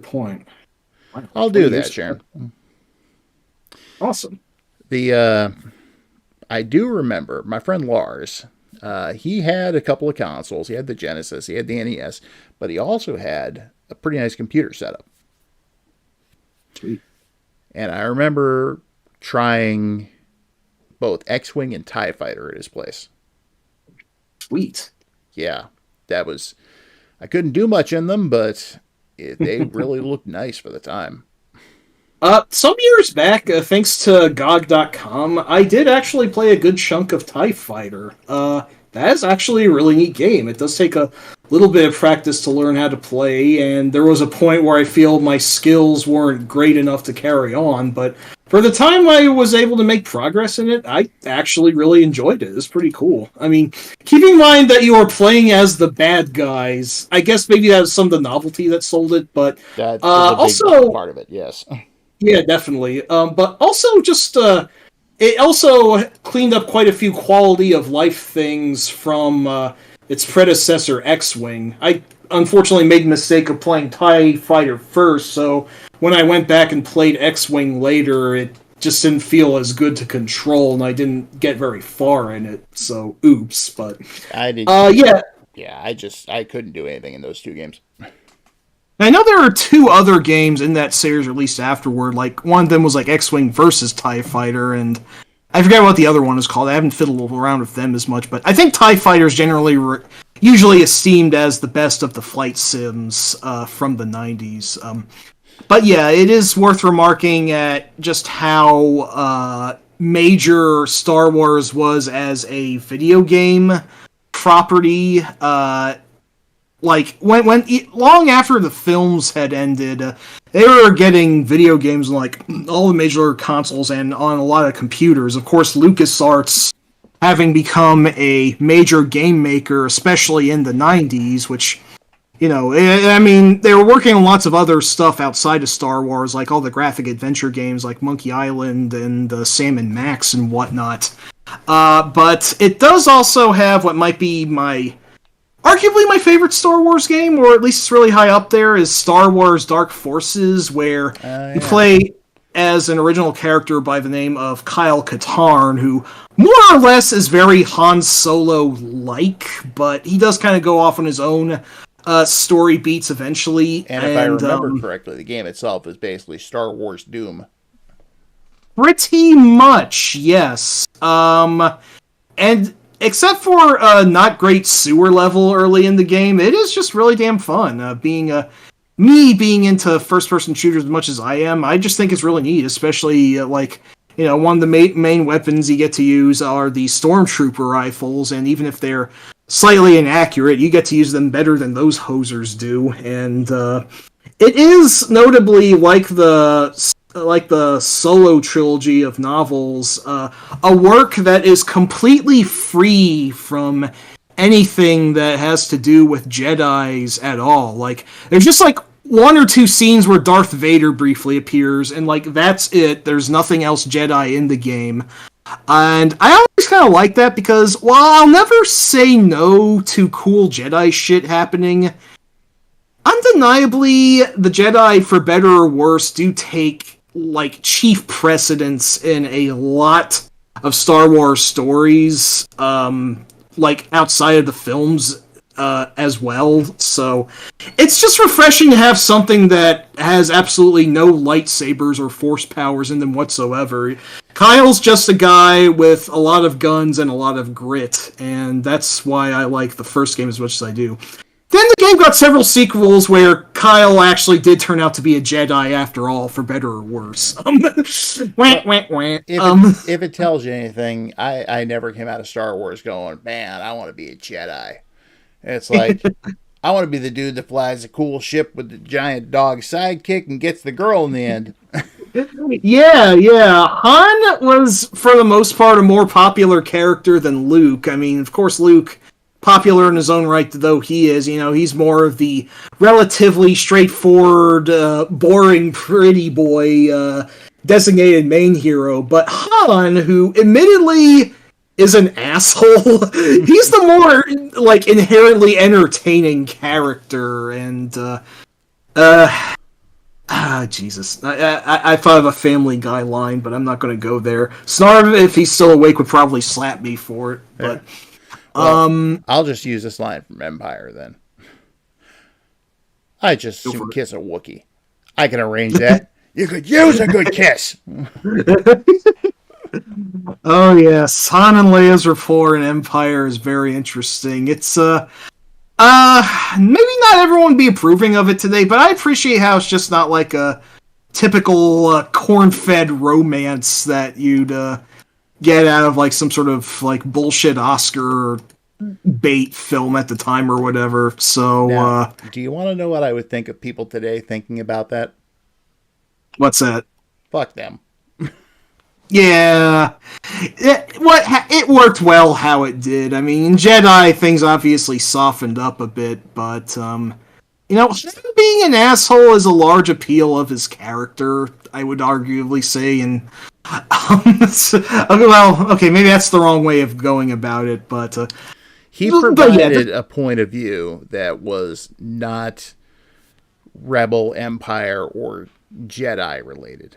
Wow, I'll do that, Sharon. Awesome. The I do remember my friend Lars. He had a couple of consoles. He had the Genesis, he had the NES, but he also had a pretty nice computer setup. Sweet. And I remember trying both X-Wing and TIE Fighter at his place. Sweet. Yeah, that was... I couldn't do much in them, but they really looked nice for the time. Some years back, thanks to GOG.com, I did actually play a good chunk of TIE Fighter. That is actually a really neat game. It does take a little bit of practice to learn how to play, and there was a point where I feel my skills weren't great enough to carry on, but for the time I was able to make progress in it, I actually really enjoyed it. It's pretty cool. I mean, keep in mind that you are playing as the bad guys. I guess maybe that's some of the novelty that sold it, but That's also big part of it, yes. Yeah, definitely. But also just it also cleaned up quite a few quality of life things from its predecessor, X-Wing. I unfortunately made the mistake of playing TIE Fighter first, so when I went back and played X-Wing later, it just didn't feel as good to control, and I didn't get very far in it. So, oops. But I did. yeah. Yeah, I couldn't do anything in those two games. I know there are two other games in that series released afterward. Like, one of them was like X-Wing versus TIE Fighter, and I forget what the other one is called. I haven't fiddled around with them as much, but I think TIE Fighter is generally usually esteemed as the best of the flight sims from the 90s. But yeah, it is worth remarking at just how major Star Wars was as a video game property. Like, when long after the films had ended, they were getting video games on, like, all the major consoles and on a lot of computers. Of course, LucasArts, having become a major game maker, especially in the 90s, which, you know, I mean, they were working on lots of other stuff outside of Star Wars, like all the graphic adventure games like Monkey Island and Sam and Max and whatnot. But it does also have what might be arguably my favorite Star Wars game, or at least it's really high up there, is Star Wars Dark Forces, where you play as an original character by the name of Kyle Katarn, who more or less is very Han Solo-like, but he does kind of go off on his own story beats eventually. And if I remember correctly, the game itself is basically Star Wars Doom. Pretty much, yes. And except for not great sewer level early in the game, it is just really damn fun. Being into first-person shooters as much as I am, I just think it's really neat, especially, like, you know, one of the main weapons you get to use are the Stormtrooper rifles, and even if they're slightly inaccurate, you get to use them better than those hosers do, and it is notably like the Solo trilogy of novels, a work that is completely free from anything that has to do with Jedis at all. Like, there's just like one or two scenes where Darth Vader briefly appears, and like that's it. There's nothing else Jedi in the game. And I always kind of like that because while I'll never say no to cool Jedi shit happening, undeniably the Jedi, for better or worse, do take like chief precedence in a lot of Star Wars stories, like outside of the films as well. So it's just refreshing to have something that has absolutely no lightsabers or force powers in them whatsoever. Kyle's just a guy with a lot of guns and a lot of grit, and that's why I like the first game as much as I do. Then the game got several sequels where Kyle actually did turn out to be a Jedi after all, for better or worse. If it tells you anything, I never came out of Star Wars going, man, I want to be a Jedi. It's like, I want to be the dude that flies a cool ship with the giant dog sidekick and gets the girl in the end. Yeah. Han was, for the most part, a more popular character than Luke. I mean, of course, Luke, popular in his own right though he is, you know, he's more of the relatively straightforward, boring pretty boy, designated main hero. But Han, who admittedly is an asshole, he's the more, like, inherently entertaining character, and, Jesus. I thought of a Family Guy line, but I'm not going to go there. Snarv, if he's still awake, would probably slap me for it. But Well, I'll just use this line from Empire then. I just soon kiss a Wookiee. I can arrange that. You could use a good kiss. Oh yes, Han and Leia's rapport in Empire is very interesting. It's maybe not everyone would be approving of it today, but I appreciate how it's just not like a typical corn-fed romance that you'd get out of like some sort of like bullshit Oscar bait film at the time or whatever. So, now, do you want to know what I would think of people today thinking about that? What's that? Fuck them. Yeah, it worked well how it did. I mean, in Jedi, things obviously softened up a bit, but him being an asshole is a large appeal of his character, I would arguably say. And okay, maybe that's the wrong way of going about it, but he provided a point of view that was not Rebel, Empire, or Jedi related.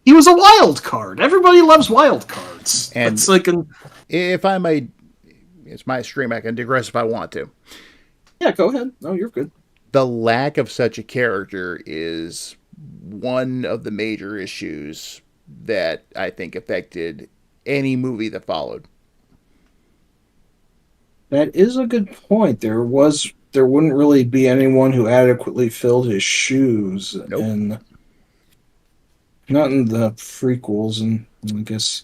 He was a wild card. Everybody loves wild cards. And it's like if I might, it's my stream. I can digress if I want to. Yeah, go ahead. No, you're good. The lack of such a character is one of the major issues that I think affected any movie that followed. That is a good point. There wouldn't really be anyone who adequately filled his shoes. Nope. And not in the prequels, and I guess.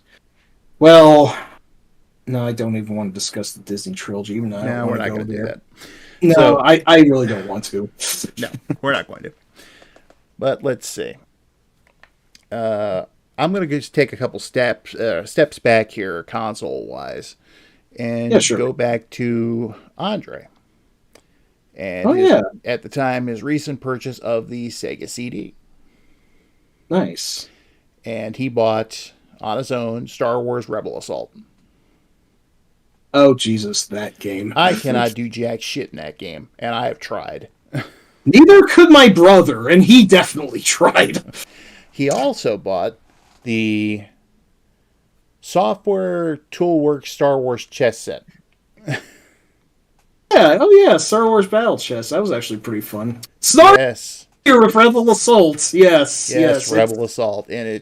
Well, no, I don't even want to discuss the Disney trilogy, even though I don't we're not going to do that. No, so, I really don't want to. No, we're not going to. But let's see. I'm going to just take a couple steps back here, console-wise, and go back to Andre. And at the time, his recent purchase of the Sega CD. Nice. And he bought, on his own, Star Wars Rebel Assault. Oh, Jesus, that game. I cannot do jack shit in that game, and I have tried. Neither could my brother, and he definitely tried. He also bought the Software Toolworks Star Wars chess set. Star Wars Battle Chess. That was actually pretty fun. Yes. With Rebel Assault. Yes, Rebel Assault. And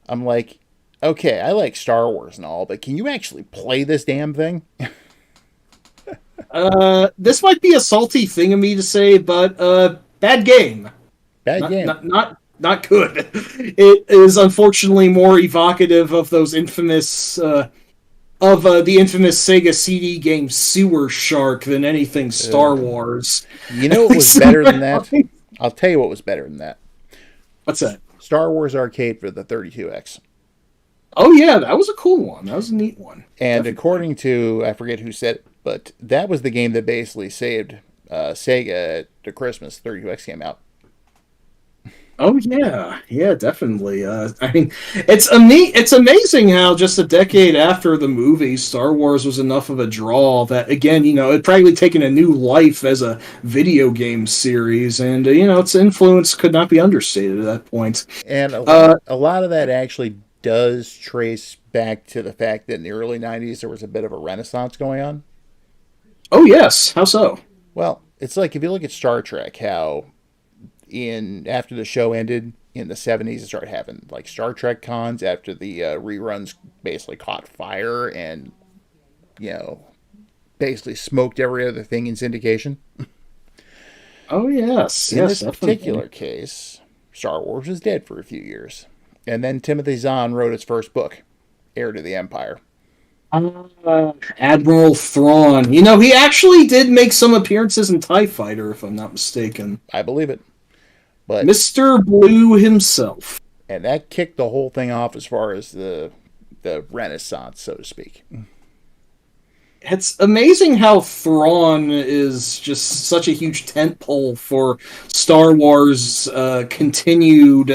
I'm like, okay, I like Star Wars and all, but can you actually play this damn thing? This might be a salty thing of me to say, but bad game. Game. Not good. It is unfortunately more evocative of those infamous the infamous Sega CD game Sewer Shark than anything Star Wars. You know what was better than that? I'll tell you what was better than that. What's that? Star Wars Arcade for the 32X. Oh yeah, that was a cool one. That was a neat one. And according to, I forget who said it, but that was the game that basically saved Sega at the Christmas 32X came out. Oh yeah, definitely. I mean, it's amazing how just a decade after the movie, Star Wars was enough of a draw that again, it probably taken a new life as a video game series, and its influence could not be understated at that point. And a lot of that actually does trace back to the fact that in the early '90s there was a bit of a renaissance going on. Oh yes, how so? Well, it's like if you look at Star Trek, how after the show ended in the 70s, it started having like Star Trek cons after the reruns basically caught fire and basically smoked every other thing in syndication. Oh yes, in this particular case, Star Wars was dead for a few years, and then Timothy Zahn wrote his first book, Heir to the Empire. Admiral Thrawn. He actually did make some appearances in TIE Fighter, if I'm not mistaken. I believe it. But Mr. Blue himself. And that kicked the whole thing off as far as the renaissance, so to speak. It's amazing how Thrawn is just such a huge tentpole for Star Wars' continued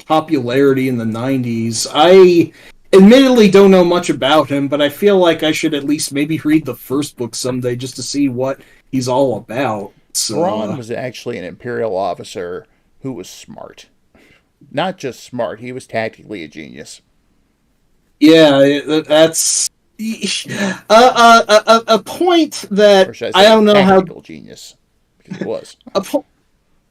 popularity in the 90s. I admittedly don't know much about him, but I feel like I should at least maybe read the first book someday just to see what he's all about. Thrawn was actually an Imperial officer who was smart. Not just smart, he was tactically a genius. Yeah, that's a point that Or should I I say don't know how tactical genius? Because it was.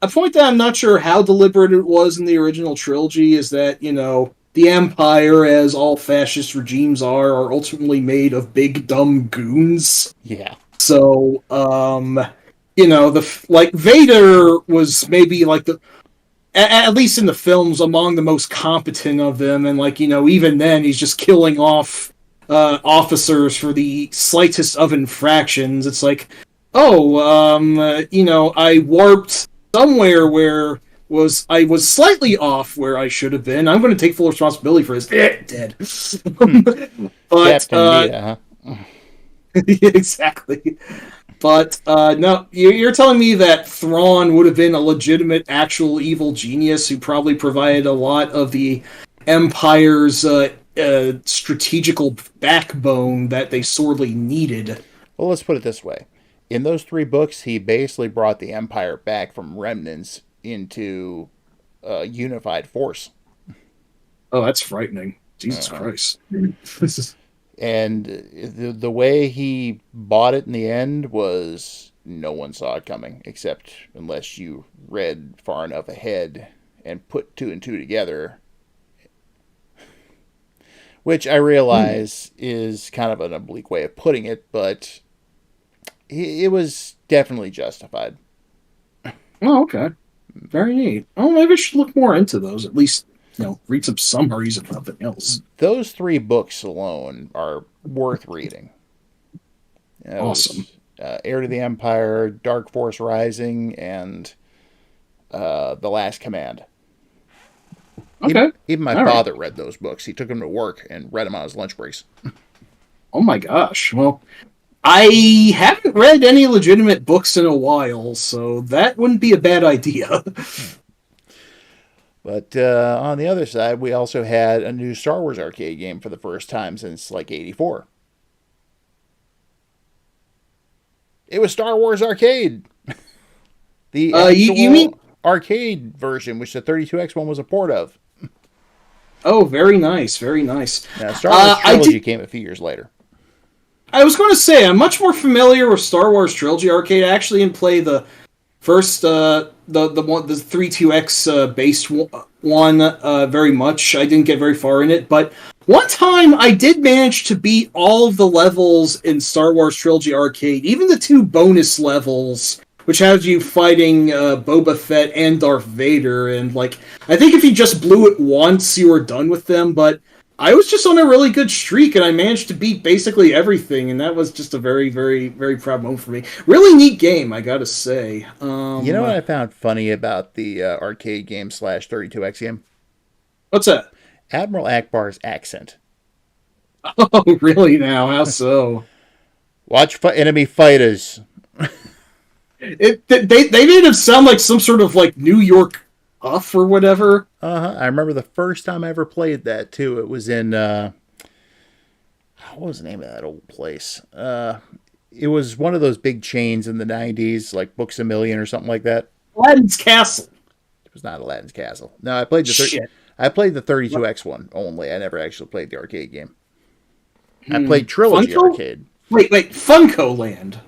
a point that I'm not sure how deliberate it was in the original trilogy is that, the Empire, as all fascist regimes are ultimately made of big dumb goons. Yeah. So, Vader was maybe like at least in the films, among the most competent of them, and even then, he's just killing off officers for the slightest of infractions. It's like, I warped somewhere where I was slightly off where I should have been. I'm going to take full responsibility for his dead. But Captain huh? Exactly. But no, you're telling me that Thrawn would have been a legitimate, actual evil genius who probably provided a lot of the Empire's strategical backbone that they sorely needed. Well, let's put it this way. In those 3 books, he basically brought the Empire back from remnants into a unified force. Oh, that's frightening. Jesus Christ. And the way he bought it in the end was no one saw it coming, except unless you read far enough ahead and put 2 and 2 together. Which I realize is kind of an oblique way of putting it, but it was definitely justified. Oh, okay. Very neat. Oh, maybe I should look more into those. At least, read some summaries if nothing else. Those 3 books alone are worth reading. Awesome. Heir to the Empire, Dark Force Rising, and The Last Command. Okay. Even my father read those books. He took them to work and read them on his lunch breaks. Oh my gosh. Well, I haven't read any legitimate books in a while, so that wouldn't be a bad idea. But on the other side, we also had a new Star Wars arcade game for the first time since like 84. It was Star Wars Arcade. The you mean arcade version, which the 32X one was a port of. Oh, very nice, very nice. Now, Star Wars Trilogy came a few years later. I was going to say, I'm much more familiar with Star Wars Trilogy Arcade. I actually didn't play the first, the 32X based one very much. I didn't get very far in it, but one time I did manage to beat all of the levels in Star Wars Trilogy Arcade, even the 2 bonus levels, which has you fighting Boba Fett and Darth Vader, and I think if you just blew it once, you were done with them, but I was just on a really good streak, and I managed to beat basically everything, and that was just a very, very, very proud moment for me. Really neat game, I gotta say. You know what I found funny about the arcade game / 32X game? What's that? Admiral Akbar's accent. Oh, really now? How so? Watch for enemy fighters. They made him sound like some sort of New York Huff or whatever. I remember the first time I ever played that too. It was in what was the name of that old place? It was one of those big chains in the 90s, like Books A Million or something like that. Aladdin's Castle. It was not Aladdin's Castle. No, I played the I played the 32X one only. I never actually played the arcade game. I played Trilogy Funko? Arcade. Wait, Funko Land.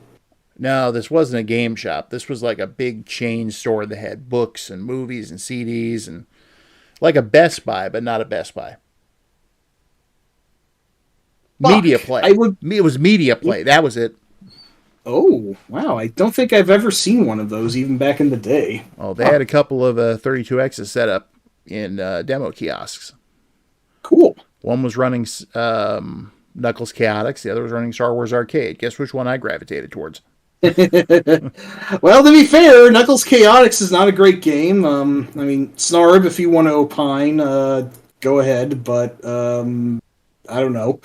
No, this wasn't a game shop. This was like a big chain store that had books and movies and CDs and like a Best Buy, but not a Best Buy. Media Play. It was Media Play. That was it. Oh, wow. I don't think I've ever seen one of those, even back in the day. Oh, they had a couple of 32Xs set up in demo kiosks. Cool. One was running Knuckles Chaotix. The other was running Star Wars Arcade. Guess which one I gravitated towards? Well, to be fair, Knuckles Chaotix is not a great game. Snarb, if you want to opine, go ahead, but I don't know.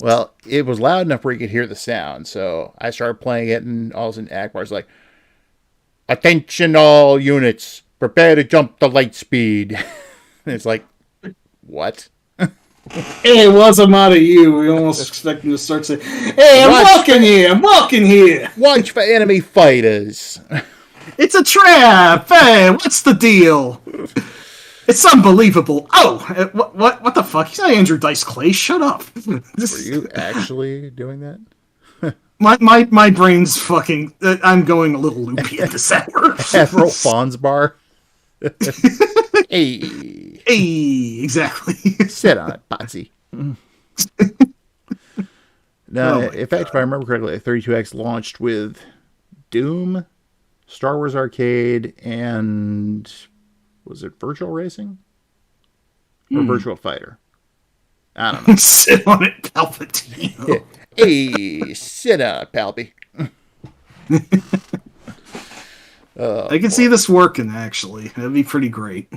Well, it was loud enough where you could hear the sound, so I started playing it, and all of a sudden Akbar's like, "Attention all units, prepare to jump the light speed." And it's like, what? Hey, what's the matter you? We almost expect him to start saying, "Hey, I'm walking here! I'm walking here!" Watch for enemy fighters. It's a trap! Hey, what's the deal? It's unbelievable. Oh, what the fuck? He's not Andrew Dice Clay. Shut up. Were you actually doing that? My brain's fucking. I'm going a little loopy at this hour. Admiral Fonzbar. Hey. Hey, exactly. Sit on it, Potsy. No, in fact, if I remember correctly, 32X launched with Doom, Star Wars Arcade, and was it Virtual Racing? Or Virtual Fighter? I don't know. Sit on it, Palpatine. Hey, sit on it, Palpy. I can see this working, actually. That'd be pretty great.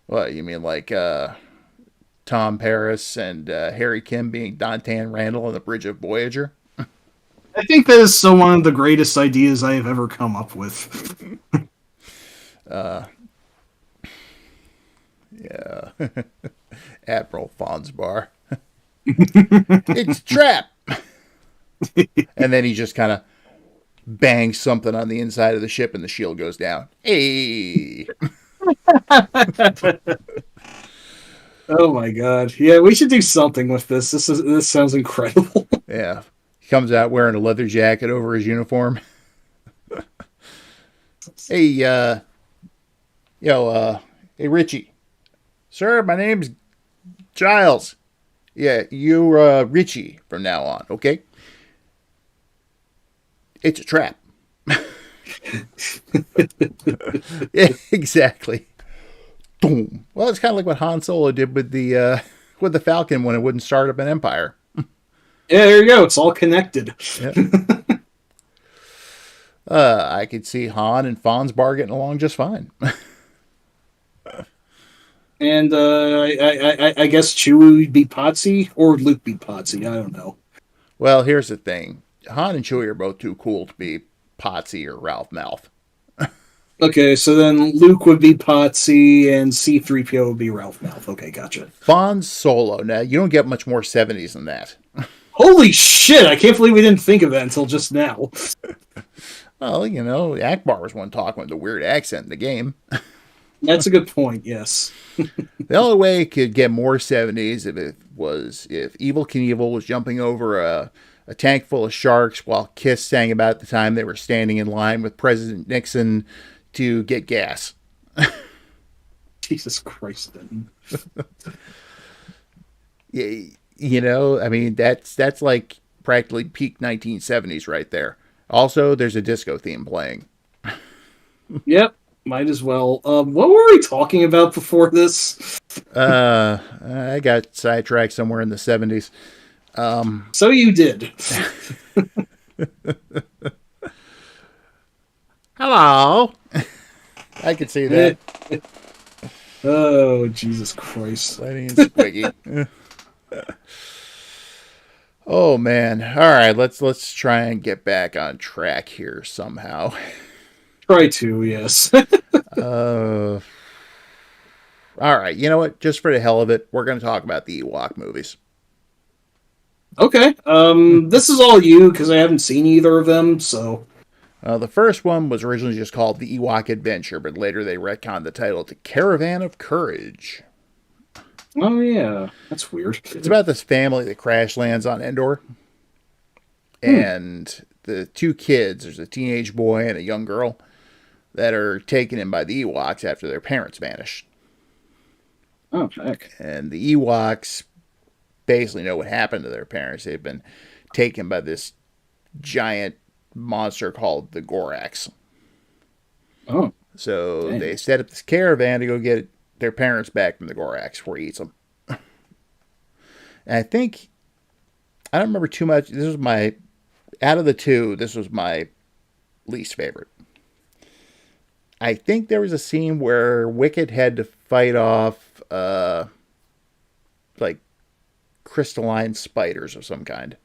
What, you mean like Tom Paris and Harry Kim being Dante and Randall on the bridge of Voyager? I think that is one of the greatest ideas I have ever come up with. Yeah. Admiral Fonzbar. It's a trap! And then he just kind of bangs something on the inside of the ship and the shield goes down. Hey! Oh my god. Yeah, we should do something with this. This sounds incredible. Yeah. He comes out wearing a leather jacket over his uniform. Hey, hey Richie. Sir, my name's Giles. Yeah, you're Richie from now on, okay? It's a trap. Yeah, exactly. Boom. Well, it's kind of like what Han Solo did with the Falcon when it wouldn't start up an Empire. Yeah, there you go. It's all connected. Yeah. I could see Han and Fonzbar getting along just fine. And I guess Chewie would be Potsy, or Luke be Potsy. I don't know. Well, here's the thing. Han and Chewie are both too cool to be Potsy or Ralph Mouth. Okay, so then Luke would be Potsy, and C-3PO would be Ralph Mouth. Okay, gotcha. Fon Solo. Now, you don't get much more 70s than that. Holy shit! I can't believe we didn't think of that until just now. Well, you know, Akbar was one talking with a weird accent in the game. That's a good point, yes. The only way it could get more 70s if Evil Knievel was jumping over a tank full of sharks while Kiss sang about the time they were standing in line with President Nixon to get gas. Jesus Christ, then. Yeah, you know, I mean, that's like practically peak 1970s right there. Also, there's a disco theme playing. Yep, might as well. What were we talking about before this? I got sidetracked somewhere in the 70s. So you did. Hello. I could see that. Oh, Jesus Christ. Lenny and Squiggy. Oh man. All right, let's try and get back on track here somehow. Try to, yes. All right, you know what? Just for the hell of it, we're going to talk about the Ewok movies. Okay. This is all you, because I haven't seen either of them, so... The first one was originally just called The Ewok Adventure, but later they retconned the title to Caravan of Courage. Oh, yeah. That's weird. It's about this family that crash lands on Endor. And the two kids, there's a teenage boy and a young girl, that are taken in by the Ewoks after their parents vanish. Oh, heck. And the Ewoks basically know what happened to their parents. They've been taken by this giant monster called the Gorax. Oh. So dang. They set up this caravan to go get their parents back from the Gorax before he eats them. And I think, I don't remember too much. This was out of the two, this was my least favorite. I think there was a scene where Wicket had to fight off, like, crystalline spiders of some kind.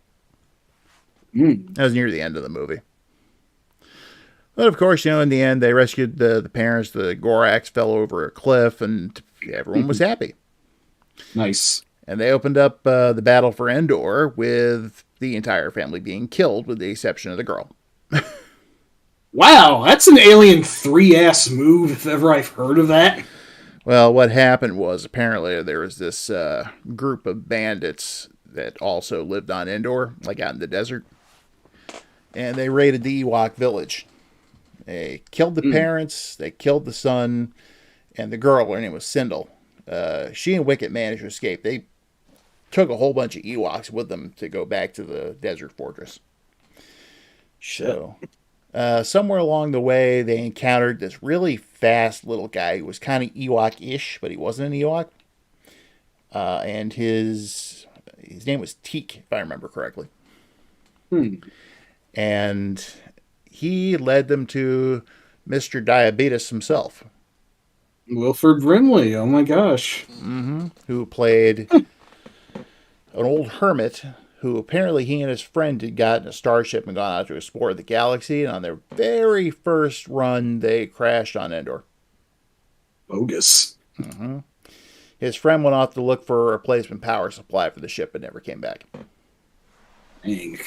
That was near the end of the movie. But of course, you know, in the end, they rescued the parents. The Gorax fell over a cliff, and everyone was happy. Nice. And they opened up the battle for Endor with the entire family being killed, with the exception of the girl. Wow, that's an Alien 3-ass move if ever I've heard of that. Well, what happened was apparently there was this group of bandits that also lived on Endor, like out in the desert, and they raided the Ewok village. They killed the parents, they killed the son, and the girl, her name was Sindel. She and Wicket managed to escape. They took a whole bunch of Ewoks with them to go back to the desert fortress. So, somewhere along the way, they encountered this really fast little guy who was kind of Ewok-ish, but he wasn't an Ewok. And his name was Teak, if I remember correctly. And he led them to Mr. Diabetes himself. Wilford Brimley, oh my gosh. Who played an old hermit who apparently he and his friend had gotten a starship and gone out to explore the galaxy. And on their very first run, they crashed on Endor. Bogus. His friend went off to look for a replacement power supply for the ship but never came back. Dang.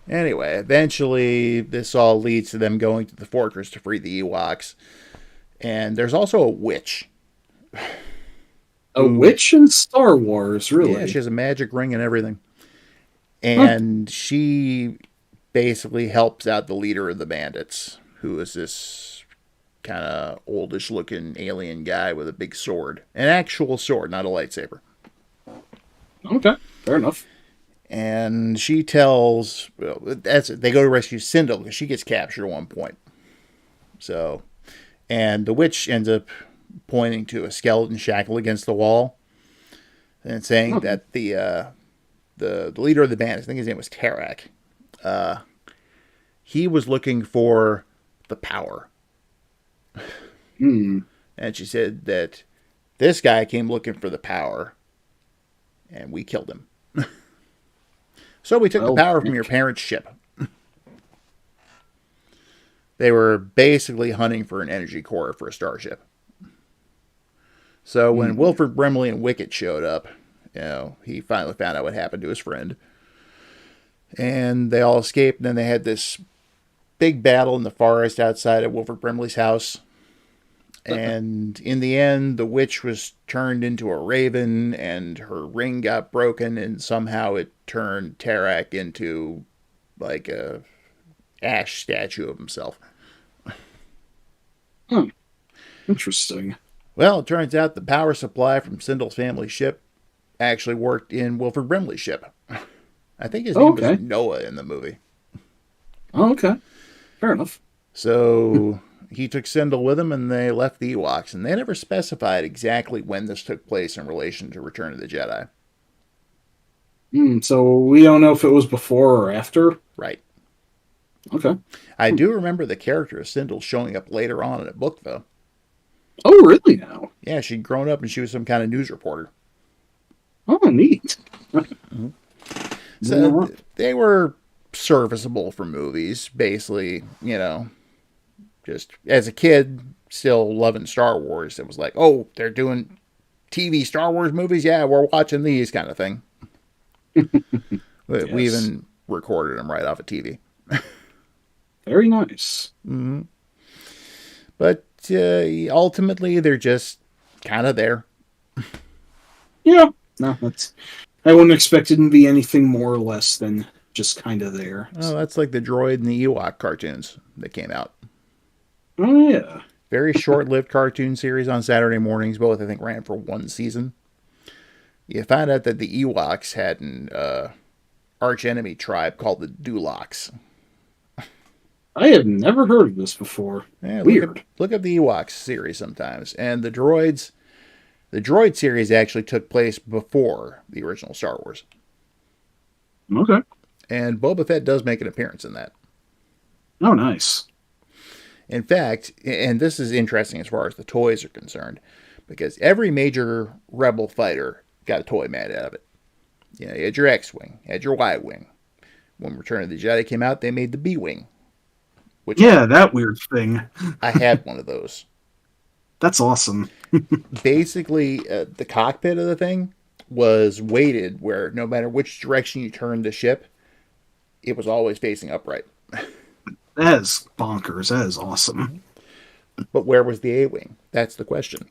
Anyway, eventually this all leads to them going to the fortress to free the Ewoks. And there's also a witch. A witch in Star Wars, really? Yeah, she has a magic ring and everything. And she basically helps out the leader of the bandits, who is this kind of oldish looking alien guy with a big sword. An actual sword, not a lightsaber. Okay, fair enough. And she tells, well, that's it. They go to rescue Sindel because she gets captured at one point. So, and the witch ends up pointing to a skeleton shackled against the wall and saying that the leader of the band, I think his name was Tarak, he was looking for the power. And she said that this guy came looking for the power and we killed him. So we took the power from your parents' ship. They were basically hunting for an energy core for a starship. So when Wilford Brimley and Wicket showed up, he finally found out what happened to his friend. And they all escaped, and then they had this big battle in the forest outside of Wilford Brimley's house. And in the end, the witch was turned into a raven, and her ring got broken, and somehow it turned Tarak into like a ash statue of himself. Interesting. Well, it turns out the power supply from Sindel's family ship actually worked in Wilford Brimley's ship. I think his name was Noah in the movie. Oh, okay. Fair enough. So he took Sindel with him and they left the Ewoks. And they never specified exactly when this took place in relation to Return of the Jedi. So we don't know if it was before or after? Right. Okay. I do remember the character of Sindel showing up later on in a book, though. Oh, really now? Yeah, she'd grown up and she was some kind of news reporter. Oh, neat. So they were serviceable for movies, basically, just as a kid, still loving Star Wars. It was like, oh, they're doing TV Star Wars movies? Yeah, we're watching these kind of thing. We even recorded them right off of TV. Very nice. But ultimately, they're just kind of there. Yeah. No, I wouldn't expect it to be anything more or less than just kind of there. Oh, that's like the droid and the Ewok cartoons that came out. Oh, yeah. Very short-lived cartoon series on Saturday mornings. Both, I think, ran for one season. You find out that the Ewoks had an arch-enemy tribe called the Dulocs. I have never heard of this before. Yeah, Weird. Look up the Ewoks series sometimes. And the droid series actually took place before the original Star Wars. Okay. And Boba Fett does make an appearance in that. Oh, nice. In fact, and this is interesting as far as the toys are concerned, because every major Rebel fighter got a toy made out of it. You had your X-Wing, had your Y-Wing. When Return of the Jedi came out, they made the B-Wing. That weird thing. I had one of those. That's awesome. Basically, the cockpit of the thing was weighted where no matter which direction you turned the ship, it was always facing upright. That is bonkers. That is awesome. But where was the A-Wing? That's the question.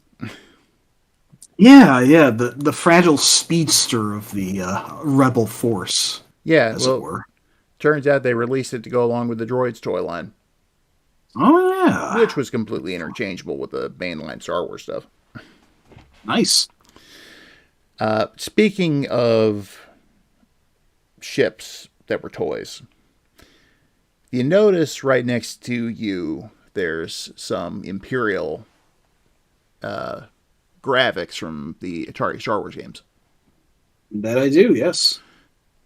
Yeah, yeah, the fragile speedster of the rebel force, Yeah, as it well, were. turns out they released it to go along with the Droids toy line, Oh yeah, which was completely interchangeable with the mainline Star Wars stuff. nice. Speaking of ships that were toys, you notice right next to you there's some Imperial graphics from the Atari Star Wars games. That I do. Yes,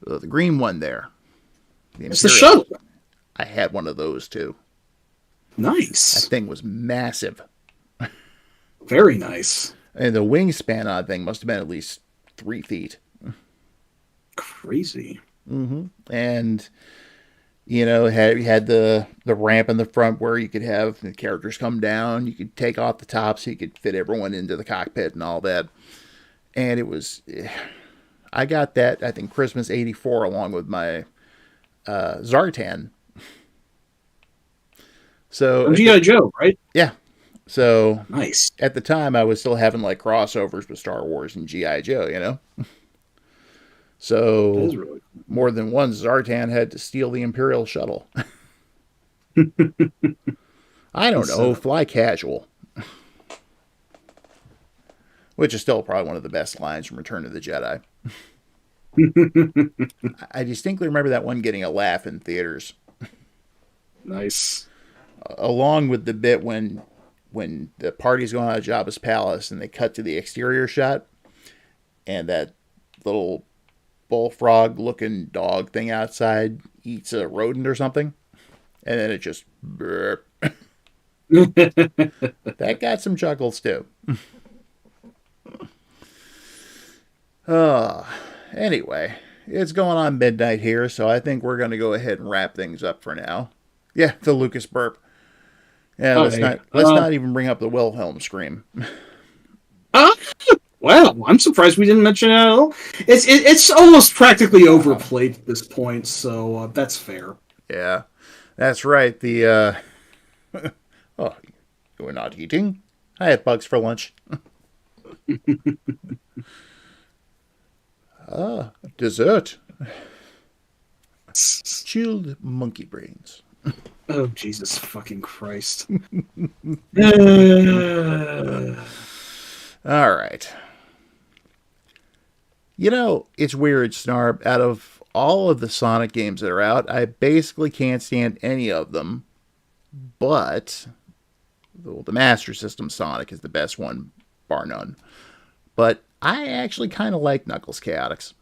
The green one there. The it's the Imperial. shuttle. I had one of those too. That Nice, thing was massive. very nice. And the wingspan on that thing must have been at least 3 feet. Crazy. And, you know, you had the ramp in the front where you could have the characters come down. You could take off the top so you could fit everyone into the cockpit and all that. And it was... I got that, I think, Christmas '84 along with my Zartan. So... From G.I. Joe, right? Yeah. So... Nice. At the time, I was still having, like, crossovers with Star Wars and G.I. Joe, you know? So... That is really cool. More than one Zartan had to steal the Imperial shuttle. I don't know, fly casual. Which is still probably one of the best lines from Return of the Jedi. I distinctly remember that one getting a laugh in theaters. Nice. Along with the bit when the party's going out of Jabba's palace and they cut to the exterior shot and that little bullfrog looking dog thing outside eats a rodent or something, and then it just burp. That got some chuckles too. Anyway, it's going on midnight here, so I think we're going to go ahead and wrap things up for now. Yeah, the Lucas burp. Yeah, let's not even bring up the Wilhelm scream. Well, I'm surprised we didn't mention it at all. It's almost practically overplayed at this point, so that's fair. Yeah, that's right. The oh, you're not eating? I had bugs for lunch. Dessert. Chilled monkey brains. Oh, Jesus fucking Christ. All right. You know, it's weird, Snarb. Out of all of the Sonic games that are out, I basically can't stand any of them. But the Master System Sonic is the best one, bar none. But I actually kind of like Knuckles Chaotix.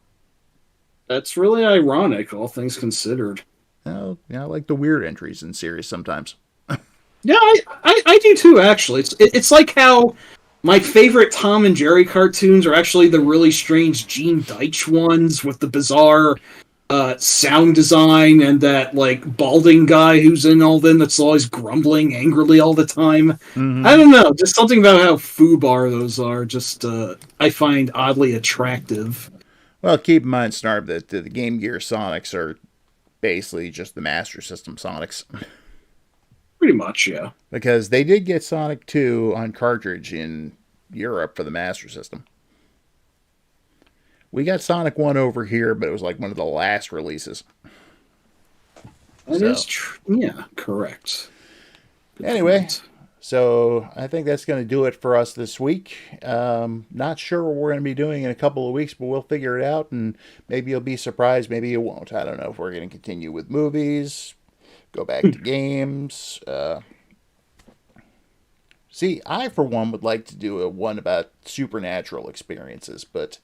That's really ironic, all things considered. Oh, yeah, I like the weird entries in series sometimes. Yeah, I do too, actually. It's like how my favorite Tom and Jerry cartoons are actually the really strange Gene Deitch ones with the bizarre sound design and that, like, balding guy who's in all them that's always grumbling angrily all the time. Mm-hmm. I don't know, just something about how foobar those are just, I find oddly attractive. Well, keep in mind, Snarb, that the Game Gear Sonics are basically just the Master System Sonics. Pretty much, yeah. Because they did get Sonic 2 on cartridge in Europe for the Master System. We got Sonic 1 over here, but it was like one of the last releases. That is true. Yeah, correct. Good anyway, point. So I think that's going to do it for us this week. Not sure what we're going to be doing in a couple of weeks, but we'll figure it out, and maybe you'll be surprised, maybe you won't. I don't know if we're going to continue with movies, go back to games. See, I, for one, would like to do one about supernatural experiences, but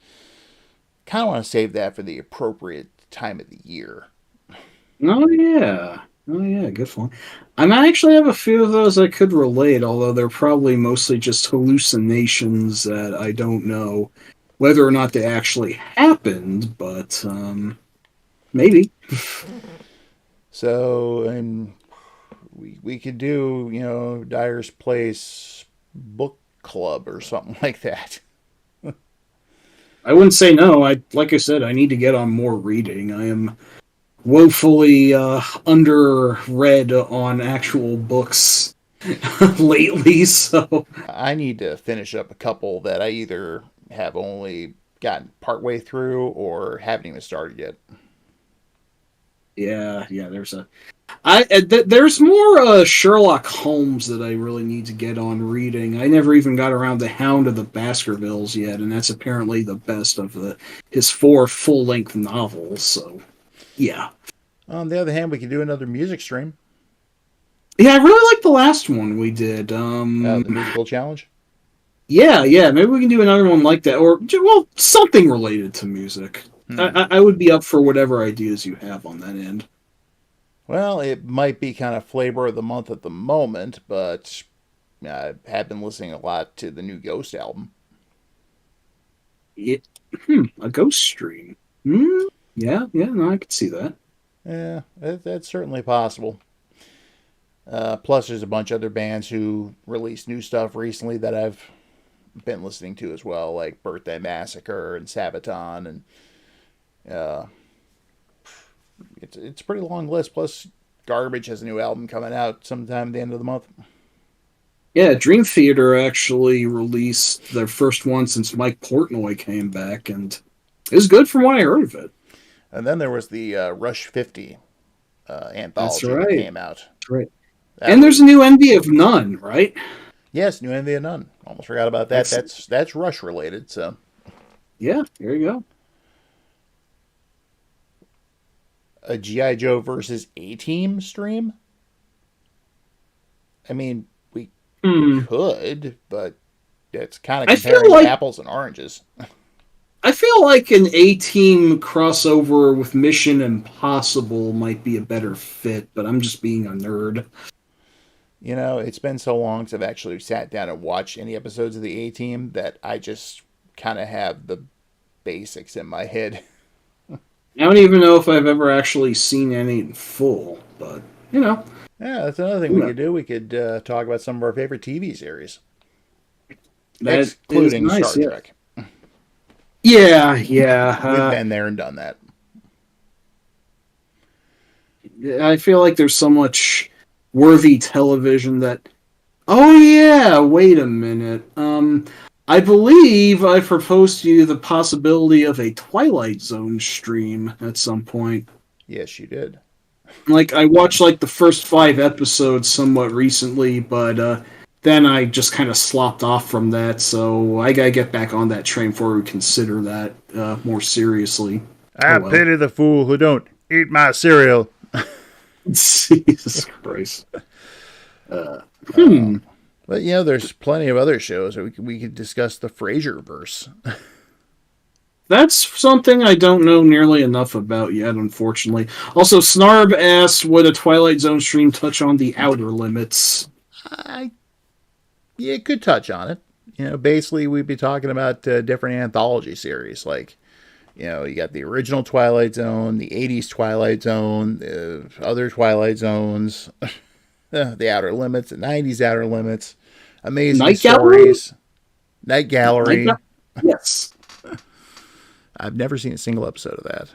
kind of want to save that for the appropriate time of the year. Oh, yeah. Oh, yeah, good one. I might actually have a few of those I could relate, although they're probably mostly just hallucinations that I don't know whether or not they actually happened, but maybe. So, and we could do, Dyer's Place book club or something like that. I wouldn't say no. Like I said, I need to get on more reading. I am woefully underread on actual books lately. So I need to finish up a couple that I either have only gotten partway through or haven't even started yet. yeah, there's more Sherlock Holmes that I really need to get on reading. I never even got around to Hound of the Baskervilles yet, and that's apparently the best of his 4 full-length novels. So yeah. On the other hand, we could do another music stream. Yeah, I really like the last one we did. The musical challenge. Yeah, maybe we can do another one like that, or well, something related to music. I would be up for whatever ideas you have on that end. Well, it might be kind of flavor of the month at the moment, but I have been listening a lot to the new Ghost album. It, a ghost stream. Yeah, no, I could see that. Yeah, that's certainly possible. Plus, there's a bunch of other bands who released new stuff recently that I've been listening to as well, like Birthday Massacre and Sabaton, and it's a pretty long list. Plus, Garbage has a new album coming out sometime at the end of the month. Yeah, Dream Theater actually released their first one since Mike Portnoy came back, and it was good from what I heard of it. And then there was the Rush 50 anthology That's right. that came out. That's right. That And there's a new Envy of None, right? Yes, New Envy of None. Almost forgot about that. That's Rush related. So yeah, there you go. A GI Joe versus A-Team stream. I mean, we could, but it's kind of comparing apples and oranges. I feel like an A-Team crossover with Mission Impossible might be a better fit, but I'm just being a nerd. You know, it's been so long since I've actually sat down and watched any episodes of the A-Team that I just kind of have the basics in my head. I don't even know if I've ever actually seen any in full, but, you know. Yeah, that's another thing we could do. We could talk about some of our favorite TV series. That excluding nice, Star Trek. Yeah. We've been there and done that. I feel like there's so much worthy television that... Oh, yeah, wait a minute. I believe I proposed to you the possibility of a Twilight Zone stream at some point. Yes, you did. Like, I watched, like, the first 5 episodes somewhat recently, but then I just kind of slopped off from that, so I gotta get back on that train before we consider that more seriously. I pity the fool who don't eat my cereal. Jesus Christ. But, you know, there's plenty of other shows. We could discuss the Frasier-verse. That's something I don't know nearly enough about yet, unfortunately. Also, Snarb asks, would a Twilight Zone stream touch on the Outer Limits? Yeah, it could touch on it. You know, basically, we'd be talking about different anthology series. Like, you know, you got the original Twilight Zone, the 80s Twilight Zone, the other Twilight Zones, the Outer Limits, the 90s Outer Limits, Amazing Night Stories, Gallery? Night Gallery. Yes. I've never seen a single episode of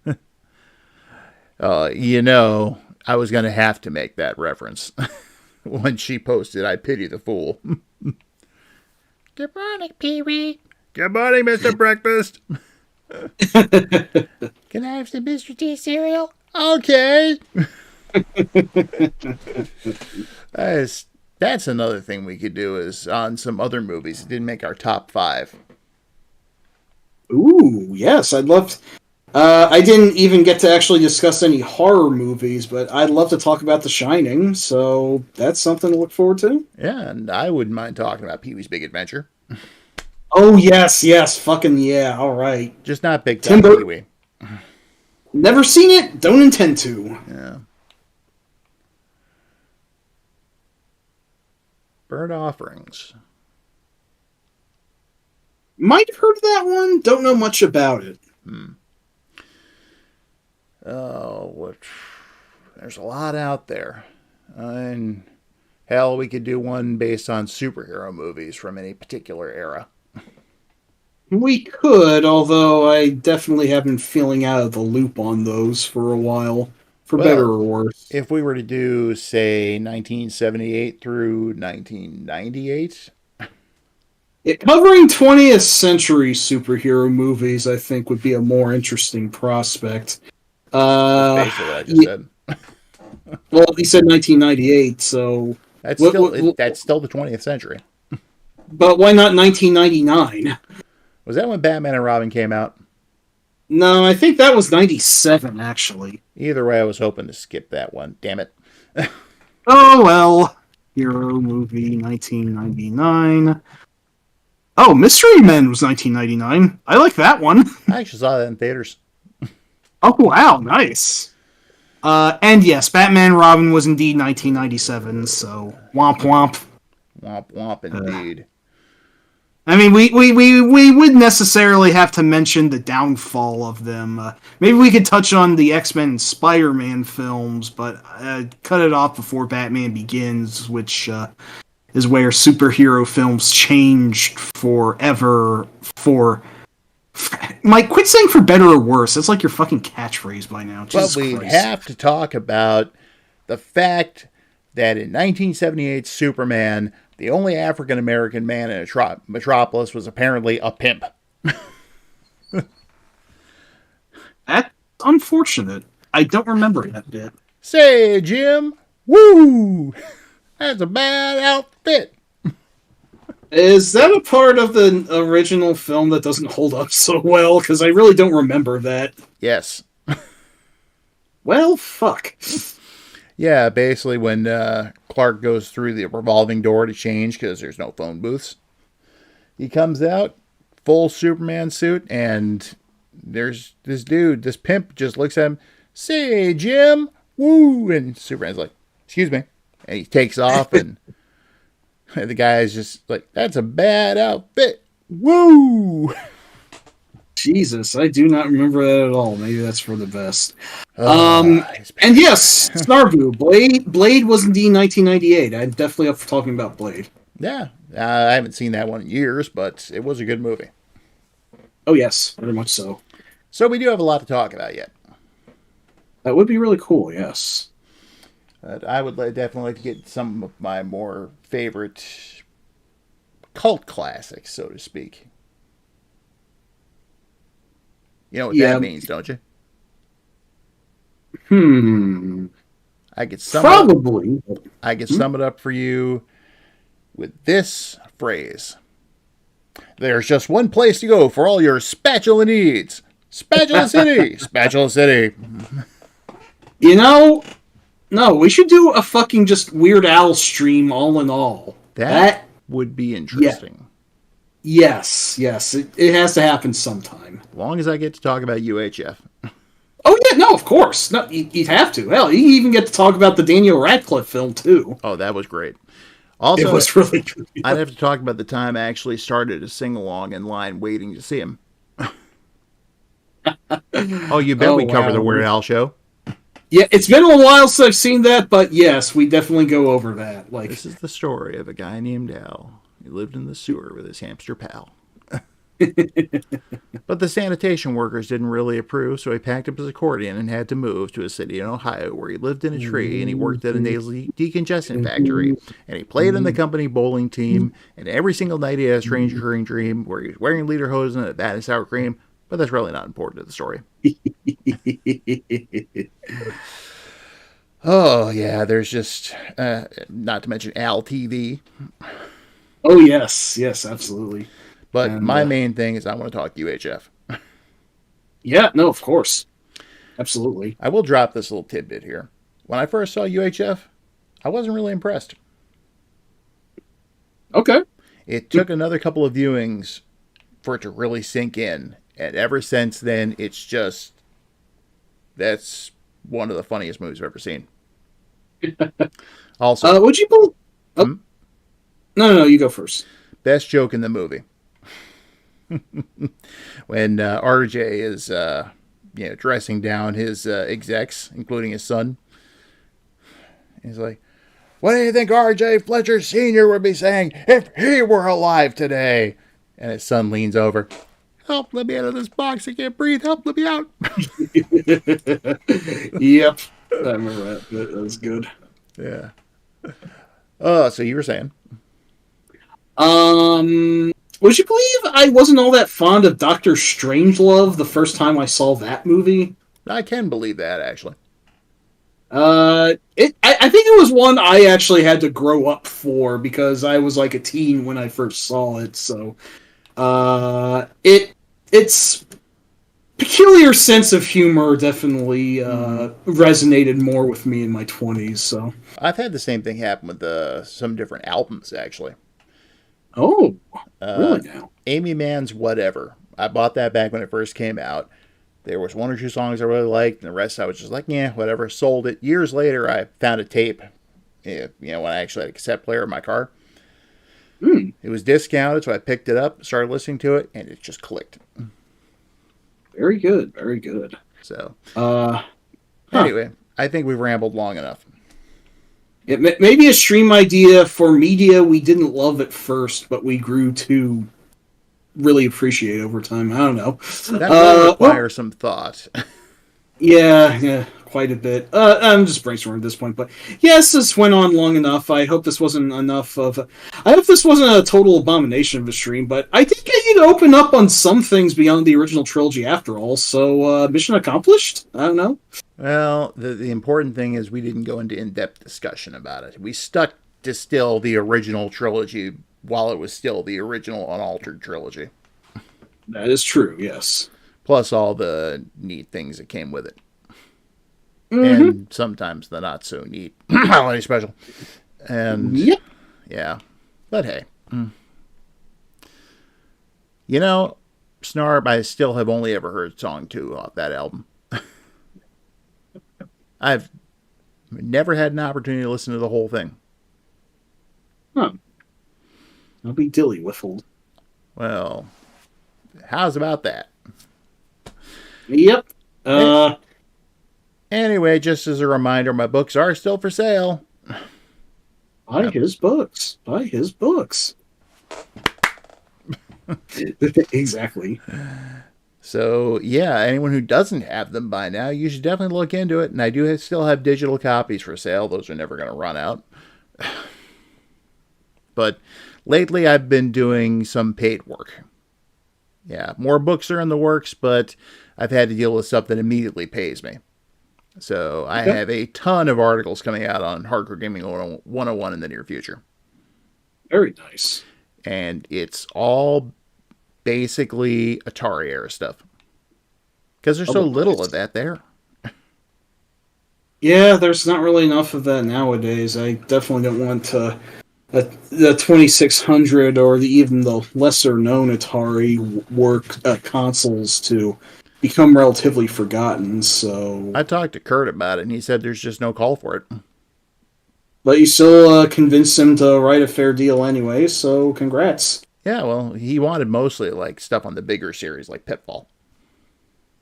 that. You know, I was going to have to make that reference when she posted, I pity the fool. Good morning, Pee-wee. Good morning, Mr. Breakfast. Can I have some Mr. T cereal? Okay. That's another thing we could do is on some other movies. It didn't make our top 5. Ooh, yes, I'd love to. I didn't even get to actually discuss any horror movies, but I'd love to talk about The Shining, so that's something to look forward to. Yeah, and I wouldn't mind talking about Pee-wee's Big Adventure. Oh, yes, fucking yeah, alright. Just not Big Time Pee-wee. Never seen it, don't intend to. Yeah. Burnt Offerings. Might have heard of that one, don't know much about it. Oh, there's a lot out there. And hell, we could do one based on superhero movies from any particular era. We could, although I definitely have been feeling out of the loop on those for a while, for better Well, or worse. if we were to do, say, 1978 through 1998, Covering 20th century superhero movies, I think, would be a more interesting prospect. that's basically what I just said. Well, he said 1998, so That's what, still what, what- that's still the 20th century. but why not 1999? Was that when Batman and Robin came out? No, I think that was 97, actually. Either way, I was hoping to skip that one. Damn it. Oh, well. Hero movie, 1999. Oh, Mystery Men was 1999. I like that one. I actually saw that in theaters. Oh, wow, nice. And yes, Batman Robin was indeed 1997, so womp womp. Womp womp, indeed. I mean, we would necessarily have to mention the downfall of them. Maybe we could touch on the X-Men and Spider-Man films, but cut it off before Batman Begins, which is where superhero films changed forever for... Mike, quit saying for better or worse. That's like your fucking catchphrase by now. Jesus But we'd Christ. have to talk about the fact that in 1978 Superman, the only African American man in Metropolis was apparently a pimp. That's unfortunate. I don't remember that bit. Say, Jim, woo! That's a bad outfit. Is that a part of the original film that doesn't hold up so well? Because I really don't remember that. Yes. Well, fuck. Yeah, basically when Clark goes through the revolving door to change because there's no phone booths, he comes out, full Superman suit, and there's this dude, this pimp just looks at him, say, Jim, woo, and Superman's like, excuse me, and he takes off, and the guy's just like, that's a bad outfit, woo! Jesus, I do not remember that at all. Maybe that's for the best. It's And yes, Snarbu, Blade was indeed 1998. I'm definitely up for talking about Blade. yeah, I haven't seen that one in years, but it was a good movie. Oh yes, very much so. So we do have a lot to talk about yet. That would be really cool, yes. I would definitely like to get some of my more favorite cult classics, so to speak. You know what Yeah. that means, don't you? I could sum Probably. I could sum it up for you with this phrase. There's just one place to go for all your spatula needs. Spatula City! Spatula City. You know, no, we should do a fucking just Weird Al stream all in all. That would be interesting. Yes, it has to happen sometime. As long as I get to talk about UHF. Oh yeah, no, of course. No, you'd have to. Hell, you even get to talk about the Daniel Radcliffe film too. Oh, that was great. Also, It was really good. I'd have to talk about the time I actually started a sing-along in line waiting to see him. Oh, you bet we cover the Weird Al show. Yeah, it's been a while since I've seen that, but yes, we definitely go over that. Like, This is the story of a guy named Al. He lived in the sewer with his hamster pal. But the sanitation workers didn't really approve, so he packed up his accordion and had to move to a city in Ohio where he lived in a tree and he worked at a nasal decongestant factory. And he played on the company bowling team, and every single night he had a strange recurring dream where he was wearing lederhosen and a vat of sour cream, but that's really not important to the story. Oh, yeah, there's just, not to mention Al TV. oh yes, absolutely. But And, my main thing is I want to talk UHF. Yeah, no, of course, absolutely. I will drop this little tidbit here. When I first saw UHF, I wasn't really impressed. Okay. It took another couple of viewings for it to really sink in. And ever since then, it's just, that's one of the funniest movies I've ever seen. Also, Would you believe? Oh. No, you go first. best joke in the movie. When RJ is dressing down his execs, including his son. He's like, what do you think RJ Fletcher Sr. would be saying if he were alive today? And his son leans over. help, let me out of this box. I can't breathe. Help, let me out. Yep. I remember that. That was good. Yeah. So you were saying? Would you believe I wasn't all that fond of Doctor Strangelove the first time I saw that movie? I can believe that, actually. I think it was one I actually had to grow up for because I was like a teen when I first saw it. So, its peculiar sense of humor definitely resonated more with me in my 20s. So, I've had the same thing happen with some different albums, actually. oh, really now? Amy Mann's Whatever. I bought that back when it first came out. There was one or two songs I really liked, and the rest I was just like, yeah, whatever. Sold it. Years later, I found a tape, when I actually had a cassette player in my car. It was discounted, so I picked it up, started listening to it, and it just clicked. Very good, very good. So, anyway, I think we've rambled long enough. It may be a stream idea for media we didn't love at first, but we grew to really appreciate over time. I don't know. That will require some thought. Yeah, quite a bit. I'm just brainstorming at this point, but yes, this went on long enough. I hope this wasn't I hope this wasn't a total abomination of a stream, but I think I need to open up on some things beyond the original trilogy after all, so mission accomplished? I don't know. Well, the important thing is we didn't go into in-depth discussion about it. We stuck to still the original trilogy while it was still the original unaltered trilogy. That is true, yes. Plus all the neat things that came with it. And sometimes the not so neat holiday special. And yep. Yeah. But hey. Snarb, I still have only ever heard song 2 off that album. I've never had an opportunity to listen to the whole thing. Huh. I'll be dilly whiffled. Well, how's about that? Yep. Anyway, just as a reminder, my books are still for sale. Buy his books. Buy his books. Exactly. So, yeah, anyone who doesn't have them by now, you should definitely look into it. And I do still have digital copies for sale. Those are never going to run out. But lately, I've been doing some paid work. Yeah, more books are in the works, but I've had to deal with stuff that immediately pays me. So I have a ton of articles coming out on Hardcore Gaming 101 in the near future. Very nice. And it's all basically Atari era stuff. Because there's so little of that there. Yeah, there's not really enough of that nowadays. I definitely don't want the 2600 or even the lesser known Atari consoles to become relatively forgotten. So I talked to Kurt about it, and he said there's just no call for it. But you still convinced him to write a fair deal anyway, so congrats. Yeah, well, he wanted mostly like stuff on the bigger series, like Pitfall.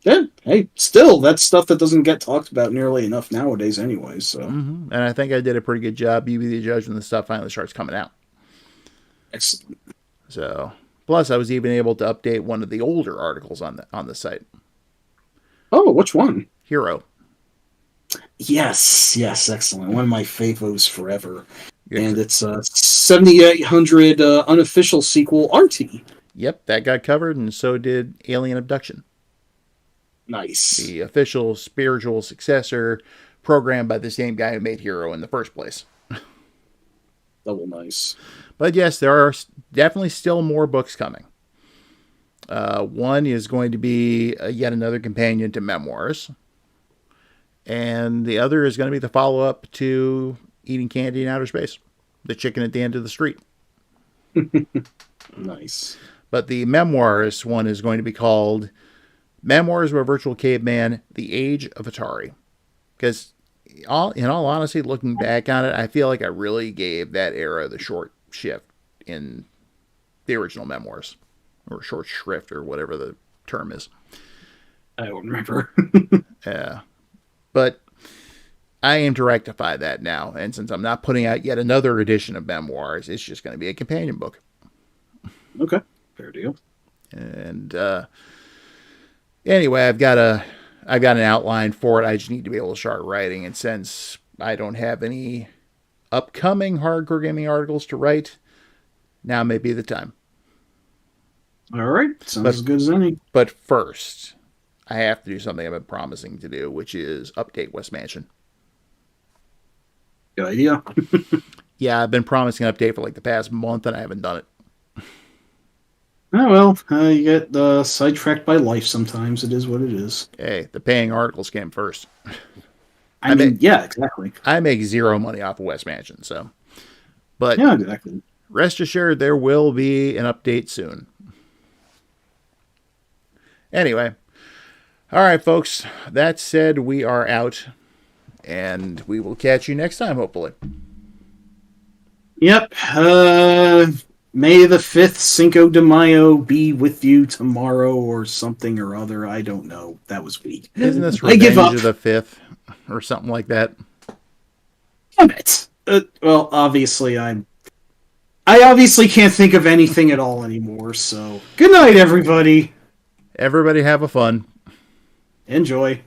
Yeah, hey, still, that's stuff that doesn't get talked about nearly enough nowadays anyway, so. And I think I did a pretty good job. You be the judge when the stuff finally starts coming out. Excellent. So, plus I was even able to update one of the older articles on the site. Oh, which one? Hero. Yes, excellent. One of my favos forever. Yeah. And it's a 7800 unofficial sequel, RT. Yep, that got covered, and so did Alien Abduction. Nice. The official spiritual successor programmed by the same guy who made Hero in the first place. Double nice. But yes, there are definitely still more books coming. One is going to be yet another companion to Memoirs. And the other is going to be the follow-up to Eating Candy in Outer Space. The chicken at the end of the street. Nice. But the Memoirs one is going to be called Memoirs of a Virtual Caveman, The Age of Atari. Because, in all honesty, looking back on it, I feel like I really gave that era the short shift in the original Memoirs. Or short shrift, or whatever the term is. I don't remember. Yeah. But I aim to rectify that now. And since I'm not putting out yet another edition of Memoirs, it's just going to be a companion book. Okay. Fair deal. And anyway, I've got an outline for it. I just need to be able to start writing. And since I don't have any upcoming hardcore gaming articles to write, now may be the time. All right, sounds as good as any. But first, I have to do something I've been promising to do, which is update West Mansion. Good idea. Yeah, I've been promising an update for like the past month, and I haven't done it. Oh, well, you get sidetracked by life sometimes. It is what it is. Hey, the paying articles came first. I mean, yeah, exactly. I make zero money off of West Mansion, so. But yeah, exactly. Rest assured, there will be an update soon. Anyway, all right, folks. That said, we are out, and we will catch you next time, hopefully. Yep. May the 5th Cinco de Mayo be with you tomorrow or something or other. I don't know. That was weak. Isn't this Revenge of the 5th or something like that? Damn it. Well, obviously, I obviously can't think of anything at all anymore, so good night, everybody. Everybody have a fun. Enjoy.